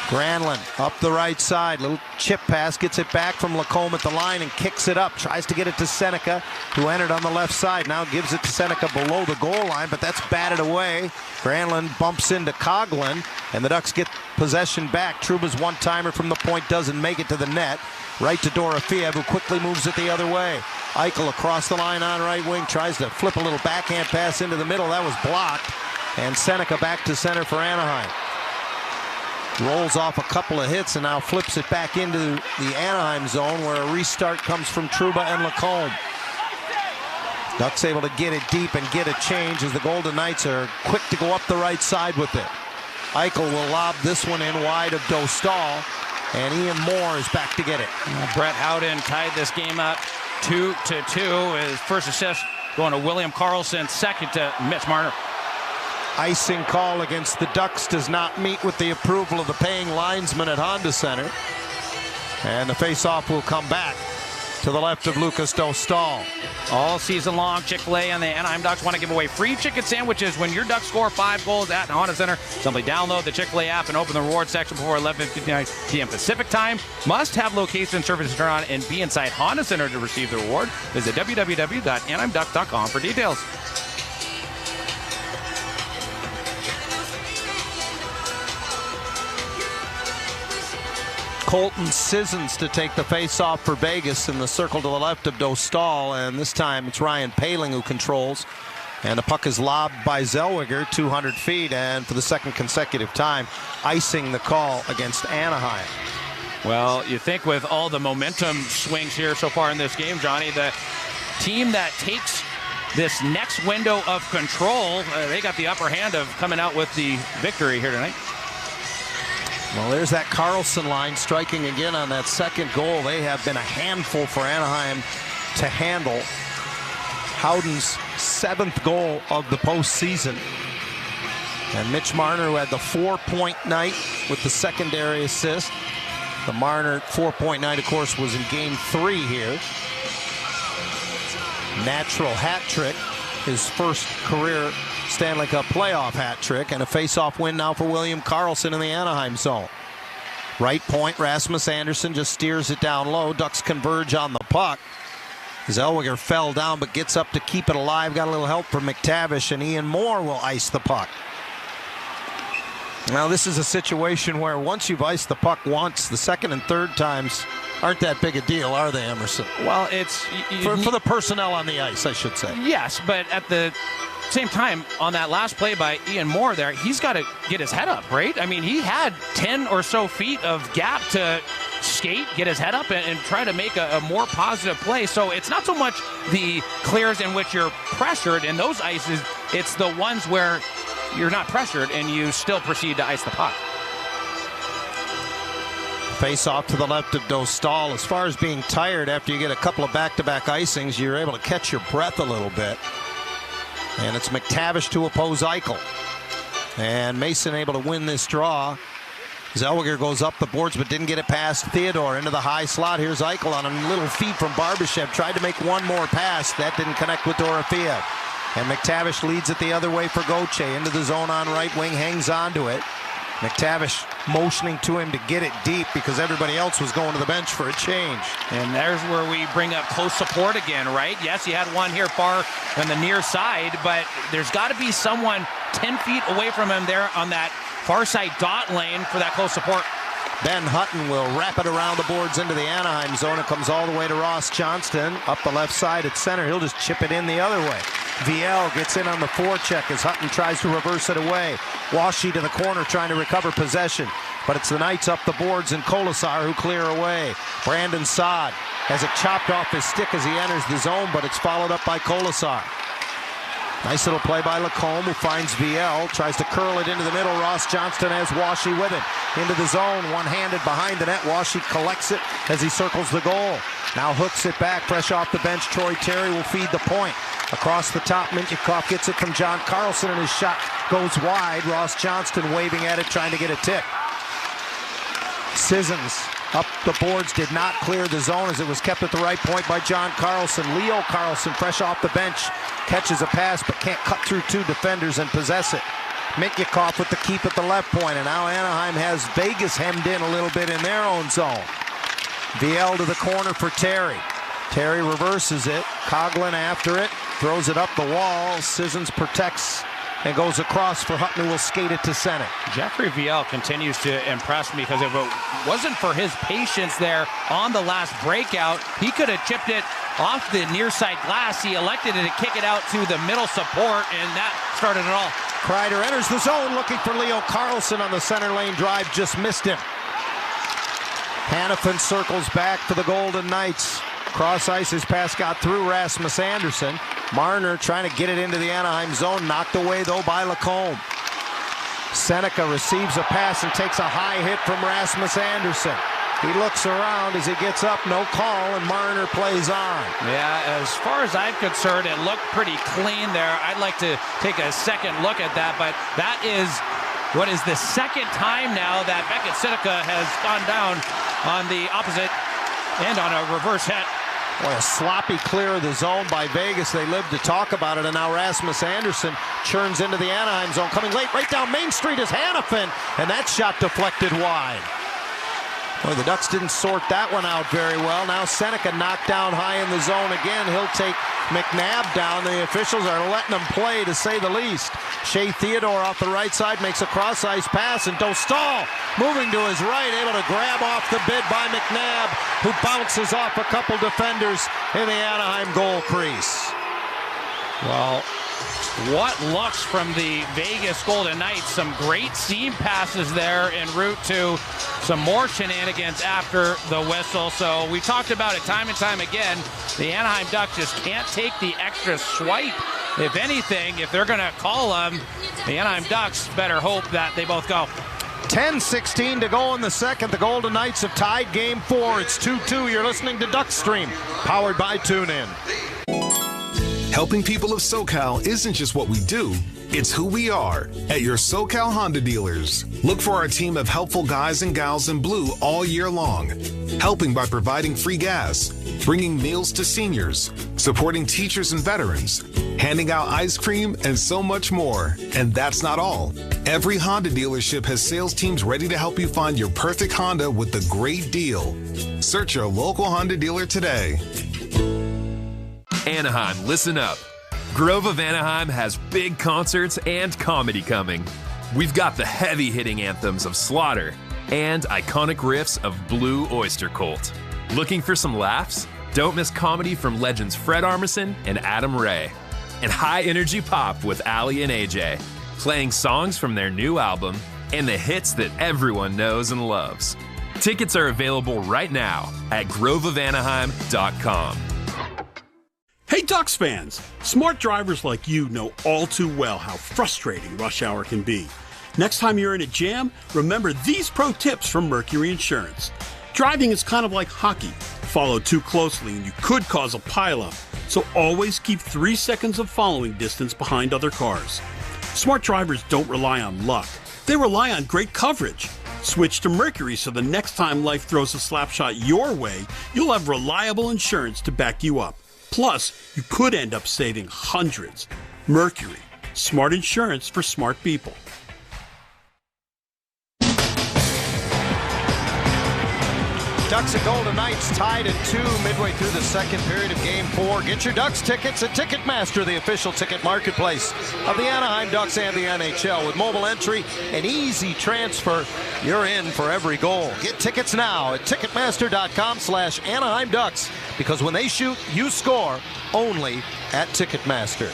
S24: Granlund up the right side. Little chip pass, gets it back from Lacombe at the line and kicks it up. Tries to get it to Seneca, who entered on the left side. Now gives it to Seneca below the goal line, but that's batted away. Granlund bumps into Coghlan, and the Ducks get possession back. Trouba's one-timer from the point doesn't make it to the net. Right to Dorofeev, who quickly moves it the other way. Eichel across the line on right wing, tries to flip a little backhand pass into the middle. That was blocked. And Seneca back to center for Anaheim. Rolls off a couple of hits and now flips it back into the Anaheim zone, where a restart comes from Trouba and Lacombe. Ducks able to get it deep and get a change as the Golden Knights are quick to go up the right side with it. Eichel will lob this one in wide of Dostal. And Ian Moore is back to get it.
S2: Brett Howden tied this game up 2-2. His first assist going to William Carlson, second to Mitch Marner.
S24: Icing call against the Ducks does not meet with the approval of the paying linesman at Honda Center. And the face-off will come back to the left of Lucas Dostal.
S2: All season long, Chick-fil-A and the Anaheim Ducks want to give away free chicken sandwiches when your Ducks score 5 goals at Honda Center. Simply download the Chick-fil-A app and open the reward section before 11:59 p.m. Pacific time. Must have location services turned on and be inside Honda Center to receive the reward. Visit www.anaheimduck.com for details.
S24: Colton Sissons to take the face-off for Vegas in the circle to the left of Dostal, and this time it's Ryan Poehling who controls. And the puck is lobbed by Zellweger 200 feet, and for the second consecutive time, icing the call against Anaheim.
S2: Well, you think with all the momentum swings here so far in this game, Johnny, the team that takes this next window of control, they got the upper hand of coming out with the victory here tonight.
S24: Well, there's that Carlson line striking again on that second goal. They have been a handful for Anaheim to handle. Howden's 7th goal of the postseason. And Mitch Marner, who had the 4-point night with the secondary assist. The Marner 4-point night, of course, was in Game 3 here. Natural hat trick, his first career Stanley Cup playoff hat trick, and a face-off win now for William Carlson in the Anaheim zone. Right point, Rasmus Andersson just steers it down low. Ducks converge on the puck. Zellweger fell down but gets up to keep it alive. Got a little help from McTavish, and Ian Moore will ice the puck. Now this is a situation where once you've iced the puck once, the second and third times aren't that big a deal, are they, Emerson?
S2: Well, it's
S24: for the personnel on the ice, I should say.
S2: Yes, but at the same time, on that last play by Ian Moore there, he's got to get his head up, right? I mean, he had 10 or so feet of gap to skate, get his head up, and try to make a more positive play. So it's not so much the clears in which you're pressured in those ices, it's the ones where you're not pressured and you still proceed to ice the puck.
S24: Face off to the left of Dostal. As far as being tired after you get a couple of back-to-back icings, you're able to catch your breath a little bit. And it's McTavish to oppose Eichel. And Mason able to win this draw. Zellweger goes up the boards but didn't get it past Theodore into the high slot. Here's Eichel on a little feed from Barbashev. Tried to make one more pass. That didn't connect with Dorofeev. And McTavish leads it the other way for Gauthier. Into the zone on right wing, hangs on to it. McTavish motioning to him to get it deep because everybody else was going to the bench for a change.
S2: And there's where we bring up close support again, right? Yes, you had one here far on the near side, but there's got to be someone 10 feet away from him there on that far side dot lane for that close support.
S24: Ben Hutton will wrap it around the boards into the Anaheim zone. It comes all the way to Ross Johnston. Up the left side at center. He'll just chip it in the other way. VL gets in on the forecheck as Hutton tries to reverse it away. Washy to the corner trying to recover possession. But it's the Knights up the boards and Kolasar who clear away. Brandon Saad has it chopped off his stick as he enters the zone, but it's followed up by Kolasar. Nice little play by Lacombe, who finds VL, tries to curl it into the middle. Ross Johnston has Washy with it. Into the zone, one-handed behind the net. Washy collects it as he circles the goal. Now hooks it back, fresh off the bench. Troy Terry will feed the point. Across the top, Mintyukov gets it from John Carlson, and his shot goes wide. Ross Johnston waving at it, trying to get a tip. Sissons up the boards, did not clear the zone as it was kept at the right point by John Carlson. Leo Carlson, fresh off the bench, catches a pass but can't cut through two defenders and possess it. Mintyukov with the keep at the left point, and now Anaheim has Vegas hemmed in a little bit in their own zone. VL to the corner for Terry. Terry reverses it. Coughlin after it, throws it up the wall. Sissons protects and goes across for Hutton, who will skate it to center.
S2: Jeffrey VL continues to impress me because if it wasn't for his patience there on the last breakout, he could have chipped it off the near side glass. He elected to kick it out to the middle support, and that started it all.
S24: Kreider enters the zone looking for Leo Carlson on the center lane drive, just missed him. Hannafin circles back for the Golden Knights. Cross ice, his pass got through Rasmus Andersson. Marner trying to get it into the Anaheim zone, knocked away though by Lacombe. Seneca receives a pass and takes a high hit from Rasmus Andersson. He looks around as he gets up, no call, and Marner plays on.
S2: Yeah, as far as I'm concerned, it looked pretty clean there. I'd like to take a second look at that, but that is what is the second time now that Beckett Seneca has gone down on the opposite end on a reverse hit.
S24: Boy, a sloppy clear of the zone by Vegas. They live to talk about it, and now Rasmus Andersson churns into the Anaheim zone. Coming late, right down Main Street is Hannafin, and that shot deflected wide. Boy, the Ducks didn't sort that one out very well. Now Seneca knocked down high in the zone again. He'll take McNabb down. The officials are letting him play, to say the least. Shea Theodore off the right side makes a cross-ice pass, and Dostal moving to his right, able to grab off the bid by McNabb, who bounces off a couple defenders in the Anaheim goal crease.
S2: Well, what looks from the Vegas Golden Knights. Some great seam passes there en route to some more shenanigans after the whistle. So we talked about it time and time again. The Anaheim Ducks just can't take the extra swipe. If anything, if they're going to call them, the Anaheim Ducks better hope that they both go.
S24: 10:16 to go in the second. The Golden Knights have tied game 4. It's 2-2. You're listening to Duckstream, powered by TuneIn.
S3: Helping people of SoCal isn't just what we do, it's who we are at your SoCal Honda dealers. Look for our team of helpful guys and gals in blue all year long, helping by providing free gas, bringing meals to seniors, supporting teachers and veterans, handing out ice cream, and so much more. And that's not all. Every Honda dealership has sales teams ready to help you find your perfect Honda with a great deal. Search your local Honda dealer today.
S26: Anaheim, listen up. Grove of Anaheim has big concerts and comedy coming. We've got the heavy-hitting anthems of Slaughter and iconic riffs of Blue Oyster Cult. Looking for some laughs? Don't miss comedy from legends Fred Armisen and Adam Ray. And high-energy pop with Ali and AJ, playing songs from their new album and the hits that everyone knows and loves. Tickets are available right now at groveofanaheim.com.
S16: Hey Ducks fans! Smart drivers like you know all too well how frustrating rush hour can be. Next time you're in a jam, remember these pro tips from Mercury Insurance. Driving is kind of like hockey. Follow too closely and you could cause a pileup. So always keep 3 seconds of following distance behind other cars. Smart drivers don't rely on luck. They rely on great coverage. Switch to Mercury so the next time life throws a slapshot your way, you'll have reliable insurance to back you up. Plus, you could end up saving hundreds. Mercury, smart insurance for smart people.
S24: Ducks and Golden Knights tied at 2 midway through the second period of Game 4. Get your Ducks tickets at Ticketmaster, the official ticket marketplace of the Anaheim Ducks and the NHL. With mobile entry and easy transfer, you're in for every goal. Get tickets now at Ticketmaster.com/Anaheim Ducks, because when they shoot, you score only at Ticketmaster.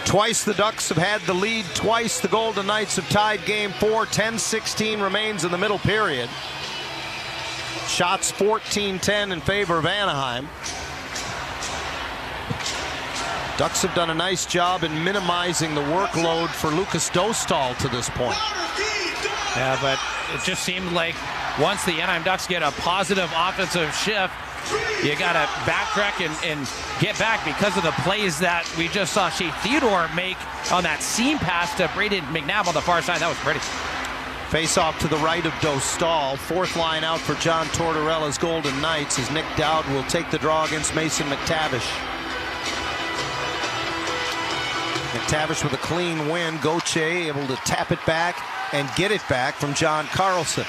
S24: Twice the Ducks have had the lead. Twice the Golden Knights have tied Game 4. 10-16 remains in the middle period. Shots 14-10 in favor of Anaheim. Ducks have done a nice job in minimizing the workload for Lukas Dostal to this point.
S2: Yeah, but it just seemed like once the Anaheim Ducks get a positive offensive shift, you got to backtrack and get back because of the plays that we just saw Shea Theodore make on that seam pass to Braden McNabb on the far side. That was pretty.
S24: Face off to the right of Dostal. Fourth line out for John Tortorella's Golden Knights as Nick Dowd will take the draw against Mason McTavish. McTavish with a clean win. Gauthier able to tap it back and get it back from John Carlson.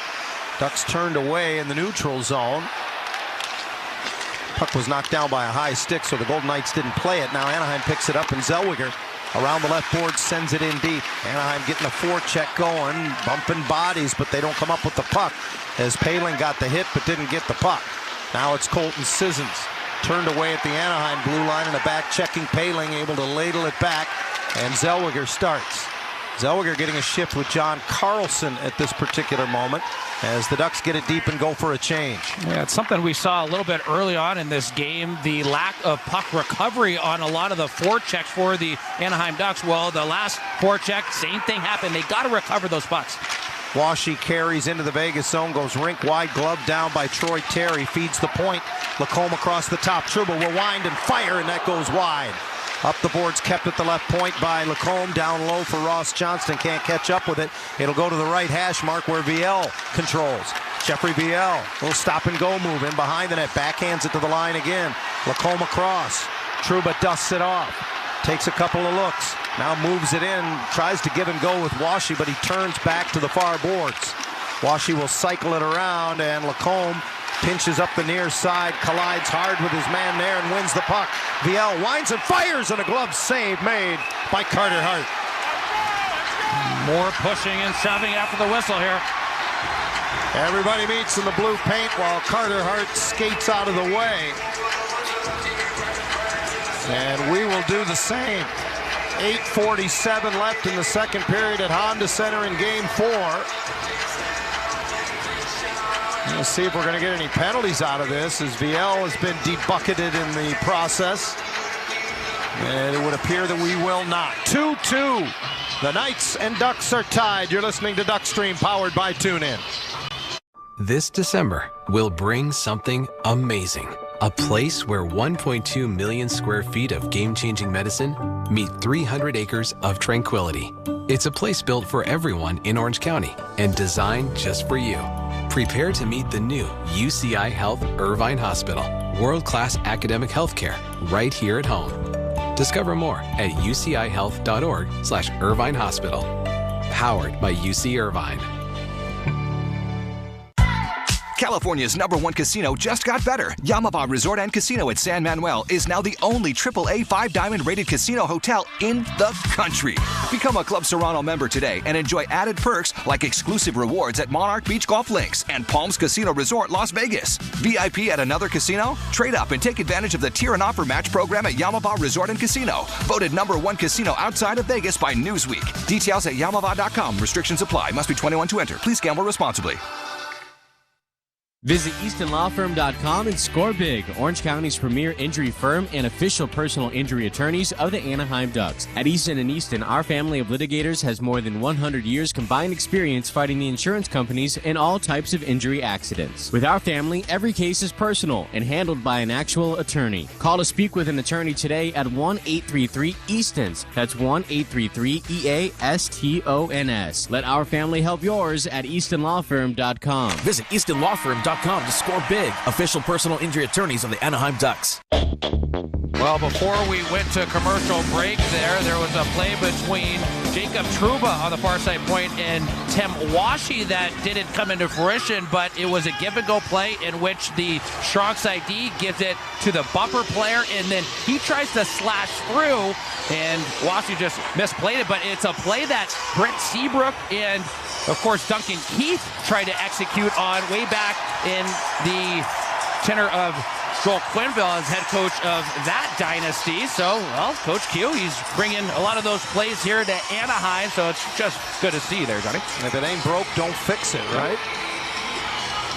S24: Ducks turned away in the neutral zone. Puck was knocked down by a high stick, so the Golden Knights didn't play it. Now Anaheim picks it up, and Zellweger around the left board sends it in deep. Anaheim getting a forecheck going, bumping bodies, but they don't come up with the puck, as Poehling got the hit but didn't get the puck. Now it's Colton Sissons, turned away at the Anaheim blue line, and a back-checking Poehling able to ladle it back, and Zellweger starts. Zellweger getting a shift with John Carlson at this particular moment as the Ducks get it deep and go for a change.
S2: Yeah, it's something we saw a little bit early on in this game, the lack of puck recovery on a lot of the forechecks for the Anaheim Ducks. Well, the last forecheck, same thing happened. They got to recover those pucks.
S24: Washi carries into the Vegas zone, goes rink wide, glove down by Troy Terry, feeds the point. Lacombe across the top, Trouba will wind and fire, and that goes wide. Up the boards, kept at the left point by Lacombe. Down low for Ross Johnston. Can't catch up with it. It'll go to the right hash mark where Viel controls. Jeffrey Viel. Little stop and go move in behind the net. Backhands it to the line again. Lacombe across. Trouba dusts it off. Takes a couple of looks. Now moves it in. Tries to give and go with Washi, but he turns back to the far boards. Washi will cycle it around, and Lacombe pinches up the near side, collides hard with his man there and wins the puck. Viel winds and fires, and a glove save made by Carter Hart.
S2: More pushing and shoving after the whistle here.
S24: Everybody meets in the blue paint while Carter Hart skates out of the way. And we will do the same. 8:47 left in the second period at Honda Center in Game 4. We'll see if we're going to get any penalties out of this, as Viel has been debucketed in the process. And it would appear that we will not. 2-2. The Knights and Ducks are tied. You're listening to Duckstream, powered by TuneIn.
S10: This December, we'll bring something amazing. A place where 1.2 million square feet of game-changing medicine meet 300 acres of tranquility. It's a place built for everyone in Orange County and designed just for you. Prepare to meet the new UCI Health Irvine Hospital. World-class academic healthcare right here at home. Discover more at ucihealth.org/Irvine Hospital. Powered by UC Irvine.
S9: California's #1 casino just got better. Yamava Resort and Casino at San Manuel is now the only AAA 5-diamond rated casino hotel in the country. Become a Club Serrano member today and enjoy added perks like exclusive rewards at Monarch Beach Golf Links and Palms Casino Resort, Las Vegas. VIP at another casino? Trade up and take advantage of the Tier and Offer Match program at Yamava Resort and Casino. Voted #1 casino outside of Vegas by Newsweek. Details at yamava.com. Restrictions apply. Must be 21 to enter. Please gamble responsibly.
S12: Visit EastonLawFirm.com and score big. Orange County's premier injury firm and official personal injury attorneys of the Anaheim Ducks. At Easton & Easton, our family of litigators has more than 100 years combined experience fighting the insurance companies in all types of injury accidents. With our family, every case is personal and handled by an actual attorney. Call to speak with an attorney today at 1-833-EASTONS. That's 1-833-EASTONS. Let our family help yours at EastonLawFirm.com.
S14: Visit EastonLawFirm.com to score big. Official personal injury attorneys of the Anaheim Ducks.
S2: Well, before we went to commercial break there was a play between Jacob Trouba on the far side point and Tim Washi that didn't come into fruition, but it was a give-and-go play in which the strong side D gives it to the bumper player, and then he tries to slash through, and Washi just misplayed it, but it's a play that Brent Seabrook and of course, Duncan Keith tried to execute on way back in the tenure of Joel Quenneville as head coach of that dynasty. So, well, Coach Q, he's bringing a lot of those plays here to Anaheim, so it's just good to see there, Johnny.
S24: If it ain't broke, don't fix it, right?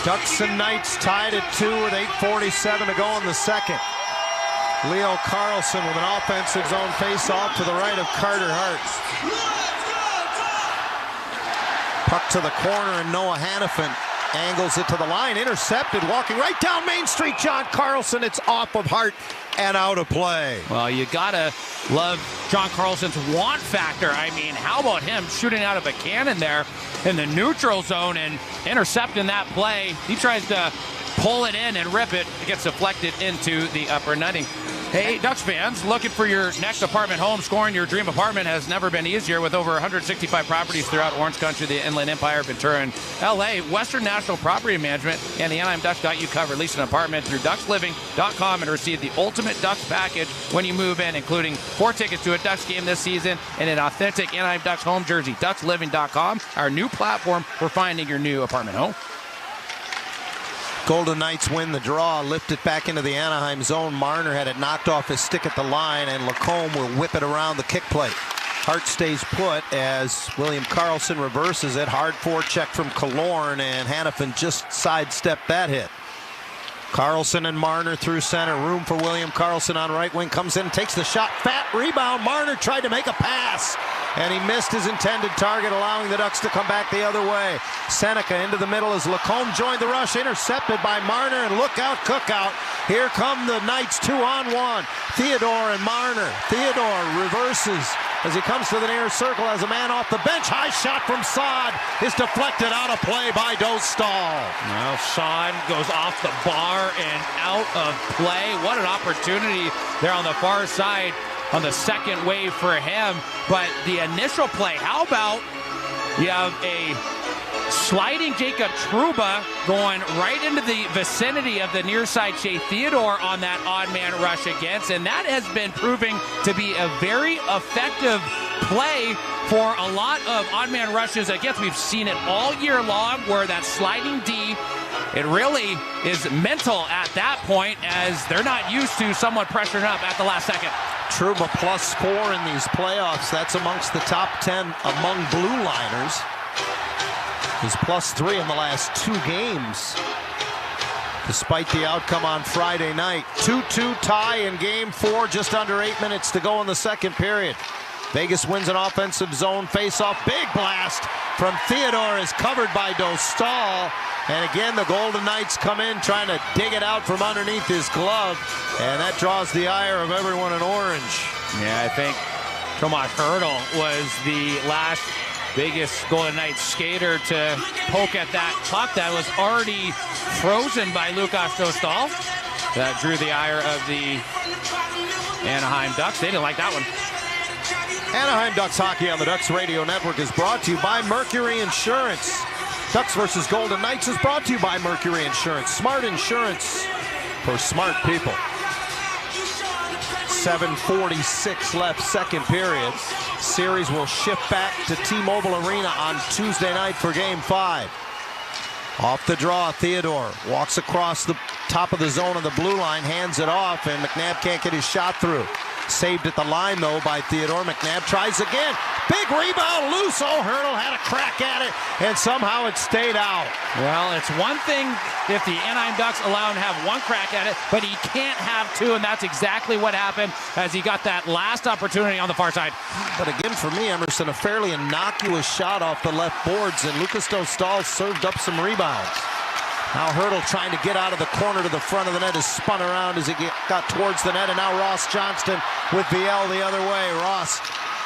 S24: Ducks and Knights tied at 2 with 8:47 to go in the second. Leo Carlson with an offensive zone face-off to the right of Carter Hart. Puck to the corner, and Noah Hannafin angles it to the line. Intercepted, walking right down Main Street, John Carlson. It's off of Hart and out of play.
S2: Well, you gotta love John Carlson's want factor. I mean, how about him shooting out of a cannon there in the neutral zone and intercepting that play? He tries to pull it in and rip it. It gets deflected into the upper netting. Hey, Ducks fans, looking for your next apartment home. Scoring your dream apartment has never been easier. With over 165 properties throughout Orange Country, the Inland Empire, Ventura, and LA, Western National Property Management and the Anaheim Ducks got you covered. Lease an apartment through ducksliving.com and receive the ultimate Ducks package when you move in, including 4 tickets to a Ducks game this season and an authentic Anaheim Ducks home jersey. Ducksliving.com, our new platform for finding your new apartment home.
S24: Golden Knights win the draw, lift it back into the Anaheim zone. Marner had it knocked off his stick at the line, and Lacombe will whip it around the kick plate. Hart stays put as William Karlsson reverses it. Hard forecheck from Killorn, and Hannafin just sidestepped that hit. Karlsson and Marner through center. Room for William Karlsson on right wing. Comes in, takes the shot. Fat rebound. Marner tried to make a pass, and he missed his intended target, allowing the Ducks to come back the other way. Seneca into the middle as Lacombe joined the rush. Intercepted by Marner, and look out, Cookout. Here come the Knights 2-on-1. Theodore and Marner. Theodore reverses as he comes to the near circle as a man off the bench. High shot from Saad is deflected out of play by Dostal.
S2: Well, Saad goes off the bar and out of play. What an opportunity there on the far side on the second wave for him. But the initial play, how about you have a sliding Jacob Trouba going right into the vicinity of the near side Shea Theodore on that odd man rush against, and that has been proving to be a very effective play for a lot of odd man rushes against. We've seen it all year long where that sliding D, it really is mental at that point as they're not used to someone pressuring up at the last second.
S24: Trouba +4 in these playoffs. That's amongst the top 10 among blue liners. He's +3 in the last 2 games, despite the outcome on Friday night. 2-2 tie in game 4, just under 8 minutes to go in the second period. Vegas wins an offensive zone faceoff. Big blast from Theodore is covered by Dostal. And again, the Golden Knights come in trying to dig it out from underneath his glove. And that draws the ire of everyone in orange.
S2: Yeah, I think Tomas Hertl was the last biggest Golden Knights skater to poke at that puck that was already frozen by Lukas Dostal. That drew the ire of the Anaheim Ducks. They didn't like that one.
S24: Anaheim Ducks hockey on the Ducks Radio Network is brought to you by Mercury Insurance. Ducks versus Golden Knights is brought to you by Mercury Insurance. Smart insurance for smart people. 7:46 left, second period. Series will shift back to T-Mobile Arena on Tuesday night for Game 5. Off the draw, Theodore walks across the top of the zone of the blue line, hands it off, and McNabb can't get his shot through. Saved at the line, though, by Theodore. McNabb tries again. Big rebound, loose. Oh, Hurdle had a crack at it, and somehow it stayed out.
S2: Well, it's one thing if the Anaheim Ducks allow him to have one crack at it, but he can't have two, and that's exactly what happened as he got that last opportunity on the far side.
S24: But again, for me, Emerson, a fairly innocuous shot off the left boards, and Lucas Dostal served up some rebounds. Now Hurdle trying to get out of the corner to the front of the net, is spun around as he got towards the net, and now Ross Johnston with VL the other way. Ross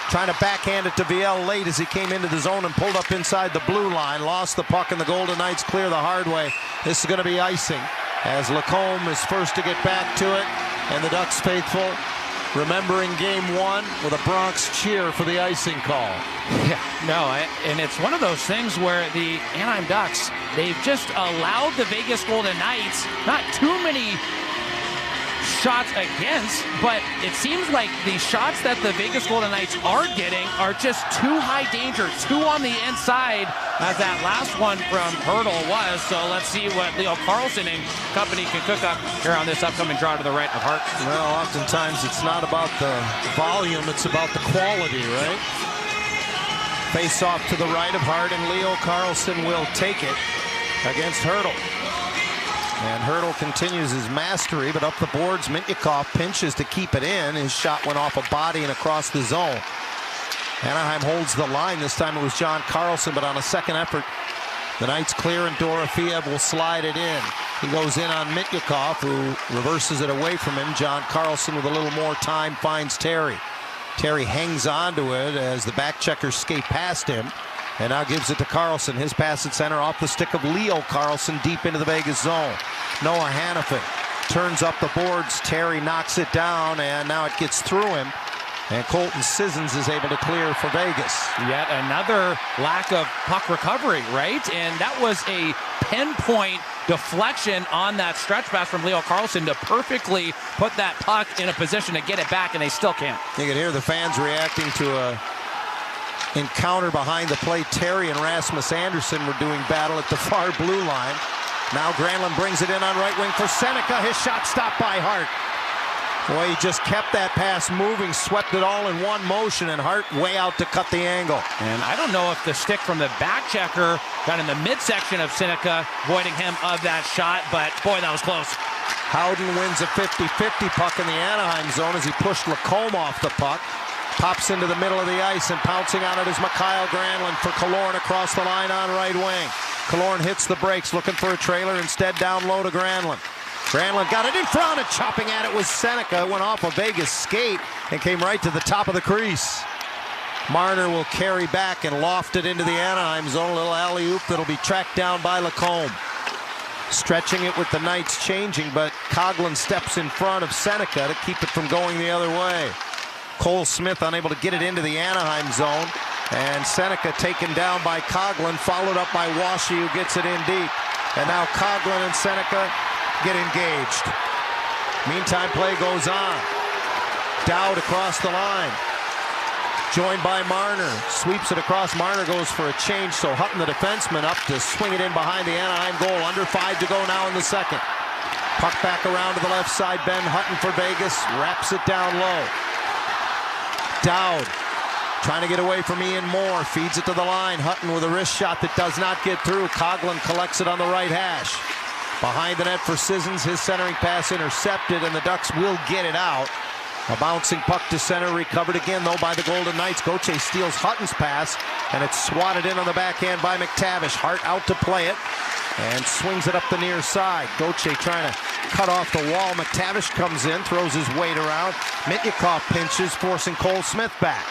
S24: trying to backhand it to VL late as he came into the zone and pulled up inside the blue line. Lost the puck, and the Golden Knights clear the hard way. This is going to be icing as Lacombe is first to get back to it, and the Ducks faithful remembering game one with a Bronx cheer for the icing call.
S2: Yeah, no, and it's one of those things where the Anaheim Ducks, they've just allowed the Vegas Golden Knights not too many shots against, but it seems like the shots that the Vegas Golden Knights are getting are just too high danger, too on the inside, as that last one from Hurdle was. So let's see what Leo Carlson and company can cook up here on this upcoming draw to the right of Hart.
S24: Well, oftentimes it's not about the volume, it's about the quality, right? Face off to the right of Hart, and Leo Carlson will take it against Hurdle. And Hurdle continues his mastery, but up the boards, Mintyukov pinches to keep it in. His shot went off a body and across the zone. Anaheim holds the line. This time it was John Carlson, but on a second effort, the Knights clear, and Dorofeev will slide it in. He goes in on Mintyukov, who reverses it away from him. John Carlson with a little more time finds Terry. Terry hangs on to it as the back checkers skate past him, and now gives it to Carlson. His pass at center off the stick of Leo Carlson deep into the Vegas zone. Noah Hannafin turns up the boards. Terry knocks it down, and now it gets through him. And Colton Sissons is able to clear for Vegas.
S2: Yet another lack of puck recovery, right? And that was a pinpoint deflection on that stretch pass from Leo Carlson to perfectly put that puck in a position to get it back, and they still can't.
S24: You can hear the fans reacting to a encounter behind the plate. Terry and Rasmus Anderson were doing battle at the far blue line. Now Granlund brings it in on right wing for Seneca. His shot stopped by Hart. Boy, he just kept that pass moving, swept it all in one motion, and Hart way out to cut the angle.
S2: And I don't know if the stick from the back checker got in the midsection of Seneca, voiding him of that shot, but boy, that was close.
S24: Howden wins a 50-50 puck in the Anaheim zone as he pushed Lacombe off the puck. Pops into the middle of the ice, and pouncing on it is Mikael Granlund for Killorn across the line on right wing. Killorn hits the brakes, looking for a trailer, instead down low to Granlund. Granlund got it in front, and chopping at it was Seneca. It went off a Vegas skate and came right to the top of the crease. Marner will carry back and loft it into the Anaheim zone. A little alley-oop that'll be tracked down by Lacombe. Stretching it with the Knights changing, but Coghlan steps in front of Seneca to keep it from going the other way. Cole Smith unable to get it into the Anaheim zone, and Seneca taken down by Coghlan, followed up by Washy, who gets it in deep. And now Coghlan and Seneca get engaged. Meantime, play goes on. Dowd across the line, joined by Marner. Sweeps it across. Marner goes for a change, so Hutton, the defenseman, up to swing it in behind the Anaheim goal. Under 5 to go now in the second. Puck back around to the left side. Ben Hutton for Vegas. Wraps it down low. Dowd trying to get away from Ian Moore. Feeds it to the line. Hutton with a wrist shot that does not get through. Coghlan collects it on the right hash. Behind the net for Sissons. His centering pass intercepted, and the Ducks will get it out. A bouncing puck to center, recovered again, though, by the Golden Knights. Gauthier steals Hutton's pass, and it's swatted in on the backhand by McTavish. Hart out to play it, and swings it up the near side. Gauthier trying to cut off the wall. McTavish comes in, throws his weight around. Mintyukov pinches, forcing Cole Smith back.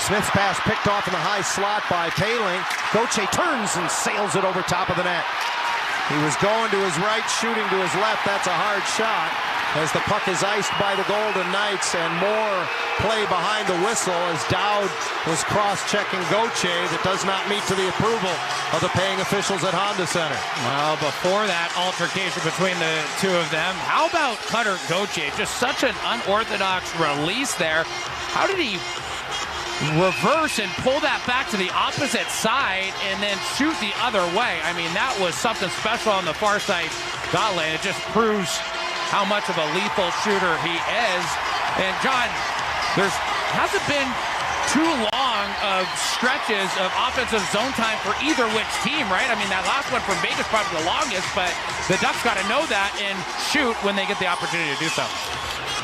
S24: Smith's pass picked off in the high slot by Poehling. Gauthier turns and sails it over top of the net. He was going to his right, shooting to his left. That's a hard shot as the puck is iced by the Golden Knights, and more play behind the whistle as Dowd was cross-checking Gauthier. That does not meet to the approval of the paying officials at Honda Center.
S2: Well, before that altercation between the two of them, how about Cutter Gauthier? Just such an unorthodox release there. How did he reverse and pull that back to the opposite side and then shoot the other way? I mean, that was something special on the far side gauntlet. It just proves how much of a lethal shooter he is. And John, there hasn't been too long of stretches of offensive zone time for either which team, right? I mean, that last one from Vegas probably the longest, but the Ducks got to know that and shoot when they get the opportunity to do so.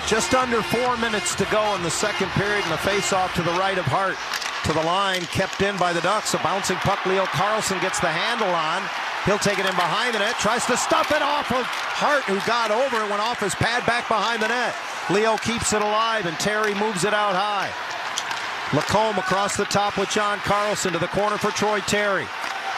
S24: Just under 4 minutes to go in the second period, and a face-off to the right of Hart. To the line, kept in by the Ducks. A bouncing puck, Leo Carlson gets the handle on. He'll take it in behind the net, tries to stuff it off of Hart, who got over it, went off his pad back behind the net. Leo keeps it alive, and Terry moves it out high. Lacombe across the top with John Carlson to the corner for Troy Terry.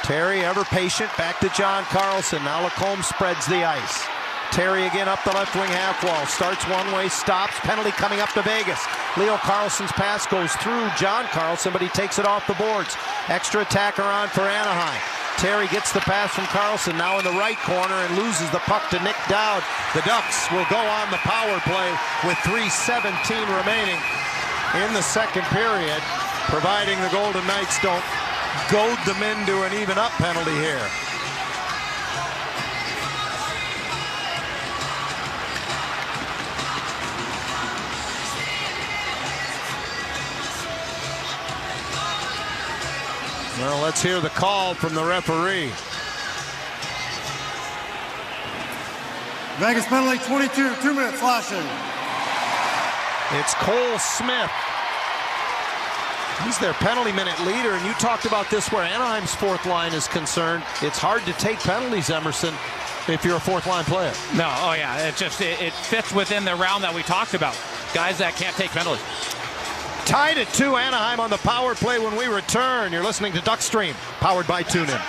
S24: Terry, ever patient, back to John Carlson. Now Lacombe spreads the ice. Terry again up the left wing half wall. Starts one way, stops. Penalty coming up to Vegas. Leo Carlson's pass goes through John Carlson, but he takes it off the boards. Extra attacker on for Anaheim. Terry gets the pass from Carlson, now in the right corner, and loses the puck to Nick Dowd. The Ducks will go on the power play with 3:17 remaining in the second period, providing the Golden Knights don't goad them into an even-up penalty here. Well, let's hear the call from the referee.
S4: Vegas penalty 22, 2 minutes slashing.
S24: It's Cole Smith. He's their penalty minute leader, and you talked about this where Anaheim's fourth line is concerned. It's hard to take penalties, Emerson, if you're a fourth line player.
S2: No, oh yeah, it fits within the realm that we talked about. Guys that can't take penalties.
S24: Tied at 2, Anaheim on the power play when we return. You're listening to Duckstream, powered by TuneIn.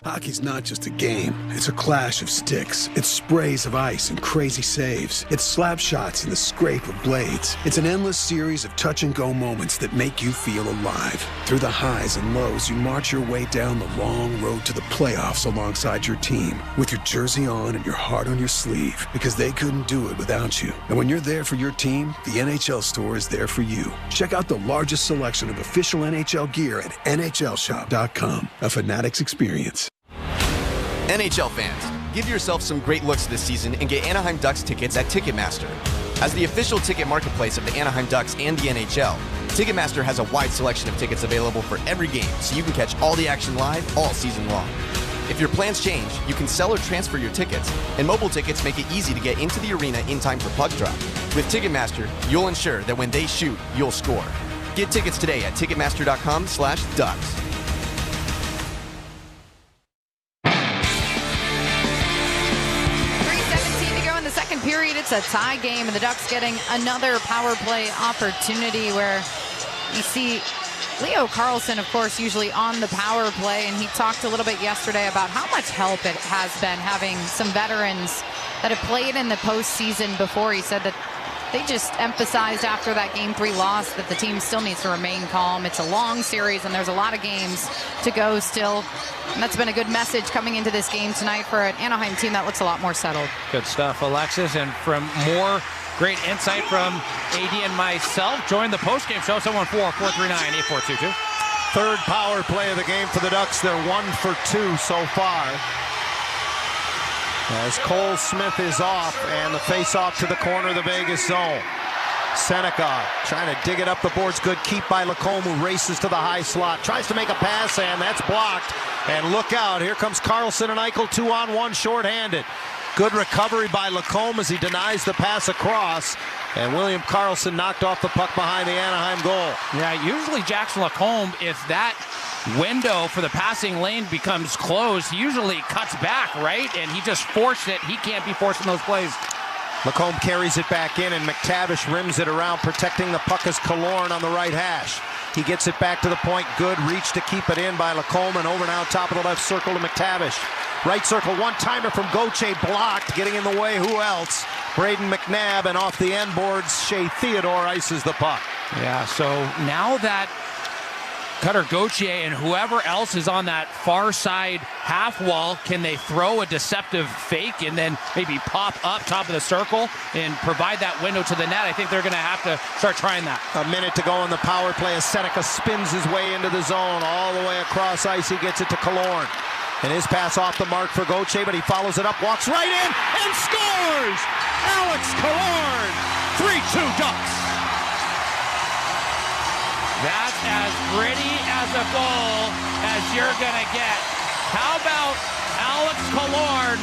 S17: Hockey's not just a game. It's a clash of sticks. It's sprays of ice and crazy saves. It's slap shots and the scrape of blades. It's an endless series of touch-and-go moments that make you feel alive. Through the highs and lows, you march your way down the long road to the playoffs alongside your team, with your jersey on and your heart on your sleeve, because they couldn't do it without you. And when you're there for your team, the NHL store is there for you. Check out the largest selection of official NHL gear at NHLShop.com. A Fanatics experience.
S11: NHL fans, give yourself some great looks this season and get Anaheim Ducks tickets at Ticketmaster. As the official ticket marketplace of the Anaheim Ducks and the NHL, Ticketmaster has a wide selection of tickets available for every game, so you can catch all the action live all season long. If your plans change, you can sell or transfer your tickets, and mobile tickets make it easy to get into the arena in time for puck drop. With Ticketmaster, you'll ensure that when they shoot, you'll score. Get tickets today at Ticketmaster.com/Ducks.
S18: Period. It's a tie game, and the Ducks getting another power play opportunity where you see Leo Carlson, of course, usually on the power play, and he talked a little bit yesterday about how much help it has been having some veterans that have played in the postseason before. He said that they just emphasized after that Game 3 loss that the team still needs to remain calm. It's a long series, and there's a lot of games to go still. And that's been a good message coming into this game tonight for an Anaheim team that looks a lot more settled.
S2: Good stuff, Alexis. And from more great insight from AD and myself, join the postgame show, 714-439-8422.
S24: Third power play of the game for the Ducks. They're 1 for 2 so far. As Cole Smith is off, and the face-off to the corner of the Vegas zone. Seneca trying to dig it up the boards. Good keep by Lacombe, who races to the high slot. Tries to make a pass, and that's blocked. And look out, here comes Carlson and Eichel 2-on-1 shorthanded. Good recovery by Lacombe as he denies the pass across. And William Carlson knocked off the puck behind the Anaheim goal.
S2: Yeah, usually Jackson Lacombe, if that window for the passing lane becomes closed, he usually cuts back, right? And he just forced it. He can't be forcing those plays.
S24: Lacombe carries it back in, and McTavish rims it around, protecting the puck as Killorn on the right hash. He gets it back to the point. Good reach to keep it in by Lacombe, and over now top of the left circle to McTavish. Right circle, one-timer from Gauthier, blocked. Getting in the way, who else? Braden McNabb, and off the end boards, Shea Theodore ices the puck.
S2: Yeah, so now that Cutter Gauthier and whoever else is on that far side half wall, can they throw a deceptive fake and then maybe pop up top of the circle and provide that window to the net? I think they're going to have to start trying that.
S24: A minute to go in the power play as Seneca spins his way into the zone. All the way across ice, he gets it to Killorn. And his pass off the mark for Gauthier, but he follows it up, walks right in, and scores! Alex Killorn! 3-2 Ducks!
S2: That's as gritty as a goal as you're going to get. How about Alex Killorn?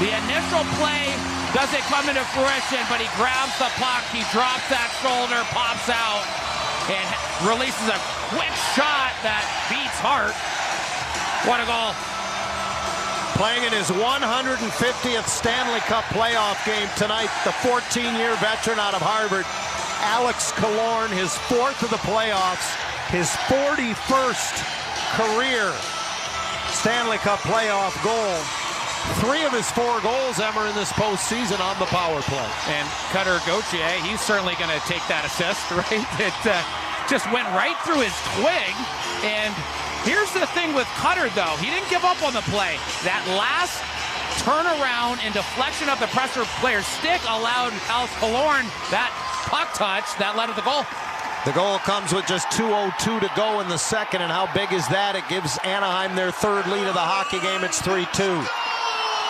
S2: The initial play doesn't come into fruition, but he grabs the puck, he drops that shoulder, pops out, and releases a quick shot that beats Hart. What a goal.
S24: Playing in his 150th Stanley Cup playoff game tonight, the 14-year veteran out of Harvard, Alex Killorn, his 4th of the playoffs, his 41st career Stanley Cup playoff goal. 3 of his 4 goals, Emmer, in this postseason on the power play.
S2: And Cutter Gauthier, he's certainly going to take that assist, right? It just went right through his twig. And here's the thing with Cutter, though. He didn't give up on the play. That last turnaround and deflection of the pressure player's stick allowed Alex Killorn that puck touch that led to the goal.
S24: The goal comes with just 2:02 to go in the second, and how big is that? It gives Anaheim their 3rd lead of the hockey game. It's 3-2.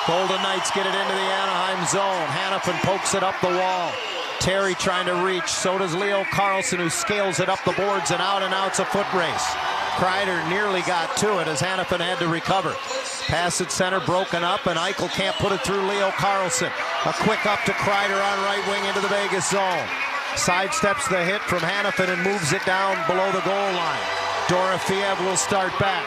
S24: Golden Knights get it into the Anaheim zone. Hanifin pokes it up the wall. Terry trying to reach. So does Leo Carlsson, who scales it up the boards and out, and now it's a foot race. Kreider nearly got to it as Hanifin had to recover. Pass at center broken up, and Eichel can't put it through Leo Carlsson. A quick up to Kreider on right wing into the Vegas zone. Sidesteps the hit from Hanifin and moves it down below the goal line. Dorofeev will start back.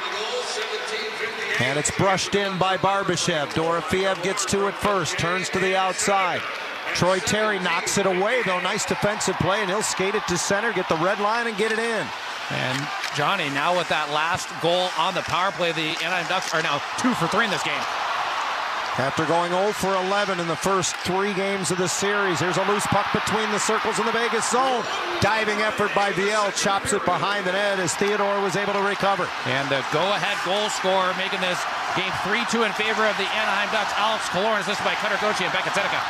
S24: And it's brushed in by Barbashev. Dorofeev gets to it first, turns to the outside. Troy Terry knocks it away, though. Nice defensive play, and he'll skate it to center, get the red line, and get it in.
S2: And Johnny, now with that last goal on the power play, the Anaheim Ducks are now 2 for 3 in this game.
S24: After going 0 for 11 in the first 3 games of the series, here's a loose puck between the circles in the Vegas zone. Diving effort by Viel, chops it behind the net as Theodore was able to recover.
S2: And the go-ahead goal scorer making this game 3-2 in favor of the Anaheim Ducks. Alex Killorn, assisted by Cutter Gauthier and Becca Seneca.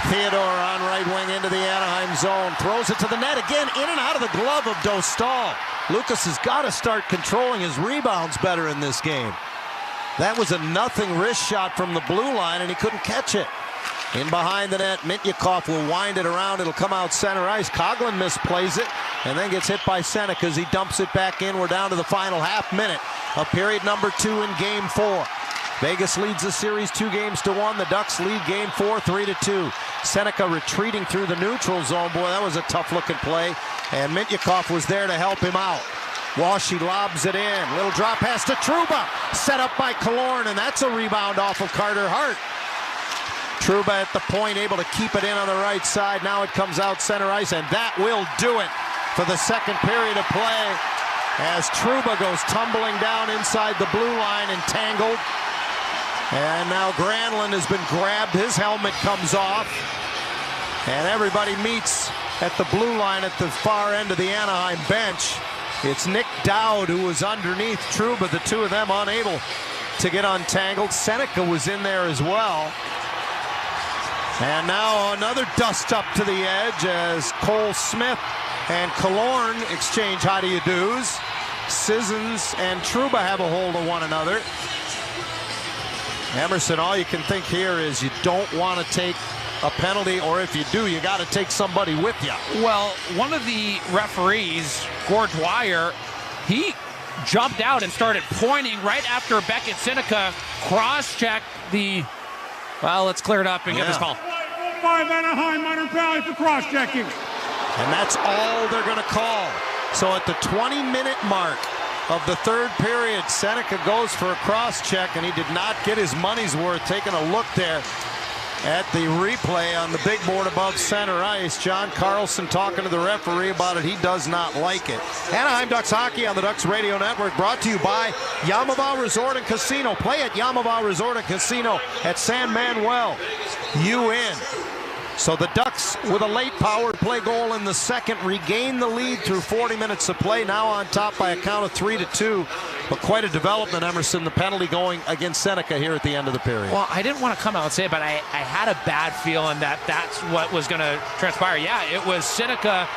S24: Theodore on right wing into the Anaheim zone. Throws it to the net again, in and out of the glove of Dostal. Lucas has got to start controlling his rebounds better in this game. That was a nothing wrist shot from the blue line, and he couldn't catch it. In behind the net, Mityakov will wind it around. It'll come out center ice. Coughlin misplays it and then gets hit by Seneca as he dumps it back in. We're down to the final half minute of period number 2 in game 4. Vegas leads the series 2-1. The Ducks lead game 4 3-2. Seneca retreating through the neutral zone. Boy, that was a tough-looking play, and Mityakov was there to help him out. Washy lobs it in. Little drop pass to Trouba. Set up by Killorn, and that's a rebound off of Carter Hart. Trouba at the point, able to keep it in on the right side. Now it comes out center ice, and that will do it for the second period of play as Trouba goes tumbling down inside the blue line, entangled. And now Granlund has been grabbed. His helmet comes off. And everybody meets at the blue line at the far end of the Anaheim bench. It's Nick Dowd who was underneath Trouba, the two of them unable to get untangled. Seneca was in there as well. And now another dust up to the edge as Cole Smith and Killorn exchange how-do-you-dos. Sissons and Trouba have a hold of one another. Emerson, all you can think here is you don't want to take a penalty, or if you do, you got to take somebody with you.
S2: Well, one of the referees, Gord Dwyer, he jumped out and started pointing right after Beckett Seneca cross-checked the... Well, let's clear it up and get this call.
S4: 5 Anaheim minor penalty for cross-checking.
S24: And that's all they're going to call. So at the 20-minute mark of the third period, Seneca goes for a cross-check, and he did not get his money's worth. Taking a look there at the replay on the big board above center ice. John Carlson talking to the referee about it. He does not like it. Anaheim Ducks hockey on the Ducks Radio Network, brought to you by Yamava Resort and Casino. Play at Yamava Resort and Casino at San Manuel. UN. So the Ducks, with a late power play goal in the second, regain the lead through 40 minutes of play. Now on top by a count of 3-2. But quite a development, Emerson, the penalty going against Seneca here at the end of the period.
S2: Well, I didn't want to come out and say it, but I had a bad feeling that that's what was going to transpire. Yeah, it was Seneca.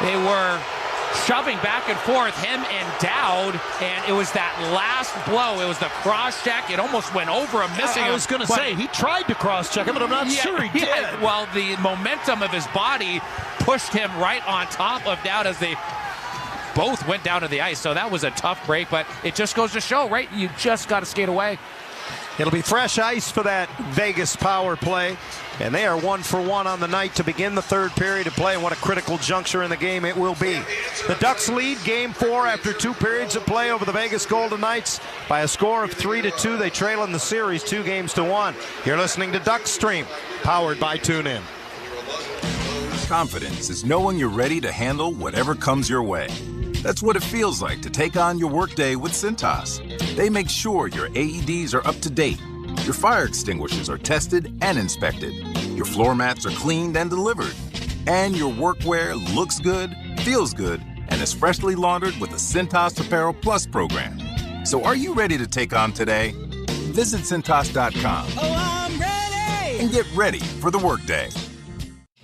S2: They were shoving back and forth, him and Dowd, and it was that last blow. It was the cross-check. It almost went over him, missing him.
S24: I was going to say, he tried to cross-check him, but I'm not sure he did.
S2: Yeah, well, the momentum of his body pushed him right on top of Dowd as they both went down to the ice. So that was a tough break, but it just goes to show, right? You just got to skate away.
S24: It'll be fresh ice for that Vegas power play, and they are 1 for 1 on the night to begin the third period of play. What a critical juncture in the game it will be. The Ducks lead Game 4 after 2 periods of play over the Vegas Golden Knights by a score of 3-2. They trail in the series 2-1. You're listening to Duck Stream, powered by TuneIn.
S1: Confidence is knowing you're ready to handle whatever comes your way. That's what it feels like to take on your workday with Cintas. They make sure your AEDs are up to date, your fire extinguishers are tested and inspected, your floor mats are cleaned and delivered, and your workwear looks good, feels good, and is freshly laundered with the Cintas Apparel Plus program. So are you ready to take on today? Visit Cintas.com and get ready for the workday.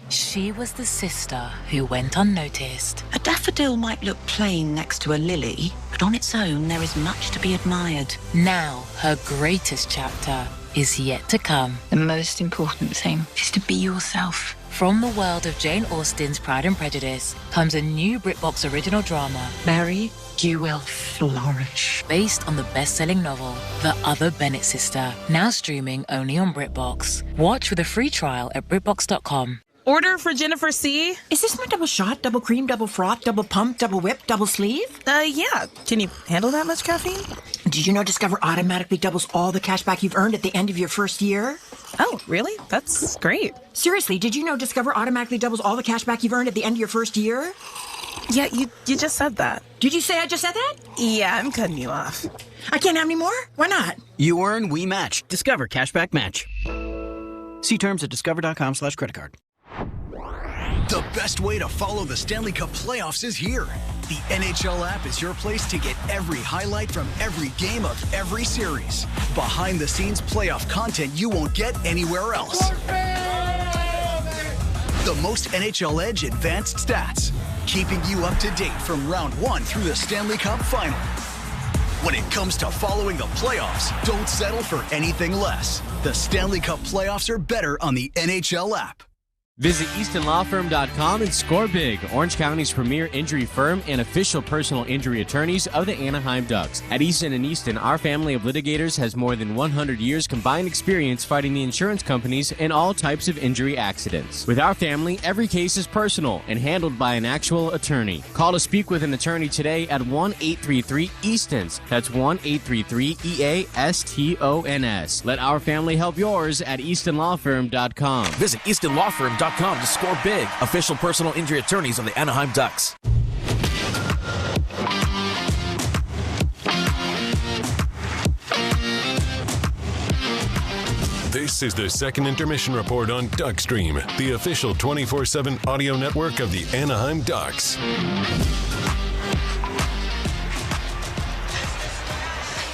S19: She was the sister who went unnoticed.
S20: A daffodil might look plain next to a lily, but on its own there is much to be admired.
S19: Now her greatest chapter is yet to come.
S20: The most important thing is to be yourself.
S19: From the world of Jane Austen's Pride and Prejudice comes a new BritBox original drama,
S20: Mary, you will flourish.
S19: Based on the best-selling novel, The Other Bennett Sister, now streaming only on BritBox. Watch with a free trial at BritBox.com.
S21: Order for Jennifer C.
S20: Is this my double shot, double cream, double froth, double pump, double whip, double sleeve?
S21: Yeah. Can you handle that much caffeine?
S20: Did you know Discover automatically doubles all the cash back you've earned at the end of your first year?
S21: Oh, really? That's great.
S20: Seriously, did you know Discover automatically doubles all the cash back you've earned at the end of your first year?
S21: Yeah, you just said that.
S20: Did you say I just said that?
S21: Yeah, I'm cutting you off.
S20: I can't have any more? Why not?
S22: You earn, we match. Discover Cashback Match. See terms at discover.com/creditcard.
S7: The best way to follow the Stanley Cup playoffs is here. The NHL app is your place to get every highlight from every game of every series. Behind-the-scenes playoff content you won't get anywhere else. The most NHL Edge advanced stats, keeping you up to date from round 1 through the Stanley Cup final. When it comes to following the playoffs, don't settle for anything less. The Stanley Cup playoffs are better on the NHL app.
S12: Visit EastonLawFirm.com and score big. Orange County's premier injury firm and official personal injury attorneys of the Anaheim Ducks. At Easton & Easton, our family of litigators has more than 100 years combined experience fighting the insurance companies in all types of injury accidents. With our family, every case is personal and handled by an actual attorney. Call to speak with an attorney today at 1-833-EASTONS. That's 1-833-EASTONS. Let our family help yours at EastonLawFirm.com.
S14: Visit EastonLawFirm.com to score big. Official personal injury attorneys of the Anaheim Ducks.
S23: This is the second intermission report on Duckstream, the official 24/7 audio network of the Anaheim Ducks.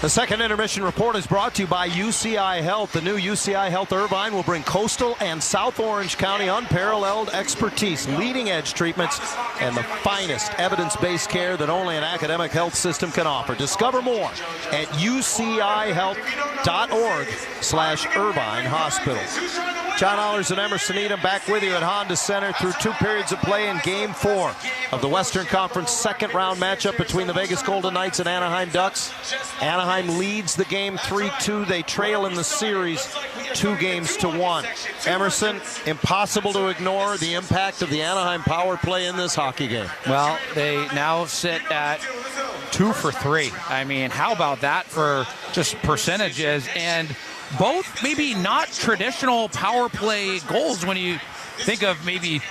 S24: The second intermission report is brought to you by UCI Health. The new UCI Health Irvine will bring coastal and South Orange County unparalleled expertise, leading-edge treatments, and the finest evidence-based care that only an academic health system can offer. Discover more at ucihealth.org/Irvine Hospital. John Allers and Emerson Edom back with you at Honda Center through 2 periods of play in Game 4 of the Western Conference second-round matchup between the Vegas Golden Knights and Anaheim Ducks. Anaheim leads the game 3-2. They trail in the series 2-1. Emerson, impossible to ignore the impact of the Anaheim power play in this hockey game.
S2: Well, they now sit at 2 for 3. I mean, how about that for just percentages? And both maybe not traditional power play goals when you think of maybe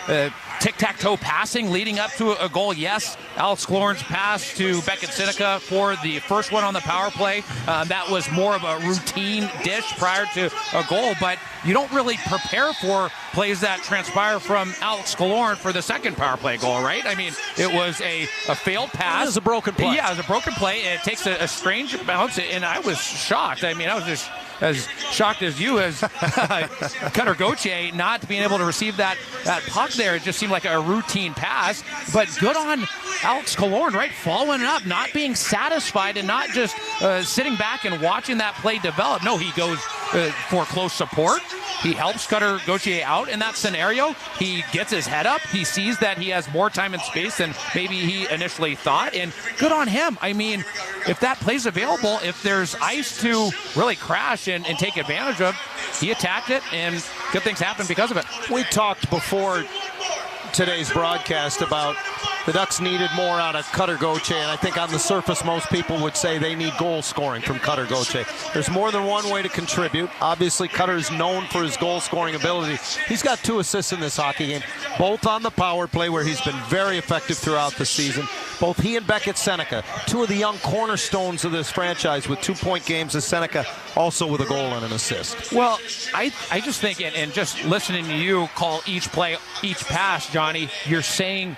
S2: tic-tac-toe passing leading up to a goal. Yes, Alex Killorn's pass to Beckett Sinica for the first one on the power play. That was more of a routine dish prior to a goal, but you don't really prepare for plays that transpire from Alex Killorn for the second power play goal, right? I mean, it was a failed pass.
S24: It was a broken play.
S2: Yeah, it was a broken play. It takes a strange bounce, and I was shocked. I mean, I was just as shocked as you as Cutter Gauthier not being able to receive that puck there. It just seemed like a routine pass, but good on Alex Killorn, right? Following it up, not being satisfied and not just sitting back and watching that play develop. No, he goes for close support. He helps Cutter Gauthier out in that scenario. He gets his head up. He sees that he has more time and space than maybe he initially thought, and good on him. I mean, if that play's available, if there's ice to really crash and take advantage of, he attacked it, and good things happen because of it.
S24: We talked before today's broadcast about the Ducks needed more out of Cutter Gauthier, and I think on the surface most people would say they need goal scoring from Cutter Gauthier. There's more than one way to contribute. Obviously, Cutter is known for his goal scoring ability. He's got 2 assists in this hockey game, both on the power play where he's been very effective throughout the season. Both he and Beckett Seneca, 2 of the young cornerstones of this franchise with 2-point games, as Seneca also with a goal and an assist.
S2: Well, I just think, and just listening to you call each play, each pass, Johnny, you're saying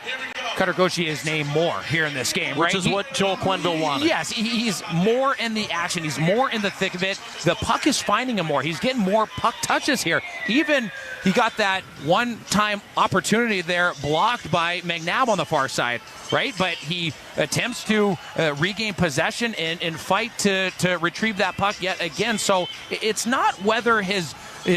S2: Cutter Gauthier's name more here in this game, right?
S24: Which is what Joel Quenneville wanted.
S2: Yes, he's more in the action. He's more in the thick of it. The puck is finding him more. He's getting more puck touches here. Even he got that one-time opportunity there blocked by McNabb on the far side, right? But he attempts to regain possession and fight to retrieve that puck yet again. So it's not whether his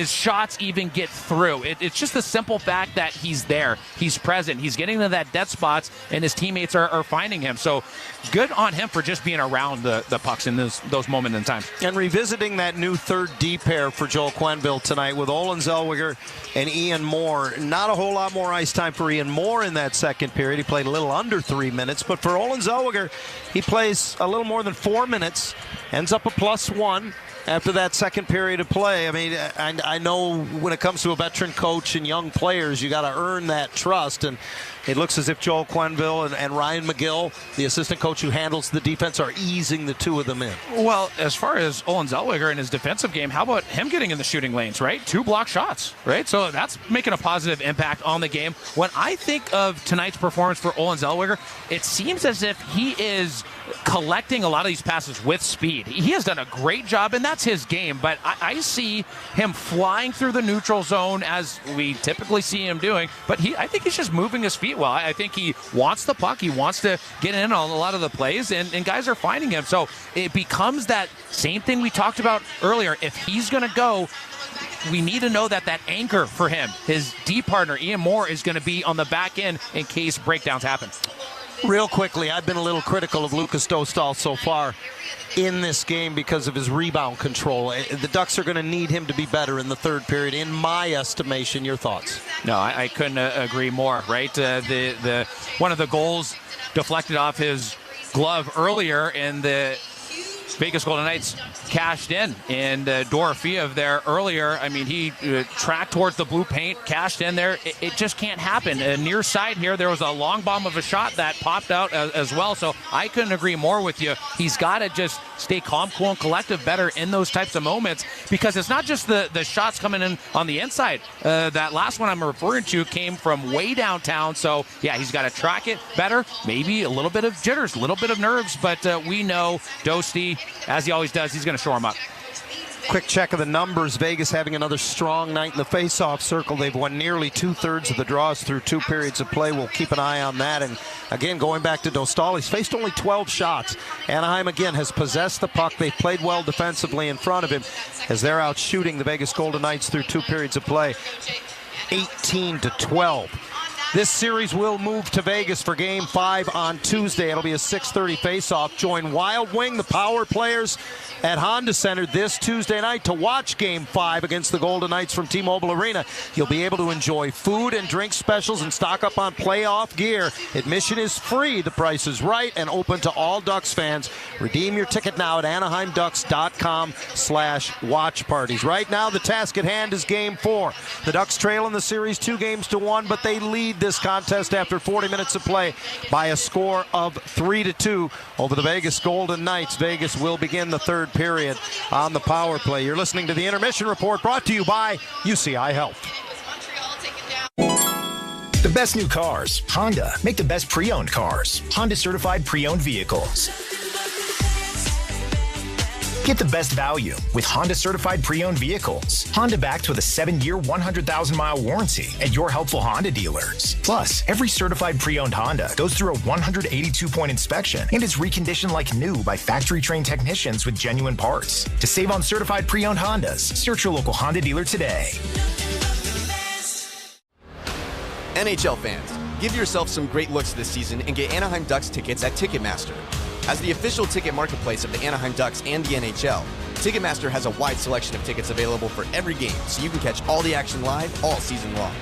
S2: shots even get through. It's just the simple fact that he's there. He's present. He's getting to that dead spots, and his teammates are finding him. So good on him for just being around the pucks in those moments in time.
S24: And revisiting that new third D pair for Joel Quenneville tonight with Olin Zellweger and Ian Moore. Not a whole lot more ice time for Ian Moore in that second period. He played a little under 3 minutes. But for Olin Zellweger, he plays a little more than 4 minutes, ends up a +1. After that second period of play. I mean, I know when it comes to a veteran coach and young players, you got to earn that trust. And it looks as if Joel Quenneville and Ryan McGill, the assistant coach who handles the defense, are easing the 2 of them in.
S2: Well, as far as Olin Zellweger and his defensive game, how about him getting in the shooting lanes, right? 2 block shots, right? So that's making a positive impact on the game. When I think of tonight's performance for Olin Zellweger, it seems as if he is collecting a lot of these passes with speed. He has done a great job, and that's his game, but I see him flying through the neutral zone as we typically see him doing, but I think he's just moving his feet well. I think he wants the puck. He wants to get in on a lot of the plays, and guys are finding him. So it becomes that same thing we talked about earlier. If he's going to go, we need to know that anchor for him, his D partner, Ian Moore, is going to be on the back end in case breakdowns happen.
S24: Real quickly, I've been a little critical of Lucas Dostal so far in this game because of his rebound control. The Ducks are going to need him to be better in the third period, in my estimation. Your thoughts?
S2: No, I couldn't agree more, right? The one of the goals deflected off his glove earlier, and the Vegas Golden Knights cashed in, and Dorofeev there earlier, I mean, he tracked towards the blue paint, cashed in there. It just can't happen. Near side here, there was a long bomb of a shot that popped out as well, so I couldn't agree more with you. He's got to just stay calm, cool, and collective better in those types of moments, because it's not just the shots coming in on the inside. That last one I'm referring to came from way downtown, so yeah, he's got to track it better, maybe a little bit of jitters, a little bit of nerves, but we know Dosty, as he always does, he's going to shore him up.
S24: Quick check of the numbers. Vegas having another strong night in the face-off circle. They've won nearly 2/3 of the draws through 2 periods of play. We'll keep an eye on that. And again, going back to Dostal, he's faced only 12 shots. Anaheim, again, has possessed the puck. They've played well defensively in front of him as they're out shooting the Vegas Golden Knights through 2 periods of play. 18-12. This series will move to Vegas for Game 5 on Tuesday. It'll be a 6:30 face-off. Join Wild Wing, the power players, at Honda Center this Tuesday night to watch Game 5 against the Golden Knights from T-Mobile Arena. You'll be able to enjoy food and drink specials and stock up on playoff gear. Admission is free, the price is right, and open to all Ducks fans. Redeem your ticket now at AnaheimDucks.com/watch parties. Right now, the task at hand is Game 4. The Ducks trail in the series 2-1, but they lead this contest after 40 minutes of play by a score of 3-2 over the Vegas Golden Knights. Vegas will begin the third period on the power play. You're listening to the Intermission Report, brought to you by UCI Health.
S5: The best new cars. Honda. Make the best pre-owned cars. Honda certified pre-owned vehicles. Get the best value with Honda certified pre-owned vehicles. Honda backed with a 7-year, 100,000-mile warranty at your helpful Honda dealers. Plus, every certified pre-owned Honda goes through a 182-point inspection and is reconditioned like new by factory-trained technicians with genuine parts. To save on certified pre-owned Hondas, search your local Honda dealer today.
S11: NHL fans, give yourself some great looks this season and get Anaheim Ducks tickets at Ticketmaster. As the official ticket marketplace of the Anaheim Ducks and the NHL, Ticketmaster has a wide selection of tickets available for every game, so you can catch all the action live all season long.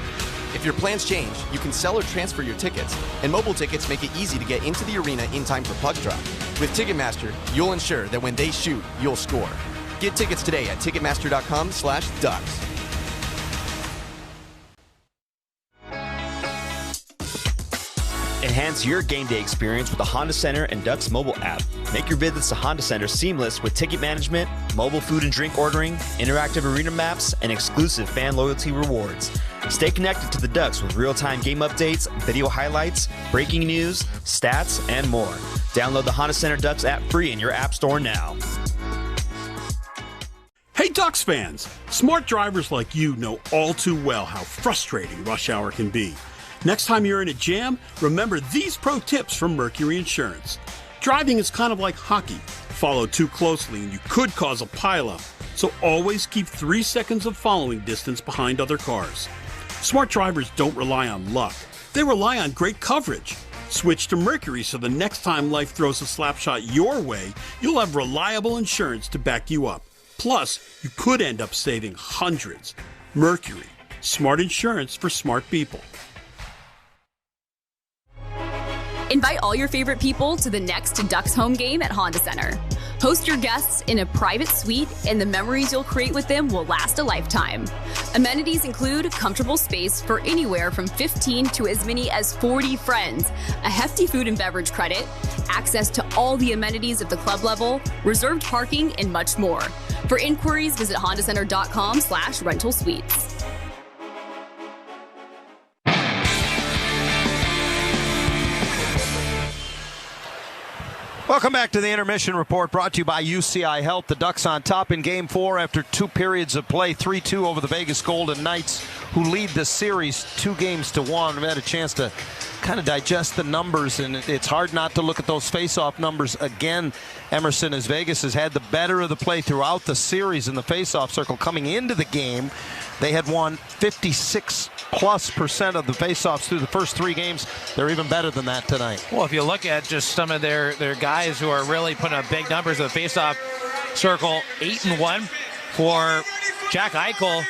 S11: If your plans change, you can sell or transfer your tickets, and mobile tickets make it easy to get into the arena in time for puck drop. With Ticketmaster, you'll ensure that when they shoot, you'll score. Get tickets today at Ticketmaster.com/Ducks.
S3: Enhance your game day experience with the Honda Center and Ducks mobile app. Make your visits to Honda Center seamless with ticket management, mobile food and drink ordering, interactive arena maps, and exclusive fan loyalty rewards. Stay connected to the Ducks with real-time game updates, video highlights, breaking news, stats, and more. Download the Honda Center Ducks app free in your app store now.
S16: Hey Ducks fans! Smart drivers like you know all too well how frustrating rush hour can be. Next time you're in a jam, remember these pro tips from Mercury Insurance. Driving is kind of like hockey. Follow too closely and you could cause a pileup. So always keep 3 seconds of following distance behind other cars. Smart drivers don't rely on luck. They rely on great coverage. Switch to Mercury so the next time life throws a slap shot your way, you'll have reliable insurance to back you up. Plus, you could end up saving hundreds. Mercury, smart insurance for smart people.
S6: Invite all your favorite people to the next Ducks home game at Honda Center. Host your guests in a private suite, and the memories you'll create with them will last a lifetime. Amenities include comfortable space for anywhere from 15 to as many as 40 friends, a hefty food and beverage credit, access to all the amenities at the club level, reserved parking, and much more. For inquiries, visit hondacenter.com/rental suites.
S24: Welcome back to the Intermission Report, brought to you by UCI Health. The Ducks on top in Game 4 after 2 periods of play, 3-2 over the Vegas Golden Knights, who lead the series 2-1. We've had a chance to kind of digest the numbers, and it's hard not to look at those face-off numbers again, Emerson, as Vegas has had the better of the play throughout the series in the face-off circle. Coming into the game, they had won 56+% of the face-offs through the first 3 games. They're even better than that tonight.
S2: Well, if you look at just some of their guys who are really putting up big numbers in the face-off circle, 8-1 for Jack Eichel.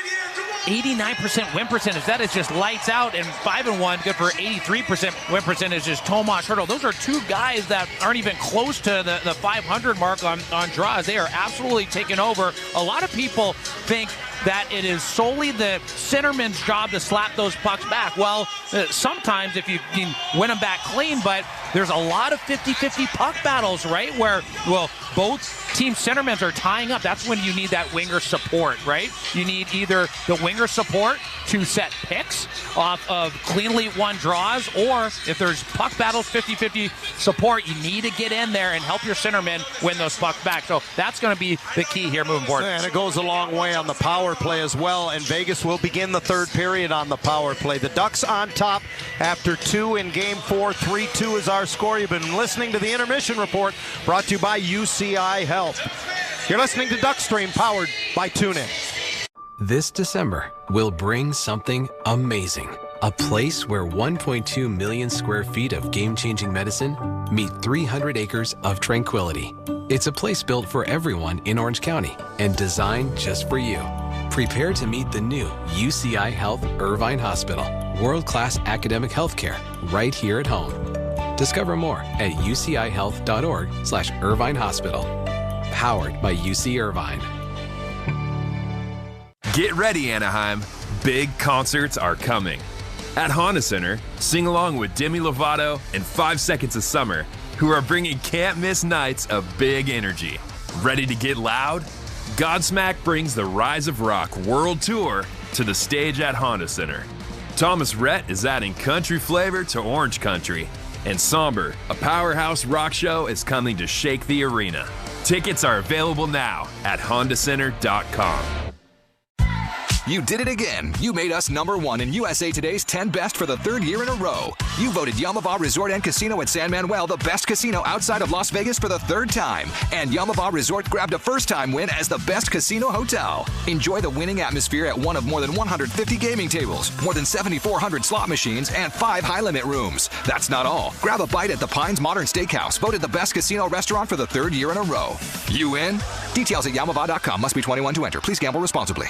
S2: 89% win percentage. That is just lights out. And 5-1, good for 83% win percentage is Tomas Hertl. Those are 2 guys that aren't even close to the 500 mark on draws. They are absolutely taking over. A lot of people think that it is solely the centerman's job to slap those pucks back. Well, sometimes if you can win them back clean, but there's a lot of 50-50 puck battles, right? Where, well, both team centermen are tying up. That's when you need that winger support, right? You need either the winger support to set picks off of cleanly won draws, or if there's puck battles, 50-50 support, you need to get in there and help your centermen win those pucks back. So that's going to be the key here moving forward.
S24: And it goes a long way on the power play as well, and Vegas will begin the 3rd period on the power play. The Ducks on top after 2 in Game 4. 3-2 is our score. You've been listening to the Intermission Report, brought to you by UCI Health. You're listening to Duckstream, powered by TuneIn.
S10: This December, we'll bring something amazing. A place where 1.2 million square feet of game-changing medicine meet 300 acres of tranquility. It's a place built for everyone in Orange County and designed just for you. Prepare to meet the new UCI Health Irvine Hospital. World-class academic healthcare right here at home. Discover more at ucihealth.org/Irvine Hospital. Powered by UC Irvine.
S26: Get ready, Anaheim. Big concerts are coming. At Honda Center, sing along with Demi Lovato and 5 Seconds of Summer, who are bringing can't-miss nights of big energy. Ready to get loud? Godsmack brings the Rise of Rock World Tour to the stage at Honda Center. Thomas Rhett is adding country flavor to Orange Country. And Somber, a powerhouse rock show, is coming to shake the arena. Tickets are available now at HondaCenter.com.
S8: You did it again. You made us #1 in USA Today's 10 Best for the 3rd year in a row. You voted Yamava Resort and Casino at San Manuel the best casino outside of Las Vegas for the 3rd time. And Yamava Resort grabbed a first-time win as the best casino hotel. Enjoy the winning atmosphere at one of more than 150 gaming tables, more than 7,400 slot machines, and 5 high-limit rooms. That's not all. Grab a bite at the Pines Modern Steakhouse, voted the best casino restaurant for the 3rd year in a row. You in? Details at Yamava.com. Must be 21 to enter. Please gamble responsibly.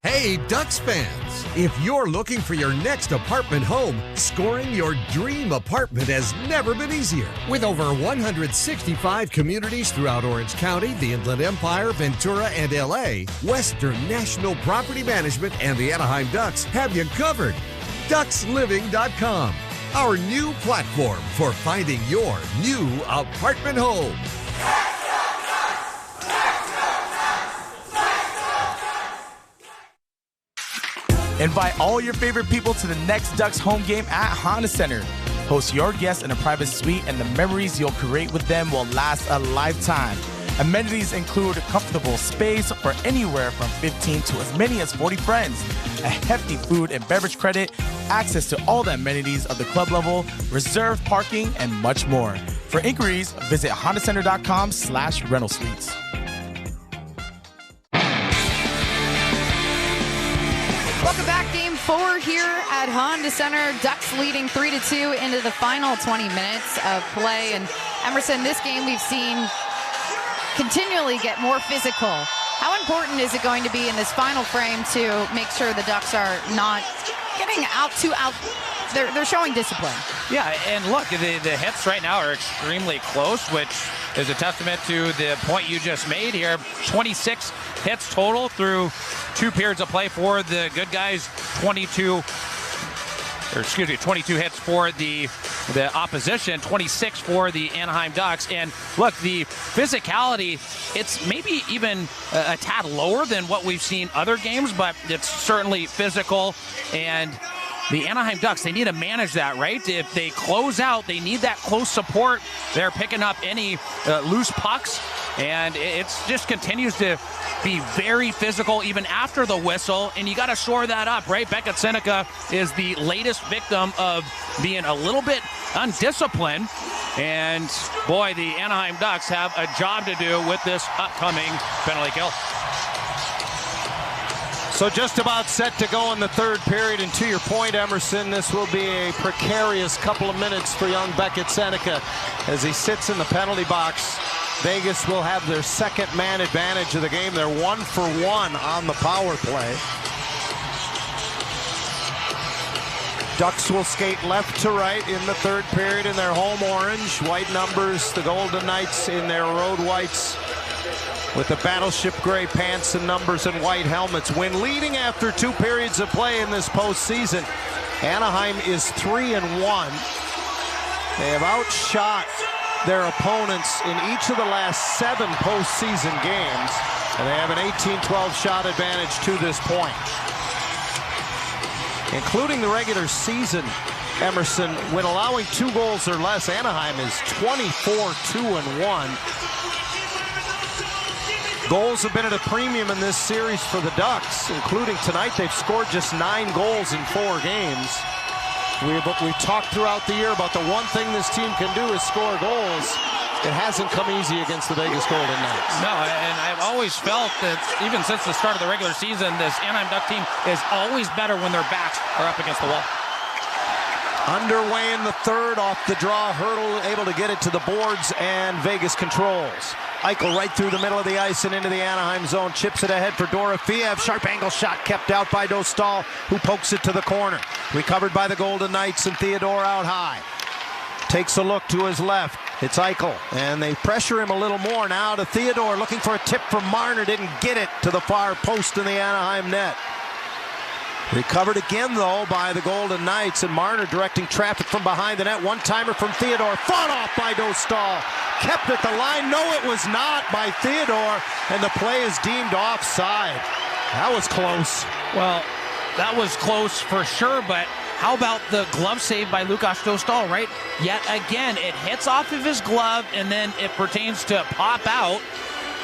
S9: Hey, Ducks fans! If you're looking for your next apartment home, scoring your dream apartment has never been easier. With over 165 communities throughout Orange County, the Inland Empire, Ventura, and LA, Western National Property Management and the Anaheim Ducks have you covered. DucksLiving.com, our new platform for finding your new apartment home.
S13: Invite all your favorite people to the next Ducks home game at Honda Center. Host your guests in a private suite, and the memories you'll create with them will last a lifetime. Amenities include comfortable space for anywhere from 15 to as many as 40 friends, a hefty food and beverage credit, access to all the amenities of the club level, reserved parking, and much more. For inquiries, visit HondaCenter.com/rental suites.
S18: Welcome back, Game 4 here at Honda Center. Ducks leading 3-2 into the final 20 minutes of play. And Emerson, this game we've seen continually get more physical. How important is it going to be in this final frame to make sure the Ducks are not getting out? They're showing discipline.
S2: Yeah, and look, the hits right now are extremely close, which is a testament to the point you just made here. 26 hits total through 2 periods of play for the good guys. 22 hits for the opposition, 26 for the Anaheim Ducks. And look, the physicality, it's maybe even a tad lower than what we've seen other games, but it's certainly physical. And the Anaheim Ducks, they need to manage that, right? If they close out, they need that close support. They're picking up any loose pucks, and it just continues to be very physical even after the whistle, and you got to shore that up, right? Beckett Seneca is the latest victim of being a little bit undisciplined, and boy, the Anaheim Ducks have a job to do with this upcoming penalty kill.
S24: So just about set to go in the 3rd period, and to your point, Emerson, this will be a precarious couple of minutes for young Beckett Seneca as he sits in the penalty box. Vegas will have their 2nd man advantage of the game. They're 1 for 1 on the power play. Ducks will skate left to right in the 3rd period in their home orange. White numbers, the Golden Knights in their road whites, with the battleship gray pants and numbers and white helmets. When leading after 2 periods of play in this postseason, Anaheim is 3-1. They have outshot their opponents in each of the last 7 postseason games, and they have an 18-12 shot advantage to this point. Including the regular season, Emerson, when allowing 2 goals or less, Anaheim is 24-2-1. Goals have been at a premium in this series for the Ducks, including tonight. They've scored just 9 goals in 4 games. We've talked throughout the year about the one thing this team can do is score goals. It hasn't come easy against the Vegas Golden Knights.
S2: No, and I've always felt that even since the start of the regular season, this Anaheim Duck team is always better when their backs are up against the wall.
S24: Underway in the 3rd, off the draw, Hurdle able to get it to the boards, and Vegas controls. Eichel right through the middle of the ice and into the Anaheim zone. Chips it ahead for Dorofeev. Sharp angle shot kept out by Dostal, who pokes it to the corner. Recovered by the Golden Knights, and Theodore out high. Takes a look to his left. It's Eichel, and they pressure him a little more now to Theodore, looking for a tip from Marner. Didn't get it to the far post in the Anaheim net. Recovered again, though, by the Golden Knights, and Marner directing traffic from behind the net. One-timer from Theodore, fought off by Dostal. Kept at the line. No, it was not by Theodore, and the play is deemed offside. That was close.
S2: Well, that was close for sure, but how about the glove save by Lukas Dostal, right? Yet again, it hits off of his glove, and then it pertains to pop out.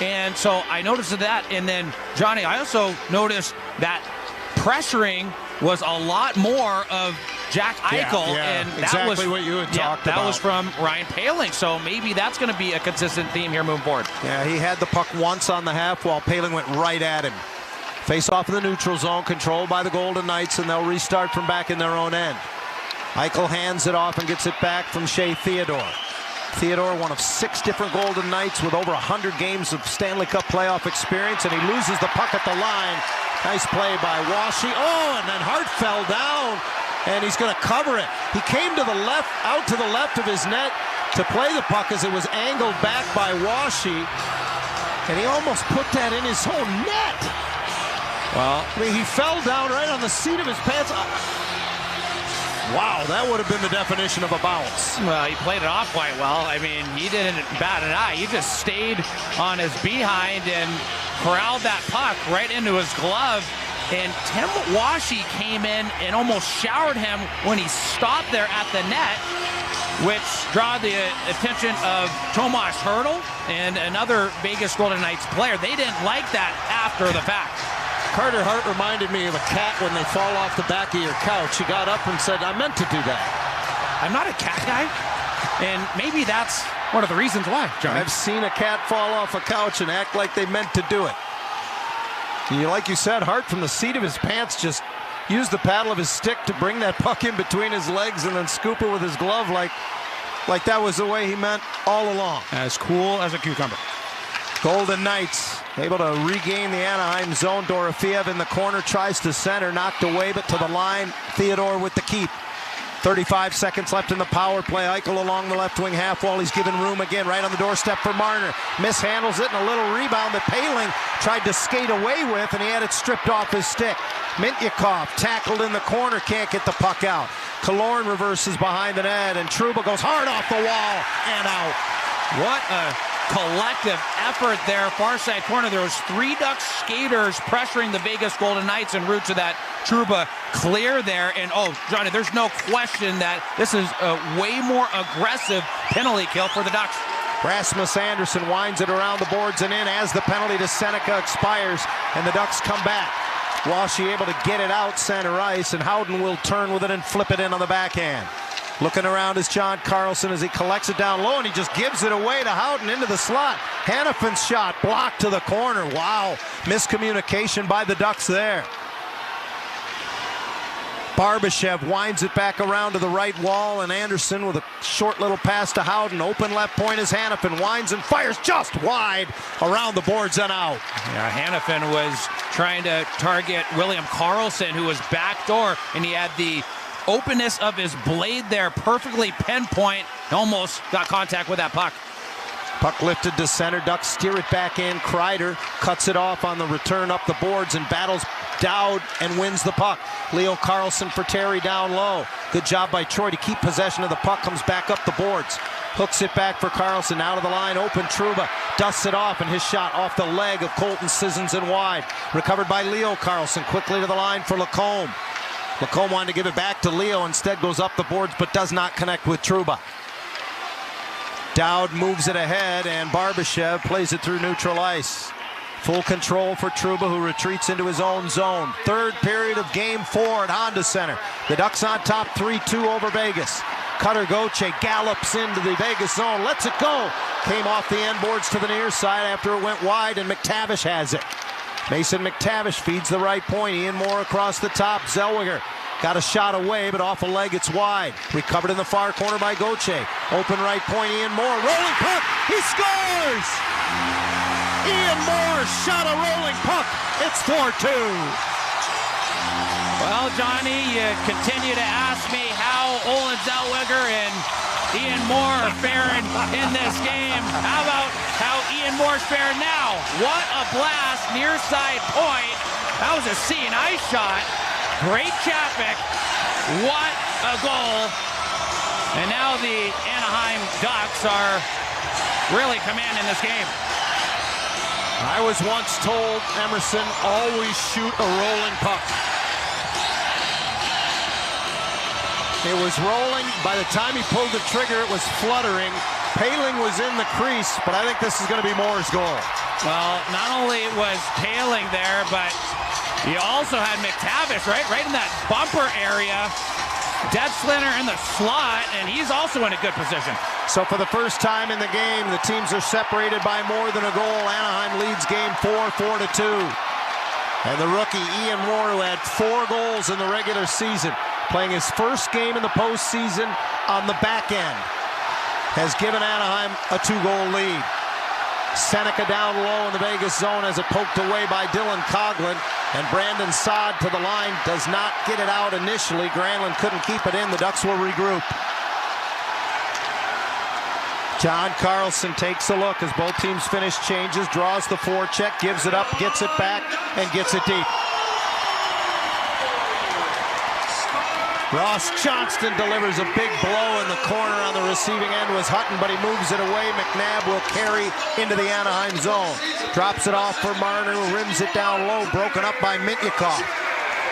S2: And so I noticed that. And then, Johnny, I also noticed that pressuring was a lot more of Jack Eichel. And that
S24: exactly
S2: was
S24: what you had talked
S2: that
S24: about.
S2: was from Ryan Poehling. So maybe that's going to be a consistent theme here moving forward.
S24: Yeah, he had the puck once on the half while Poehling went right at him. Face off in the neutral zone, controlled by the Golden Knights, and they'll restart from back in their own end. Eichel hands it off and gets it back from Shea Theodore. Theodore, one of 6 different Golden Knights with over 100 games of Stanley Cup playoff experience, and he loses the puck at the line. Nice play by Washi. Oh, and then Hart fell down, and he's going to cover it. He came to the left, out to the left of his net to play the puck as it was angled back by Washi, and he almost put that in his own net.
S2: Well,
S24: I mean, he fell down right on the seat of his pants. Wow, that would have been the definition of a bounce.
S2: Well, he played it off quite well. I mean, he didn't bat an eye. He just stayed on his behind and corralled that puck right into his glove. And Tim Washi came in and almost showered him when he stopped there at the net, which drew the attention of Tomas Hertl and another Vegas Golden Knights player. They didn't like that after the fact.
S24: Carter Hart reminded me of a cat when they fall off the back of your couch. He got up and said, I meant to do that.
S2: I'm not a cat guy, and maybe that's one of the reasons why, Johnny.
S24: I've seen a cat fall off a couch and act like they meant to do it. Like you said, Hart from the seat of his pants just used the paddle of his stick to bring that puck in between his legs and then scoop it with his glove like that was the way he meant all along.
S2: As cool as a cucumber.
S24: Golden Knights able to regain the Anaheim zone. Dorofeev in the corner, tries to center, knocked away, but to the line. Theodore with the keep. 35 seconds left in the power play. Eichel along the left wing half wall. He's given room again right on the doorstep for Marner. Mishandles it, and a little rebound that Poehling tried to skate away with, and he had it stripped off his stick. Mintyukov tackled in the corner, can't get the puck out. Killorn reverses behind the net, and Trouba goes hard off the wall and out.
S2: What a collective effort there, far side corner. There was 3 Ducks skaters pressuring the Vegas Golden Knights en route to that Trouba clear there. And oh, Johnny, there's no question that this is a way more aggressive penalty kill for the Ducks.
S24: Rasmus Andersson winds it around the boards and in as the penalty to Seneca expires, and the Ducks come back. Washi able to get it out center ice, and Howden will turn with it and flip it in on the backhand. Looking around is John Carlson as he collects it down low, and he just gives it away to Howden into the slot. Hannafin's shot blocked to the corner. Wow, miscommunication by the Ducks there. Barbashev winds it back around to the right wall, and Anderson with a short little pass to Howden. Open left point is Hannafin. Winds and fires just wide around the boards and out.
S2: Yeah, Hannafin was trying to target William Karlsson, who was backdoor, and he had the openness of his blade there, perfectly pinpoint. Almost got contact with that puck.
S24: Puck lifted to center. Ducks steer it back in. Kreider cuts it off on the return up the boards and battles Dowd and wins the puck. Leo Carlsson for Terry down low. Good job by Troy to keep possession of the puck. Comes back up the boards. Hooks it back for Carlsson. Out of the line, open Trouba. Dusts it off, and his shot off the leg of Colton Sissons and wide. Recovered by Leo Carlsson. Quickly to the line for Lacombe. Lacombe wanted to give it back to Leo. Instead goes up the boards, but does not connect with Trouba. Dowd moves it ahead, and Barbashev plays it through neutral ice. Full control for Trouba, who retreats into his own zone. Third period of Game 4 at Honda Center. The Ducks on top 3-2 over Vegas. Cutter Gauthier gallops into the Vegas zone, lets it go. Came off the end boards to the near side after it went wide, and McTavish has it. Mason McTavish feeds the right point. Ian Moore across the top. Zellweger got a shot away, but off a leg, it's wide. Recovered in the far corner by Gauthier. Open right point, Ian Moore. Rolling puck. He scores! Ian Moore shot a rolling puck. It's 4-2.
S2: Well, Johnny, you continue to ask me how Olin Zellweger and Ian Moore are faring in this game. How about how Ian Moore's faring now? What a blast, near side point. That was a C&I shot. Great traffic. What a goal. And now the Anaheim Ducks are really commanding this game.
S24: I was once told, Emerson, always shoot a rolling puck. It was rolling. By the time he pulled the trigger, it was fluttering. Paling was in the crease, but I think this is going to be Moore's goal.
S2: Well, not only was Paling there, but you also had McTavish right in that bumper area. Dead Slinner in the slot, and he's also in a good position.
S24: So for the first time in the game, the teams are separated by more than a goal. Anaheim leads game 4-2. And the rookie, Ian Moore, who had 4 goals in the regular season, playing his first game in the postseason on the back end, has given Anaheim a 2-goal lead. Seneca down low in the Vegas zone as it poked away by Dylan Coughlin, and Brandon Saad to the line does not get it out initially. Granlund couldn't keep it in. The Ducks will regroup. John Carlson takes a look as both teams finish changes, draws the forecheck, gives it up, gets it back, and gets it deep. Ross Johnston delivers a big blow in the corner. On the receiving end was Hutton, but he moves it away. McNabb will carry into the Anaheim zone. Drops it off for Marner, who rims it down low, broken up by Mityukov.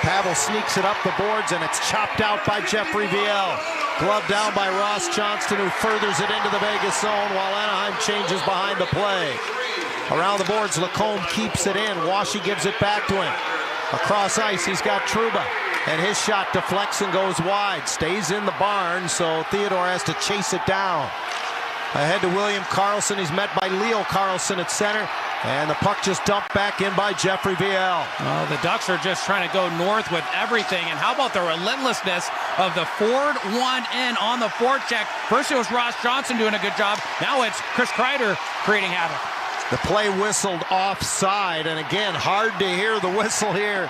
S24: Pavel sneaks it up the boards, and it's chopped out by Jeffrey Viel. Glove down by Ross Johnston, who furthers it into the Vegas zone while Anaheim changes behind the play. Around the boards, Lacombe keeps it in. Washy gives it back to him. Across ice, he's got Trouba. And his shot deflects and goes wide. Stays in the barn, so Theodore has to chase it down. Ahead to William Karlsson. He's met by Leo Karlsson at center. And the puck just dumped back in by Jeffrey Viel.
S2: Well, the Ducks are just trying to go north with everything. And how about the relentlessness of the forward one in on the forecheck? First it was Ross Johnson doing a good job. Now it's Chris Kreider creating havoc.
S24: The play whistled offside. And again, hard to hear the whistle here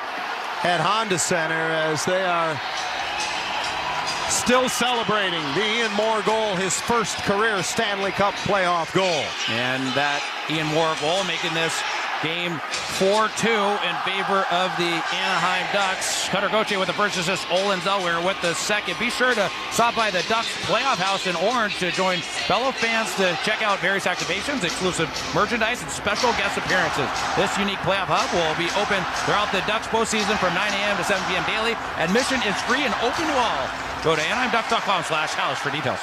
S24: at Honda Center as they are still celebrating the Ian Moore goal, his first career Stanley Cup playoff goal.
S2: And that Ian Moore goal making this game 4-2 in favor of the Anaheim Ducks. Cutter Gauthier with the first assist, Olin Zellweger with the second. Be sure to stop by the Ducks Playoff House in Orange to join fellow fans to check out various activations, exclusive merchandise, and special guest appearances. This unique playoff hub will be open throughout the Ducks postseason from 9 a.m. to 7 p.m. daily. Admission is free and open to all. Go to AnaheimDucks.com/house for details.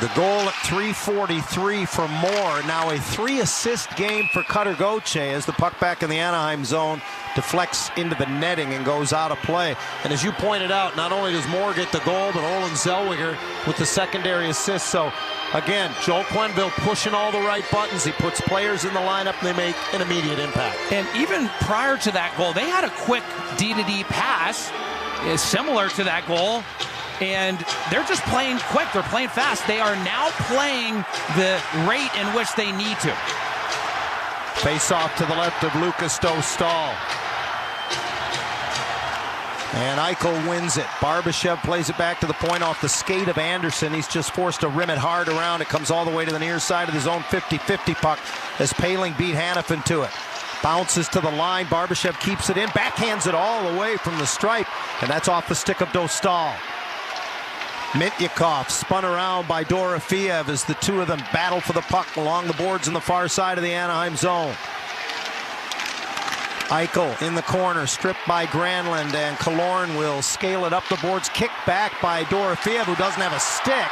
S24: The goal at 3:43 for Moore. Now a 3-assist game for Cutter Gauthier as the puck back in the Anaheim zone deflects into the netting and goes out of play. And as you pointed out, not only does Moore get the goal, but Olin Zellweger with the secondary assist. So again, Joel Quenneville pushing all the right buttons. He puts players in the lineup and they make an immediate impact.
S2: And even prior to that goal, they had a quick D-to-D pass similar to that goal. And they're just playing quick. They're playing fast. They are now playing the rate in which they need to.
S24: Face off to the left of Lucas Dostal. And Eichel wins it. Barbashev plays it back to the point off the skate of Anderson. He's just forced to rim it hard around. It comes all the way to the near side of the zone 50-50 puck as Paling beat Hanifin to it. Bounces to the line. Barbashev keeps it in. Backhands it all the way from the stripe. And that's off the stick of Dostal. Mityukov spun around by Dorofeev as the two of them battle for the puck along the boards on the far side of the Anaheim zone. Eichel in the corner, stripped by Granlund, and Killorn will scale it up the boards. Kicked back by Dorofeev, who doesn't have a stick.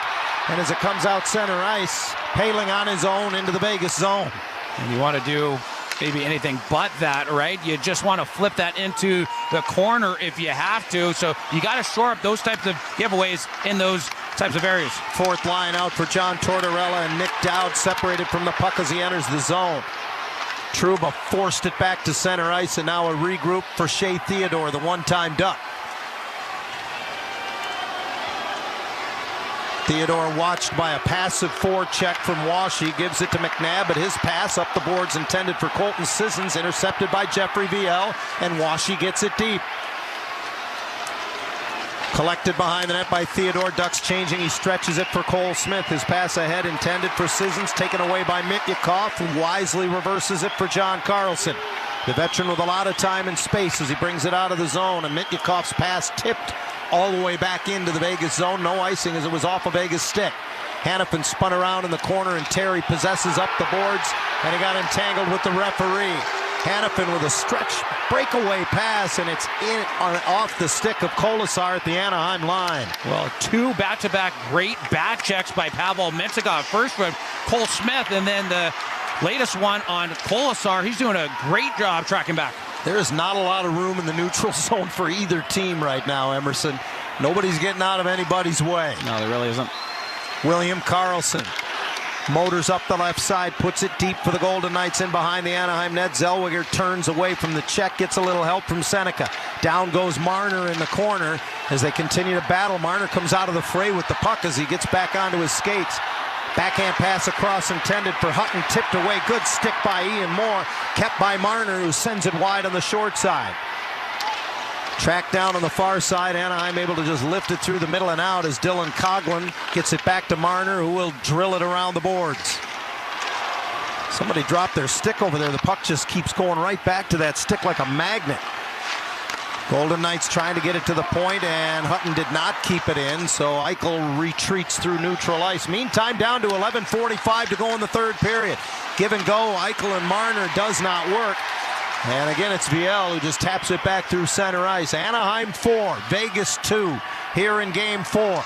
S24: And as it comes out center ice, Paling on his own into the Vegas zone.
S2: And you want to do maybe anything but that, right? You just want to flip that into the corner if you have to. So you got to shore up those types of giveaways in those types of areas.
S24: Fourth line out for John Tortorella, and Nick Dowd separated from the puck as he enters the zone. Trouba forced it back to center ice, and now a regroup for Shea Theodore, the one-time Duck. Theodore watched by a passive forecheck from Washy, gives it to McNabb, but his pass up the boards intended for Colton Sissons, intercepted by Jeffrey Viel, and Washy gets it deep. Collected behind the net by Theodore. Ducks changing, he stretches it for Cole Smith. His pass ahead intended for Sissons, taken away by Mityukov, who wisely reverses it for John Carlson. The veteran with a lot of time and space as he brings it out of the zone, and Mityukov's pass tipped all the way back into the Vegas zone. No icing as it was off a Vegas stick. Hanifin spun around in the corner, and Terry possesses up the boards, and he got entangled with the referee. Hannafin with a stretch breakaway pass, and it's off the stick of Kolasar at the Anaheim line.
S2: Well, 2 back-to-back great back checks by Pavel Mintyukov. First from Cole Smith, and then the latest one on Kolasar. He's doing a great job tracking back.
S24: There is not a lot of room in the neutral zone for either team right now, Emerson. Nobody's getting out of anybody's way.
S2: No, there really isn't.
S24: William Karlsson motors up the left side, puts it deep for the Golden Knights in behind the Anaheim net. Zellweger turns away from the check, gets a little help from Seneca. Down goes Marner in the corner as they continue to battle. Marner comes out of the fray with the puck as he gets back onto his skates. Backhand pass across intended for Hutton, tipped away. Good stick by Ian Moore, kept by Marner, who sends it wide on the short side. Tracked down on the far side, Anaheim able to just lift it through the middle and out as Dylan Coghlan gets it back to Marner, who will drill it around the boards. Somebody dropped their stick over there. The puck just keeps going right back to that stick like a magnet. Golden Knights trying to get it to the point, and Hutton did not keep it in, so Eichel retreats through neutral ice. Meantime, down to 11:45 to go in the third period. Give and go, Eichel and Marner does not work. And again, it's Viel who just taps it back through center ice. Anaheim 4, Vegas 2 here in Game 4.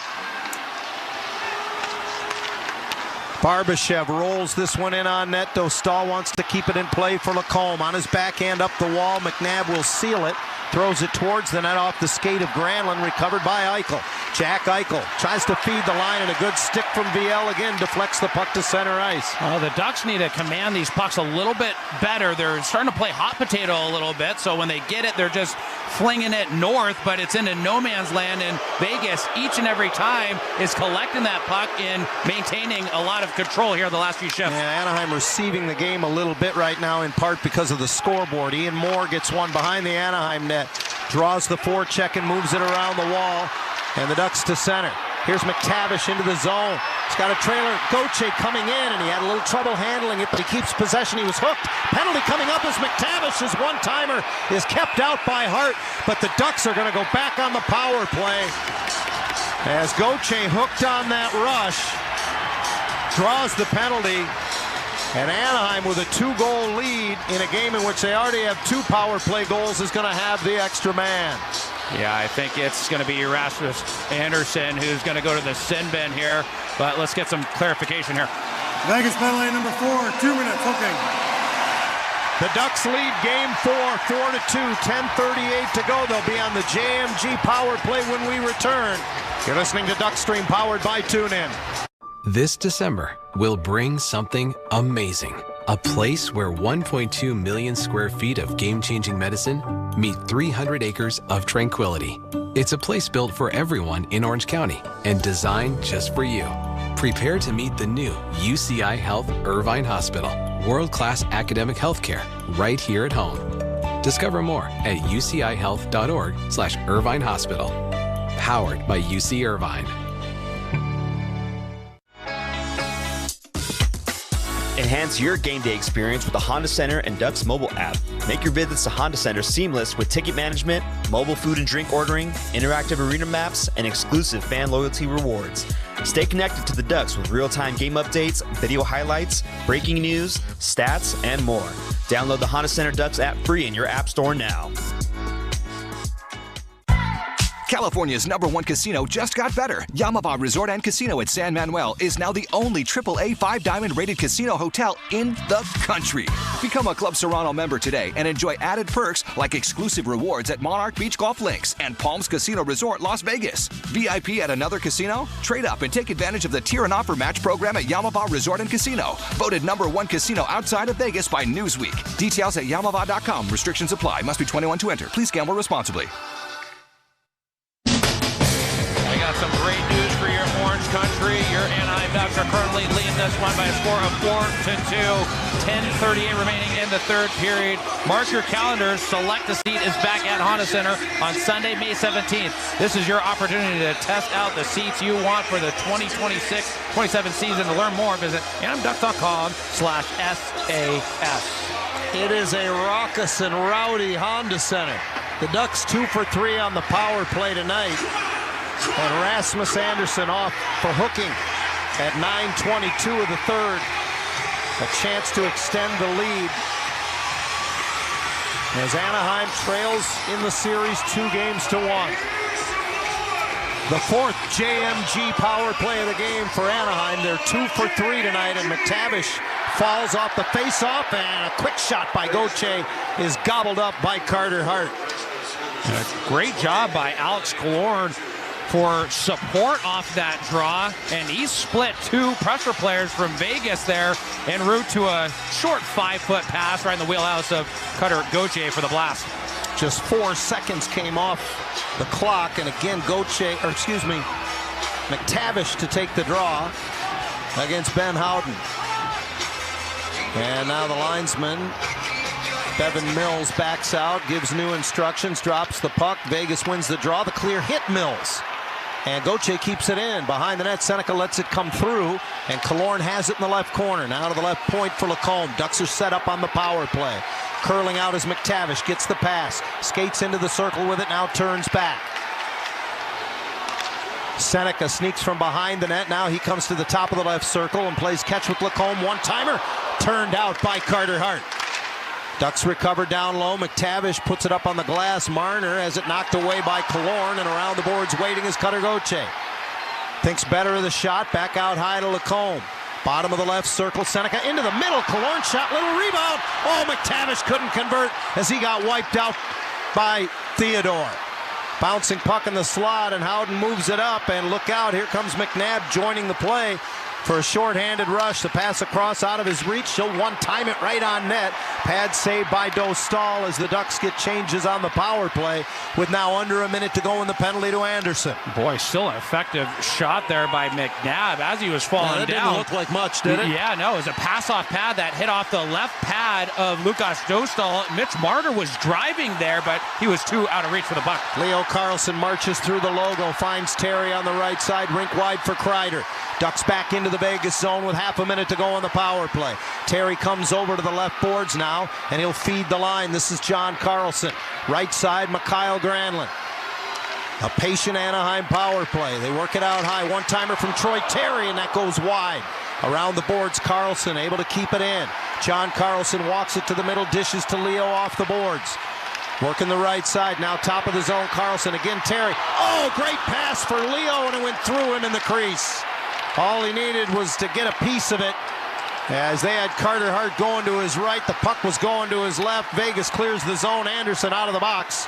S24: Barbashev rolls this one in on net. Dostal wants to keep it in play for Lacombe. On his backhand up the wall, McNabb will seal it. Throws it towards the net off the skate of Granlund, recovered by Eichel. Jack Eichel tries to feed the line, and a good stick from Viel again deflects the puck to center ice.
S2: Well, the Ducks need to command these pucks a little bit better. They're starting to play hot potato a little bit, so when they get it, they're just flinging it north, but it's into no man's land, and Vegas each and every time is collecting that puck and maintaining a lot of control here the last few shifts.
S24: Yeah, Anaheim receiving the game a little bit right now, in part because of the scoreboard. Ian Moore gets one behind the Anaheim net, draws the forecheck and moves it around the wall, and the Ducks to center. Here's McTavish into the zone. He's got a trailer. Gauthier coming in, and he had a little trouble handling it, but he keeps possession. He was hooked. Penalty coming up as McTavish's one-timer is kept out by Hart, but the Ducks are going to go back on the power play as Gauthier, hooked on that rush, draws the penalty. And Anaheim, with a 2-goal lead in a game in which they already have 2 power play goals, is going to have the extra man.
S2: Yeah, I think it's going to be Rasmus Andersson who's going to go to the sin bin here. But let's get some clarification here.
S1: Vegas penalty number 4, 2 minutes, okay.
S24: The Ducks lead Game 4, 4-2, 10:38 to go. They'll be on the JMG power play when we return. You're listening to Duckstream, powered by TuneIn.
S10: This December, we'll bring something amazing. A place where 1.2 million square feet of game-changing medicine meet 300 acres of tranquility. It's a place built for everyone in Orange County and designed just for you. Prepare to meet the new UCI Health Irvine Hospital. World-class academic healthcare right here at home. Discover more at ucihealth.org/Irvine Hospital. Powered by UC Irvine.
S3: Enhance your game day experience with the Honda Center and Ducks mobile app. Make your visits to Honda Center seamless with ticket management, mobile food and drink ordering, interactive arena maps, and exclusive fan loyalty rewards. Stay connected to the Ducks with real-time game updates, video highlights, breaking news, stats, and more. Download the Honda Center Ducks app free in your app store now.
S8: California's #1 casino just got better. Yamava Resort and Casino at San Manuel is now the only AAA 5-diamond rated casino hotel in the country. Become a Club Serrano member today and enjoy added perks like exclusive rewards at Monarch Beach Golf Links and Palms Casino Resort, Las Vegas. VIP at another casino? Trade up and take advantage of the Tier and Offer Match program at Yamava Resort and Casino. Voted #1 casino outside of Vegas by Newsweek. Details at yamava.com. Restrictions apply. Must be 21 to enter. Please gamble responsibly.
S2: Some great news for your Orange Country. Your Anaheim Ducks are currently leading this one by a score of 4-2. 10:38 remaining in the third period. Mark your calendars. Select a Seat is back at Honda Center on Sunday, May 17th. This is your opportunity to test out the seats you want for the 2026-27 season. To learn more, visit AnamDucks.com/SAS.
S24: It is a raucous and rowdy Honda Center. The Ducks 2 for 3 on the power play tonight. And Rasmus Andersson off for hooking at 9:22 of the third. A chance to extend the lead. as Anaheim trails in the series 2-1. The fourth JMG power play of the game for Anaheim. They're 2 for 3 tonight, and McTavish falls off the face-off, and a quick shot by Gauthier is gobbled up by Carter Hart.
S2: And a great job by Alex Killorn for support off that draw, and he split 2 pressure players from Vegas there en route to a short 5-foot pass right in the wheelhouse of Cutter Gauthier for the blast.
S24: Just 4 seconds came off the clock, and again McTavish to take the draw against Ben Howden. And now the linesman, Bevan Mills, backs out, gives new instructions, drops the puck. Vegas wins the draw. The clear hit Mills. And Gauthier keeps it in. Behind the net, Seneca lets it come through, and Killorn has it in the left corner. Now to the left point for Lacombe. Ducks are set up on the power play. Curling out as McTavish gets the pass. Skates into the circle with it, now turns back. Seneca sneaks from behind the net. Now he comes to the top of the left circle and plays catch with Lacombe. One-timer turned out by Carter Hart. Ducks recover down low. McTavish puts it up on the glass. Marner has it knocked away by Killorn, and around the boards waiting is Cutter Gauthier. Thinks better of the shot. Back out high to Lacombe. Bottom of the left circle. Seneca into the middle. Killorn shot. Little rebound. Oh, McTavish couldn't convert as he got wiped out by Theodore. Bouncing puck in the slot, and Howden moves it up, and look out, here comes McNabb joining the play for a short-handed rush. The pass across out of his reach. He'll one-time it right on net. Pad saved by Dostal as the Ducks get changes on the power play with now under a minute to go in the penalty to Anderson.
S2: Boy, still an effective shot there by McNabb as he was falling
S24: that
S2: down.
S24: Didn't look like much, did it?
S2: Yeah, no, it was a pass-off pad that hit off the left pad of Lukas Dostal. Mitch Marner was driving there, but he was too out of reach for the puck.
S24: Leo Carlson marches through the logo, finds Terry on the right side, rink wide for Kreider. Ducks back into the Vegas zone with half a minute to go on the power play. Terry comes over to the left boards now, and he'll feed the line. This is John Carlson. Right side, Mikhail Granlund. A patient Anaheim power play. They work it out high. One-timer from Troy Terry, and that goes wide. Around the boards, Carlson able to keep it in. John Carlson walks it to the middle, dishes to Leo off the boards. Working the right side, now top of the zone, Carlson. Again, Terry. Oh, great pass for Leo, and it went through him in the crease. All he needed was to get a piece of it. As they had Carter Hart going to his right, the puck was going to his left. Vegas clears the zone. Anderson out of the box.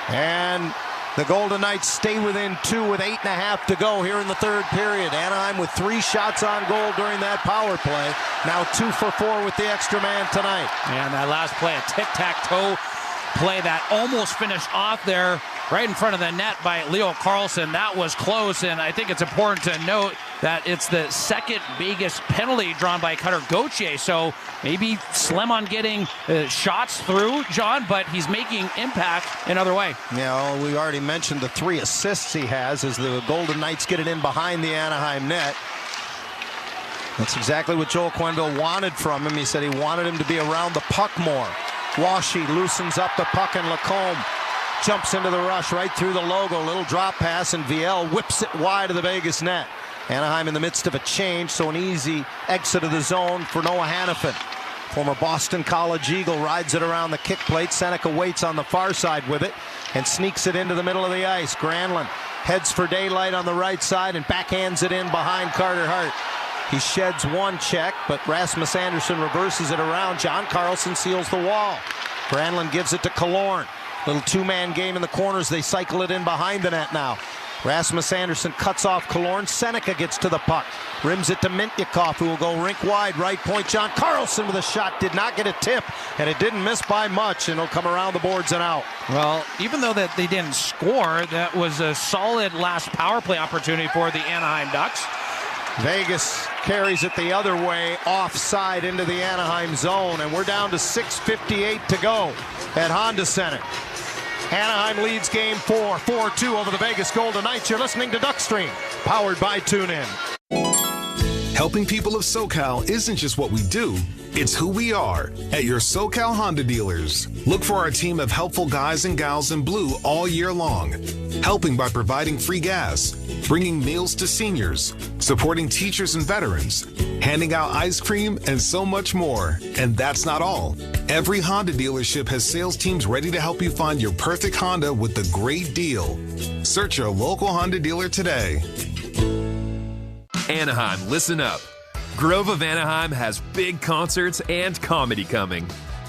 S24: And the Golden Knights stay within 2 with 8.5 to go here in the third period. Anaheim with 3 shots on goal during that power play. Now 2 for 4 with the extra man tonight.
S2: And that last play, a tic-tac-toe play that almost finished off there right in front of the net by Leo Carlson. That was close, and I think it's important to note that it's the second biggest penalty drawn by Cutter Gauthier, so maybe slim on getting shots through, John, but he's making impact in other way.
S24: Yeah, well, we already mentioned the 3 assists he has as the Golden Knights get it in behind the Anaheim net. That's exactly what Joel Quenneville wanted from him. He said he wanted him to be around the puck more. Washy loosens up the puck, and Lacombe jumps into the rush right through the logo. Little drop pass, and Viel whips it wide of the Vegas net. Anaheim in the midst of a change, so an easy exit of the zone for Noah Hannafin. Former Boston College Eagle rides it around the kick plate. Seneca waits on the far side with it and sneaks it into the middle of the ice. Granlund heads for daylight on the right side and backhands it in behind Carter Hart. He sheds one check, but Rasmus Anderson reverses it around. John Carlson seals the wall. Granlund gives it to Killorn. Little 2-man game in the corners. They cycle it in behind the net now. Rasmus Anderson cuts off Killorn. Seneca gets to the puck. Rims it to Mintyukov, who will go rink wide. Right point, John Carlson with a shot. Did not get a tip, and it didn't miss by much, and it'll come around the boards and out.
S2: Well, even though that they didn't score, that was a solid last power play opportunity for the Anaheim Ducks.
S24: Vegas carries it the other way, offside into the Anaheim zone, and we're down to 6:58 to go at Honda Center. Anaheim leads game 4, 4-2 over the Vegas Golden Knights. You're listening to Duckstream, powered by TuneIn.
S4: Helping people of SoCal isn't just what we do, It's who we are at your SoCal Honda dealers. Look for our team of helpful guys and gals in blue all year long, helping by providing free gas, bringing meals to seniors, supporting teachers and veterans, handing out ice cream, and so much more. And that's not all. Every Honda dealership has sales teams ready to help you find your perfect Honda with the great deal. Search your local Honda dealer today.
S26: Anaheim, listen up. Grove of Anaheim has big concerts and comedy coming.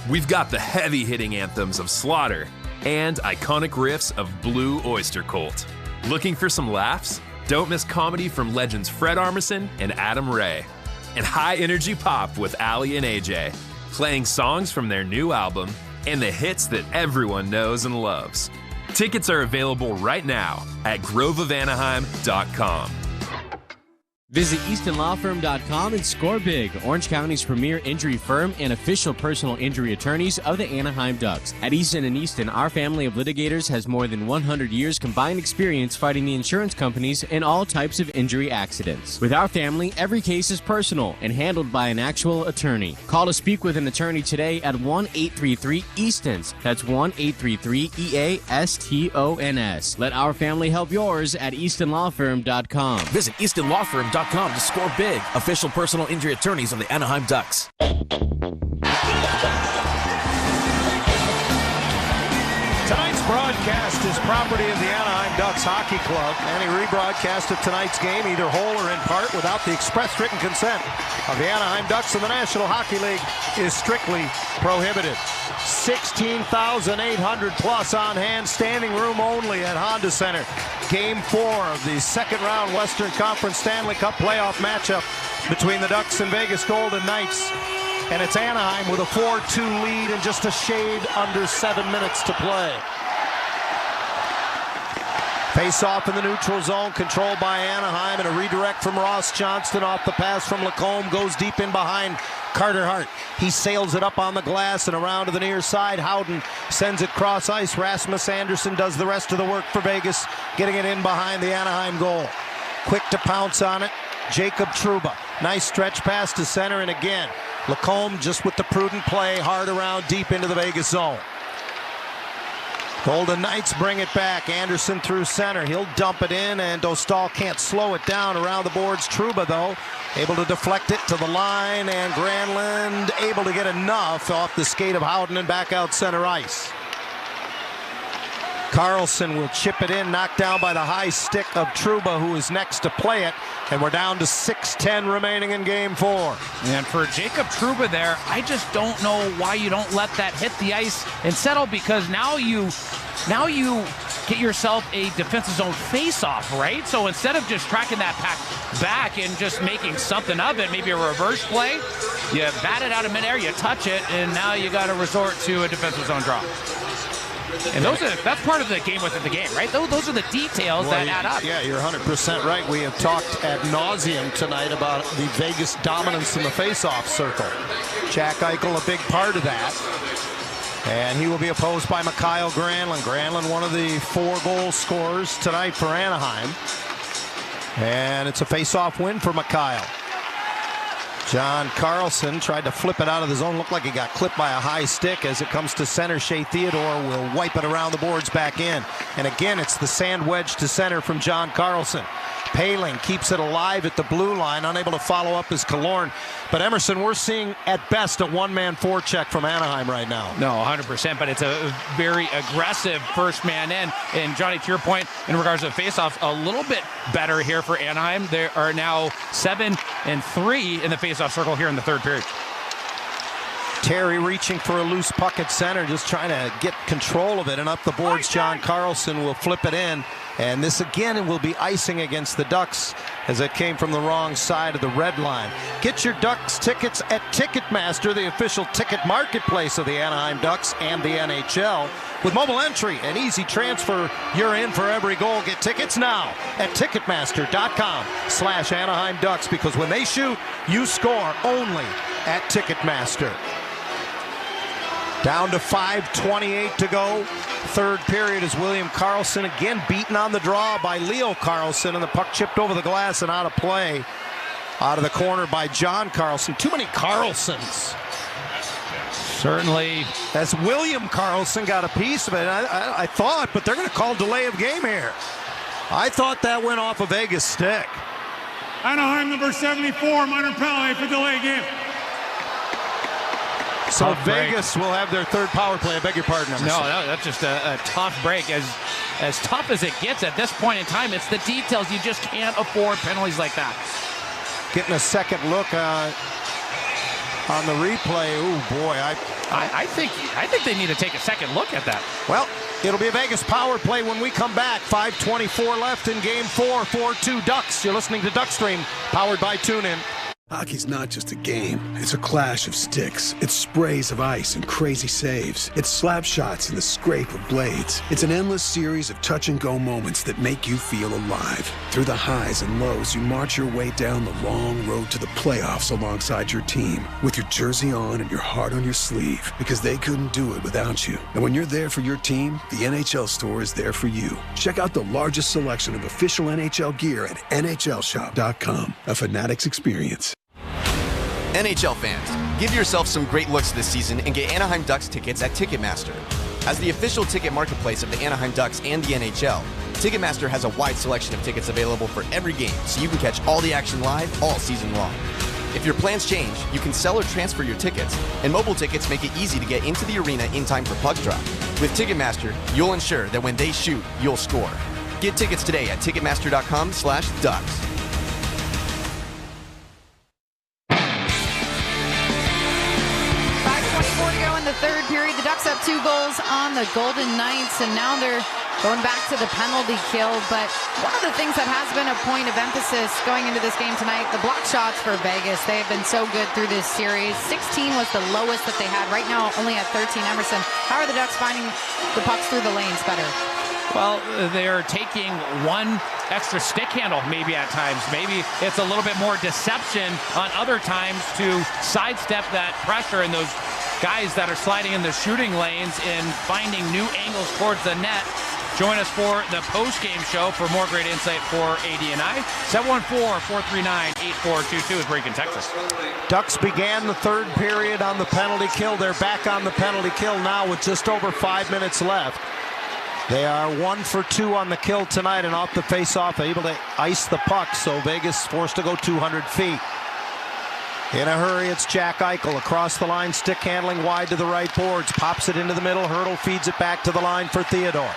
S26: We've got the heavy-hitting anthems of Slaughter and iconic riffs of Blue Oyster Cult. Looking for some laughs? Don't miss comedy from legends Fred Armisen and Adam Ray. And high-energy pop with Ali and AJ, playing songs from their new album and the hits that everyone knows and loves. Tickets are available right now at groveofanaheim.com.
S12: Visit EastonLawFirm.com and score big, Orange County's premier injury firm and official personal injury attorneys of the Anaheim Ducks. At Easton & Easton, our family of litigators has more than 100 years combined experience fighting the insurance companies in all types of injury accidents. With our family, every case is personal and handled by an actual attorney. Call to speak with an attorney today at 1-833-EASTONS. That's 1-833-EASTONS. Let our family help yours at EastonLawFirm.com.
S14: Visit EastonLawFirm.com to score big. Official personal injury attorneys of the Anaheim Ducks.
S24: Tonight's broadcast is property of the Anaheim Ducks Hockey Club. Any rebroadcast of tonight's game, either whole or in part, without the express written consent of the Anaheim Ducks and the National Hockey League, is strictly prohibited. 16,800 plus on hand, standing room only at Honda Center. Game 4 of the second round Western Conference Stanley Cup playoff matchup between the Ducks and Vegas Golden Knights. And it's Anaheim with a 4-2 lead and just a shade under 7 minutes to play. Face off in the neutral zone, controlled by Anaheim, and a redirect from Ross Johnston off the pass from Lacombe, goes deep in behind Carter Hart. He sails it up on the glass and around to the near side. Howden sends it cross ice. Rasmus Anderson does the rest of the work for Vegas, getting it in behind the Anaheim goal. Quick to pounce on it, Jacob Trouba. Nice stretch pass to center, and again, Lacombe just with the prudent play, hard around deep into the Vegas zone. Golden Knights bring it back. Anderson through center. He'll dump it in, and Dostal can't slow it down around the boards. Trouba, though, able to deflect it to the line, and Granlund able to get enough off the skate of Howden and back out center ice. Carlson will chip it in, knocked down by the high stick of Trouba, who is next to play it, and we're down to 6:10 remaining in game 4.
S2: And for Jacob Trouba there, I just don't know why you don't let that hit the ice and settle, because now you get yourself a defensive zone face-off, right? So instead of just tracking that pack back and just making something of it, maybe a reverse play, you bat it out of midair, you touch it, and now you got to resort to a defensive zone draw. And that's part of the game within the game, right? Those are the details that add up.
S24: Yeah, you're 100% right. We have talked ad nauseum tonight about the Vegas dominance in the face-off circle. Jack Eichel, a big part of that. And he will be opposed by Mikael Granlund. Granlund, one of the 4 goal scorers tonight for Anaheim. And it's a face-off win for Mikael. John Carlson tried to flip it out of the zone. Looked like he got clipped by a high stick. As it comes to center, Shea Theodore will wipe it around the boards back in. And again, it's the sand wedge to center from John Carlson. Paling keeps it alive at the blue line, unable to follow up his Killorn. But Emerson, we're seeing at best a one-man forecheck from Anaheim right now.
S2: No, 100%, but it's a very aggressive first man in. And Johnny, to your point, in regards to face-off, a little bit better here for Anaheim. They are now 7-3 in the face-off circle here in the third period.
S24: Terry reaching for a loose puck at center, just trying to get control of it, and up the boards John Carlson will flip it in, and this again will be icing against the Ducks as it came from the wrong side of the red line. Get your Ducks tickets at Ticketmaster, the official ticket marketplace of the Anaheim Ducks and the NHL. With mobile entry and easy transfer, you're in for every goal. Get tickets now at Ticketmaster.com/Anaheim Ducks, because when they shoot, you score only at Ticketmaster. Down to 5:28 to go. Third period is William Karlsson again beaten on the draw by Leo Carlson, and the puck chipped over the glass and out of play. Out of the corner by John Carlson. Too many Carlsons
S2: Certainly.
S24: As William Karlsson got a piece of it, I thought, but they're going to call delay of game here. I thought that went off a Vegas stick.
S1: Anaheim number 74, minor penalty for delay game.
S24: So
S2: Tough
S24: Vegas will have their third power play. I beg your pardon.
S2: No, that's just a tough break. As tough as it gets at this point in time, it's the details. You just can't afford penalties like that.
S24: Getting a second look on the replay. Oh boy,
S2: I think they need to take a second look at that.
S24: Well, it'll be a Vegas power play when we come back. 5:24 left in Game 4. 4-2 Ducks. You're listening to Duckstream, powered by TuneIn.
S15: Hockey's not just a game. It's a clash of sticks. It's sprays of ice and crazy saves. It's slap shots and the scrape of blades. It's an endless series of touch-and-go moments that make you feel alive. Through the highs and lows, you march your way down the long road to the playoffs alongside your team, with your jersey on and your heart on your sleeve, because they couldn't do it without you. And when you're there for your team, the NHL store is there for you. Check out the largest selection of official NHL gear at NHLShop.com. A Fanatics experience.
S11: NHL fans, give yourself some great looks this season and get Anaheim Ducks tickets at Ticketmaster. As the official ticket marketplace of the Anaheim Ducks and the NHL, Ticketmaster has a wide selection of tickets available for every game, so you can catch all the action live all season long. If your plans change, you can sell or transfer your tickets, and mobile tickets make it easy to get into the arena in time for puck drop. With Ticketmaster, you'll ensure that when they shoot, you'll score. Get tickets today at Ticketmaster.com/Ducks.
S18: 5:24 to go in the third period. The Ducks have 2 goals on the Golden Knights, and now they're going back to the penalty kill. But one of the things that has been a point of emphasis going into this game tonight, the block shots for Vegas. They have been so good through this series. 16 was the lowest that they had. Right now, only at 13. Emerson, how are the Ducks finding the pucks through the lanes better?
S2: Well, they're taking one extra stick handle maybe at times. Maybe it's a little bit more deception on other times to sidestep that pressure and those guys that are sliding in the shooting lanes and finding new angles towards the net. Join us for the post-game show for more great insight for AD&I. 714-439-8422 is where you can text us.
S24: Ducks began the third period on the penalty kill. They're back on the penalty kill now with just over 5 minutes left. They are 1 for 2 on the kill tonight, and off the face-off, able to ice the puck, so Vegas forced to go 200 feet. In a hurry, it's Jack Eichel across the line, stick handling wide to the right boards, pops it into the middle, Hurdle feeds it back to the line for Theodore.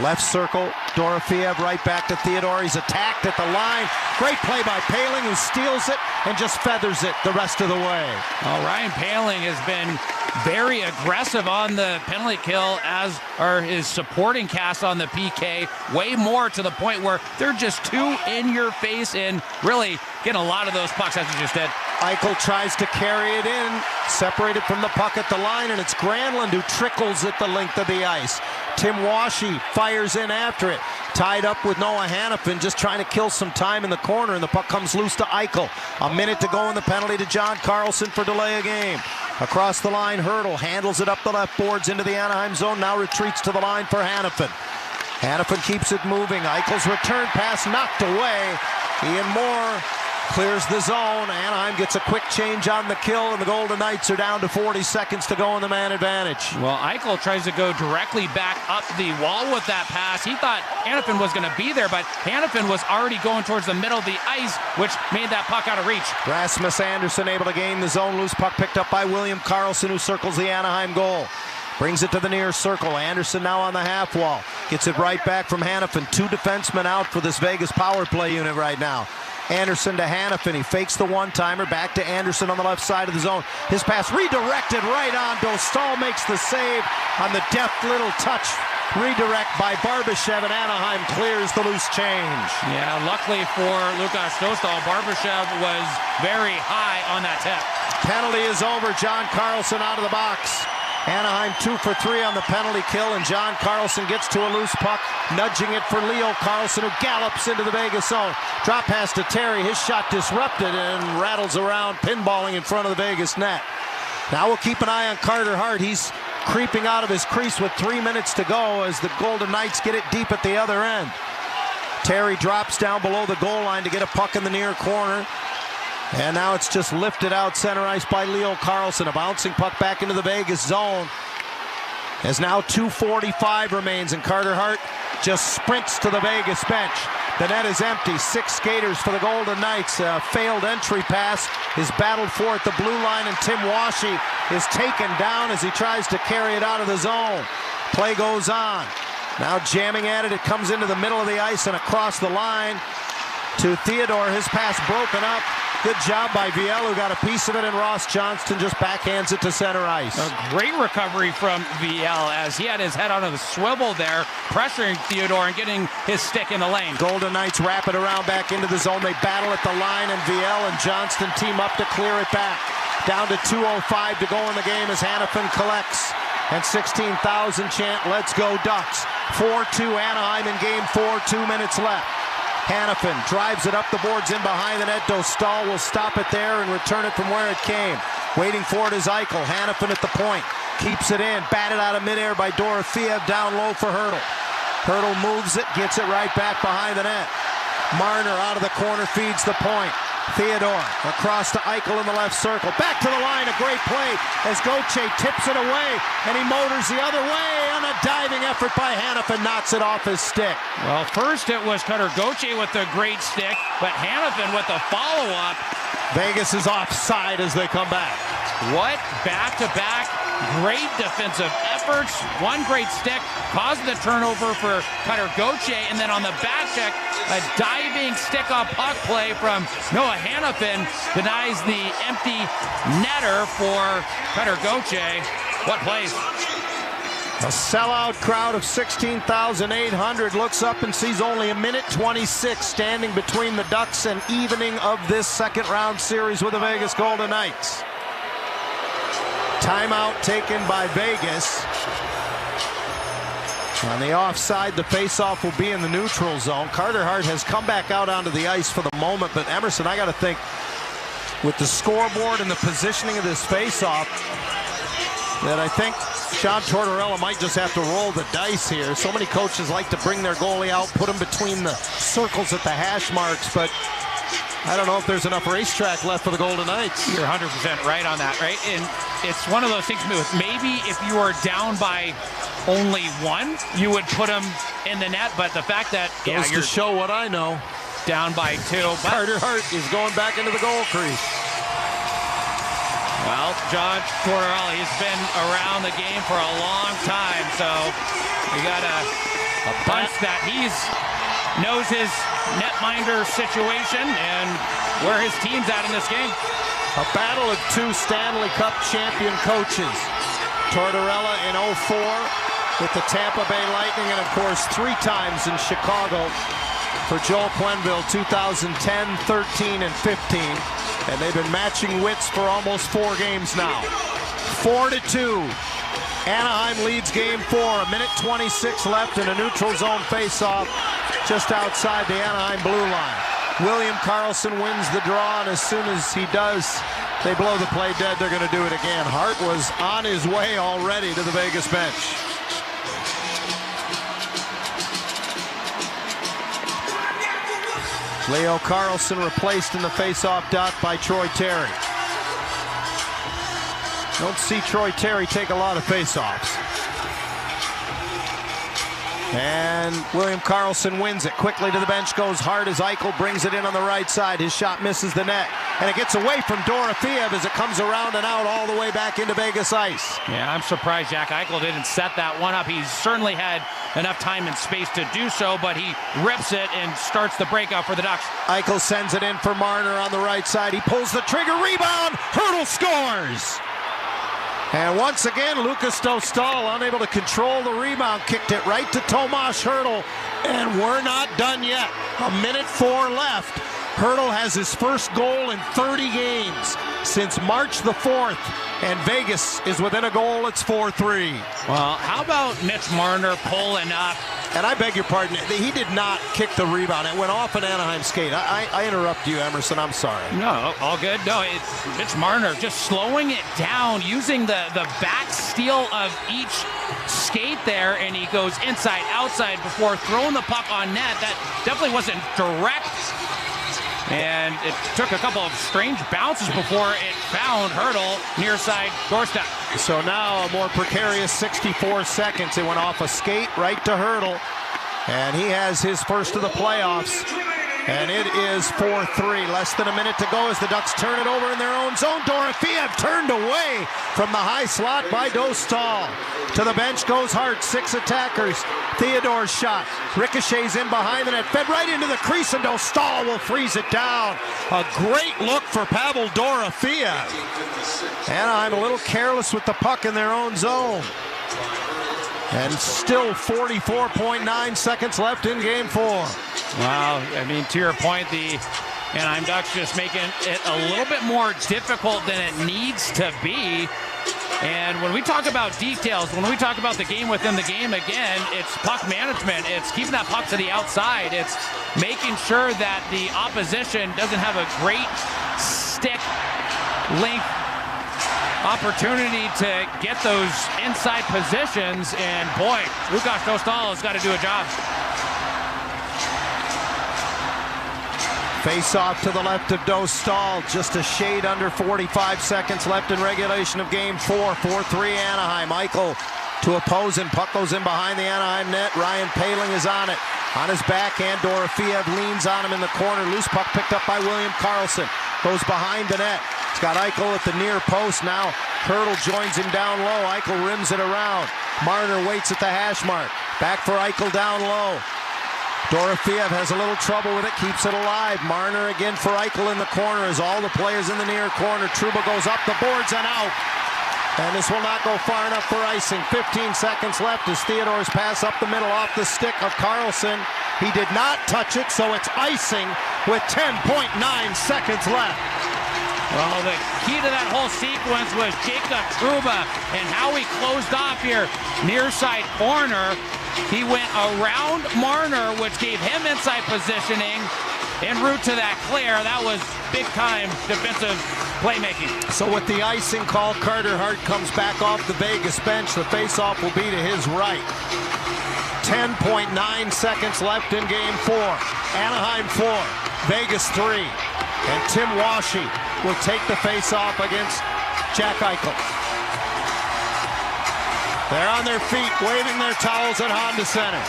S24: Left circle, Dorofeev right back to Theodore. He's attacked at the line. Great play by Poehling, who steals it and just feathers it the rest of the way.
S2: Ryan Poehling has been very aggressive on the penalty kill, as are his supporting cast on the PK. Way more, to the point where they're just too in your face and really getting a lot of those pucks, as you just did.
S24: Eichel tries to carry it in, separated from the puck at the line, and it's Granlund who trickles it the length of the ice. Tim Washy fires in after it, tied up with Noah Hannafin, just trying to kill some time in the corner, and the puck comes loose to Eichel. A minute to go in the penalty to John Carlson for delay of game. Across the line, Hurdle handles it up the left boards into the Anaheim zone, now retreats to the line for Hannafin. Hannafin keeps it moving. Eichel's return pass knocked away. Ian Moore clears the zone. Anaheim gets a quick change on the kill, and the Golden Knights are down to 40 seconds to go in the man advantage.
S2: Well, Eichel tries to go directly back up the wall with that pass. He thought Hannafin was going to be there, but Hannafin was already going towards the middle of the ice, which made that puck out of reach.
S24: Rasmus Andersson able to gain the zone. Loose puck picked up by William Karlsson, who circles the Anaheim goal. Brings it to the near circle. Anderson now on the half wall. Gets it right back from Hannafin. 2 defensemen out for this Vegas power play unit right now. Anderson to Hannafin. He fakes the one-timer. Back to Anderson on the left side of the zone. His pass redirected right on. Dostal makes the save on the deft little touch. Redirect by Barbashev, and Anaheim clears the loose change.
S2: Yeah, luckily for Lukas Dostal, Barbashev was very high on that tip.
S24: Penalty is over. John Carlson out of the box. Anaheim 2 for 3 on the penalty kill, and John Carlson gets to a loose puck, nudging it for Leo Carlson, who gallops into the Vegas zone. Drop pass to Terry. His shot disrupted and rattles around, pinballing in front of the Vegas net. Now we'll keep an eye on Carter Hart. He's creeping out of his crease with 3 minutes to go as the Golden Knights get it deep at the other end. Terry drops down below the goal line to get a puck in the near corner. And now it's just lifted out center ice by Leo Carlson. A bouncing puck back into the Vegas zone. As now 2:45 remains, and Carter Hart just sprints to the Vegas bench. The net is empty. 6 skaters for the Golden Knights. A failed entry pass is battled for at the blue line, and Tim Washy is taken down as he tries to carry it out of the zone. Play goes on. Now jamming at it. It comes into the middle of the ice and across the line to Theodore. His pass broken up. Good job by Viel, who got a piece of it, and Ross Johnston just backhands it to center ice.
S2: A great recovery from Viel as he had his head on the swivel there, pressuring Theodore and getting his stick in the lane.
S24: Golden Knights wrap it around back into the zone. They battle at the line, and Viel and Johnston team up to clear it back. Down to 2:05 to go in the game as Hanifin collects. And 16,000 chant, let's go Ducks. 4-2 Anaheim in game 4, 2 minutes left. Hanifin drives it up the boards in behind the net. Dostal will stop it there and return it from where it came. Waiting for it is Eichel. Hanifin at the point. Keeps it in. Batted out of midair by Dorofeev. Down low for Hertl. Hertl moves it. Gets it right back behind the net. Marner out of the corner feeds the point. Theodore across to Eichel in the left circle. Back to the line. A great play as Gauthier tips it away. And he motors the other way. And a diving effort by Hanifin knocks it off his stick.
S2: Well, first it was Cutter Gauthier with the great stick, but Hanifin with the follow-up.
S24: Vegas is offside as they come back.
S2: What back-to-back great defensive efforts. One great stick caused the turnover for Cutter Gauthier, and then on the back check, a diving stick-up puck play from Noah Hanifin denies the empty netter for Cutter Gauthier. What plays?
S24: A sellout crowd of 16,800 looks up and sees only a minute 26 standing between the Ducks and evening of this second round series with the Vegas Golden Knights. Timeout taken by Vegas. On the offside, the faceoff will be in the neutral zone. Carter Hart has come back out onto the ice for the moment, but Emerson, I got to think, with the scoreboard and the positioning of this faceoff, that I think John Tortorella might just have to roll the dice here. So many coaches like to bring their goalie out, put him between the circles at the hash marks, but I don't know if there's enough racetrack left for the Golden Knights.
S2: You're 100% right on that, right? And it's one of those things, maybe if you were down by only one, you would put him in the net, but the fact that
S24: goes to show what I know.
S2: Down by 2.
S24: Carter Hart is going back into the goal crease.
S2: Well, John Tortorella, he's been around the game for a long time, so we got a bunch that he's knows his netminder situation and where his team's at in this game.
S24: A battle of 2 Stanley Cup champion coaches. Tortorella in 04 with the Tampa Bay Lightning, and of course 3 times in Chicago for Joel Quenneville, 2010, 13, and 15. And they've been matching wits for almost 4 games now. 4-2. Anaheim leads game 4. A minute 26 left in a neutral zone faceoff just outside the Anaheim blue line. William Karlsson wins the draw, and as soon as he does, they blow the play dead. They're going to do it again. Hart was on his way already to the Vegas bench. Leo Carlsson replaced in the faceoff dot by Troy Terry. Don't see Troy Terry take a lot of faceoffs. And William Karlsson wins it. Quickly to the bench goes Hart as Eichel brings it in on the right side. His shot misses the net. And it gets away from Dorofeev as it comes around and out all the way back into Vegas ice.
S2: Yeah, I'm surprised Jack Eichel didn't set that one up. He's certainly had enough time and space to do so, but he rips it and starts the breakout for the Ducks.
S24: Eichel sends it in for Marner on the right side. He pulls the trigger, rebound, Hertl scores! And once again, Lucas Dostal, unable to control the rebound, kicked it right to Tomas Hertl. And we're not done yet. A minute 4 left. Hertl has his first goal in 30 games since March the 4th. And Vegas is within a goal. It's 4-3.
S2: Well, how about Mitch Marner pulling up?
S24: And I beg your pardon, he did not kick the rebound. It went off an Anaheim skate. I interrupt you, Emerson. I'm sorry.
S2: No, all good. No, it's Mitch Marner just slowing it down, using the back steel of each skate there, and he goes inside, outside before throwing the puck on net. That definitely wasn't direct And it took a couple of strange bounces before it found Hurdle near side doorstep.
S17: So now a more precarious 64 seconds. It went off a skate right to Hurdle. And he has his first of the playoffs. And it is 4-3. Less than a minute to go as the Ducks turn it over in their own zone. Dorofeev turned away from the high slot by Dostal. To the bench goes Hart. 6 attackers. Theodore's shot ricochets in behind the net. Fed right into the crease, and Dostal will freeze it down. A great look for Pavel Dorofeev. Anaheim a little careless with the puck in their own zone. And still 44.9 seconds left in game 4.
S2: Wow, I mean, to your point, the Anaheim Ducks just making it a little bit more difficult than it needs to be. And when we talk about details, when we talk about the game within the game, again, it's puck management. It's keeping that puck to the outside. It's making sure that the opposition doesn't have a great stick length opportunity to get those inside positions, and boy, Lukas Dostal has got to do a job.
S17: Face off to the left of Dostal, just a shade under 45 seconds left in regulation of game 4. 4-3 Anaheim. Eichel to opposing, puck goes in behind the Anaheim net. Ryan Poehling is on it. On his backhand, Dorofeev leans on him in the corner. Loose puck picked up by William Karlsson. Goes behind the net. It's got Eichel at the near post now. Hurdle joins him down low. Eichel rims it around. Marner waits at the hash mark. Back for Eichel down low. Dorofeev has a little trouble with it, keeps it alive. Marner again for Eichel in the corner as all the players in the near corner. Trouba goes up the boards and out. And this will not go far enough for icing. 15 seconds left as Theodore's pass up the middle off the stick of Karlsson. He did not touch it, so it's icing with 10.9 seconds left.
S2: Well, the key to that whole sequence was Jacob Trouba and how he closed off here near side corner. He went around Marner, which gave him inside positioning en route to that clear. That was big-time defensive playmaking.
S17: So with the icing call, Carter Hart comes back off the Vegas bench. The faceoff will be to his right. 10.9 seconds left in game 4. Anaheim 4, Vegas 3. And Tim Washy will take the faceoff against Jack Eichel. They're on their feet, waving their towels at Honda Center.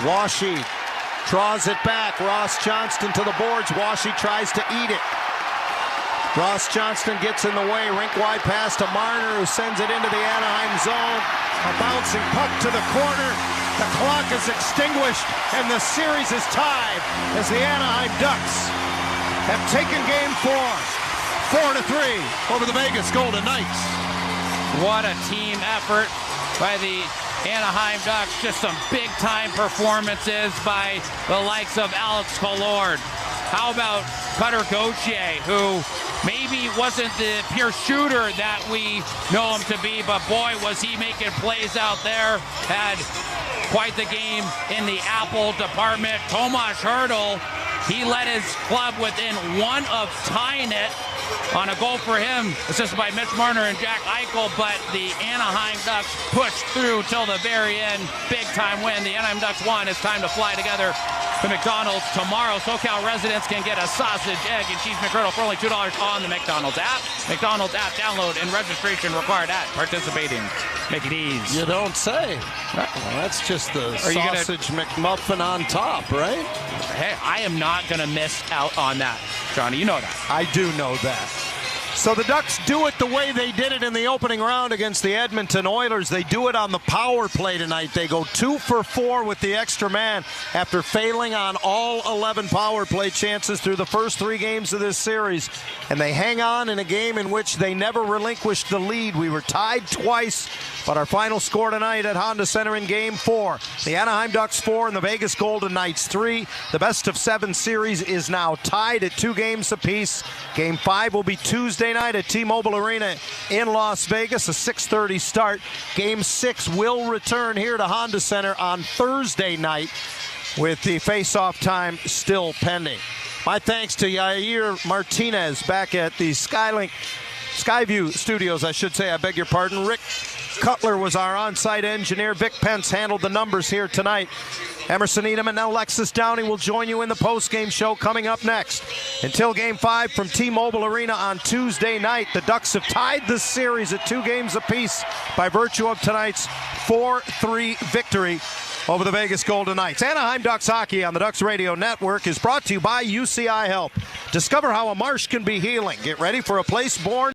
S17: Washy draws it back. Ross Johnston to the boards. Washy tries to eat it. Ross Johnston gets in the way. Rink-wide pass to Marner, who sends it into the Anaheim zone. A bouncing puck to the corner. The clock is extinguished, and the series is tied as the Anaheim Ducks have taken game 4, 4-3 over the Vegas Golden Knights.
S2: What a team effort by the Anaheim Ducks. Just some big-time performances by the likes of Alex Collard. How about Cutter Gauthier, who maybe wasn't the pure shooter that we know him to be, but boy, was he making plays out there. Had quite the game in the Apple department. Tomas Hurdle, he led his club within one of tying it on a goal for him, assisted by Mitch Marner and Jack Eichel, but the Anaheim Ducks pushed through till the very end. Big time win. The Anaheim Ducks won. It's time to fly together to McDonald's tomorrow. SoCal residents can get a sausage, egg, and cheese McGriddle for only $2 on the McDonald's app. McDonald's app download and registration required at participating. Make it easy.
S17: You don't say. Well, that's just the sausage McMuffin on top, right?
S2: Hey, I am not going to miss out on that, Johnny. You know that.
S17: I do know that. So the Ducks do it the way they did it in the opening round against the Edmonton Oilers. They do it on the power play tonight. They go 2 for 4 with the extra man after failing on all 11 power play chances through the first 3 games of this series. And they hang on in a game in which they never relinquished the lead. We were tied twice, but our final score tonight at Honda Center in game 4. The Anaheim Ducks 4 and the Vegas Golden Knights 3. The best of 7 series is now tied at 2 games apiece. Game 5 will be Tuesday night at T-Mobile Arena in Las Vegas, a 6:30 start. Game 6 will return here to Honda Center on Thursday night with the face-off time still pending. My thanks to Yair Martinez back at the Skyview Studios, I should say. I beg your pardon. Rick Cutler was our on-site engineer. Vic Pence handled the numbers here tonight. Emerson Edom and Alexis Downey will join you in the post-game show coming up next. Until Game 5 from T-Mobile Arena on Tuesday night, the Ducks have tied the series at 2 games apiece by virtue of tonight's 4-3 victory over the Vegas Golden Knights. Anaheim Ducks hockey on the Ducks Radio Network is brought to you by UCI Help. Discover how a marsh can be healing. Get ready for a place born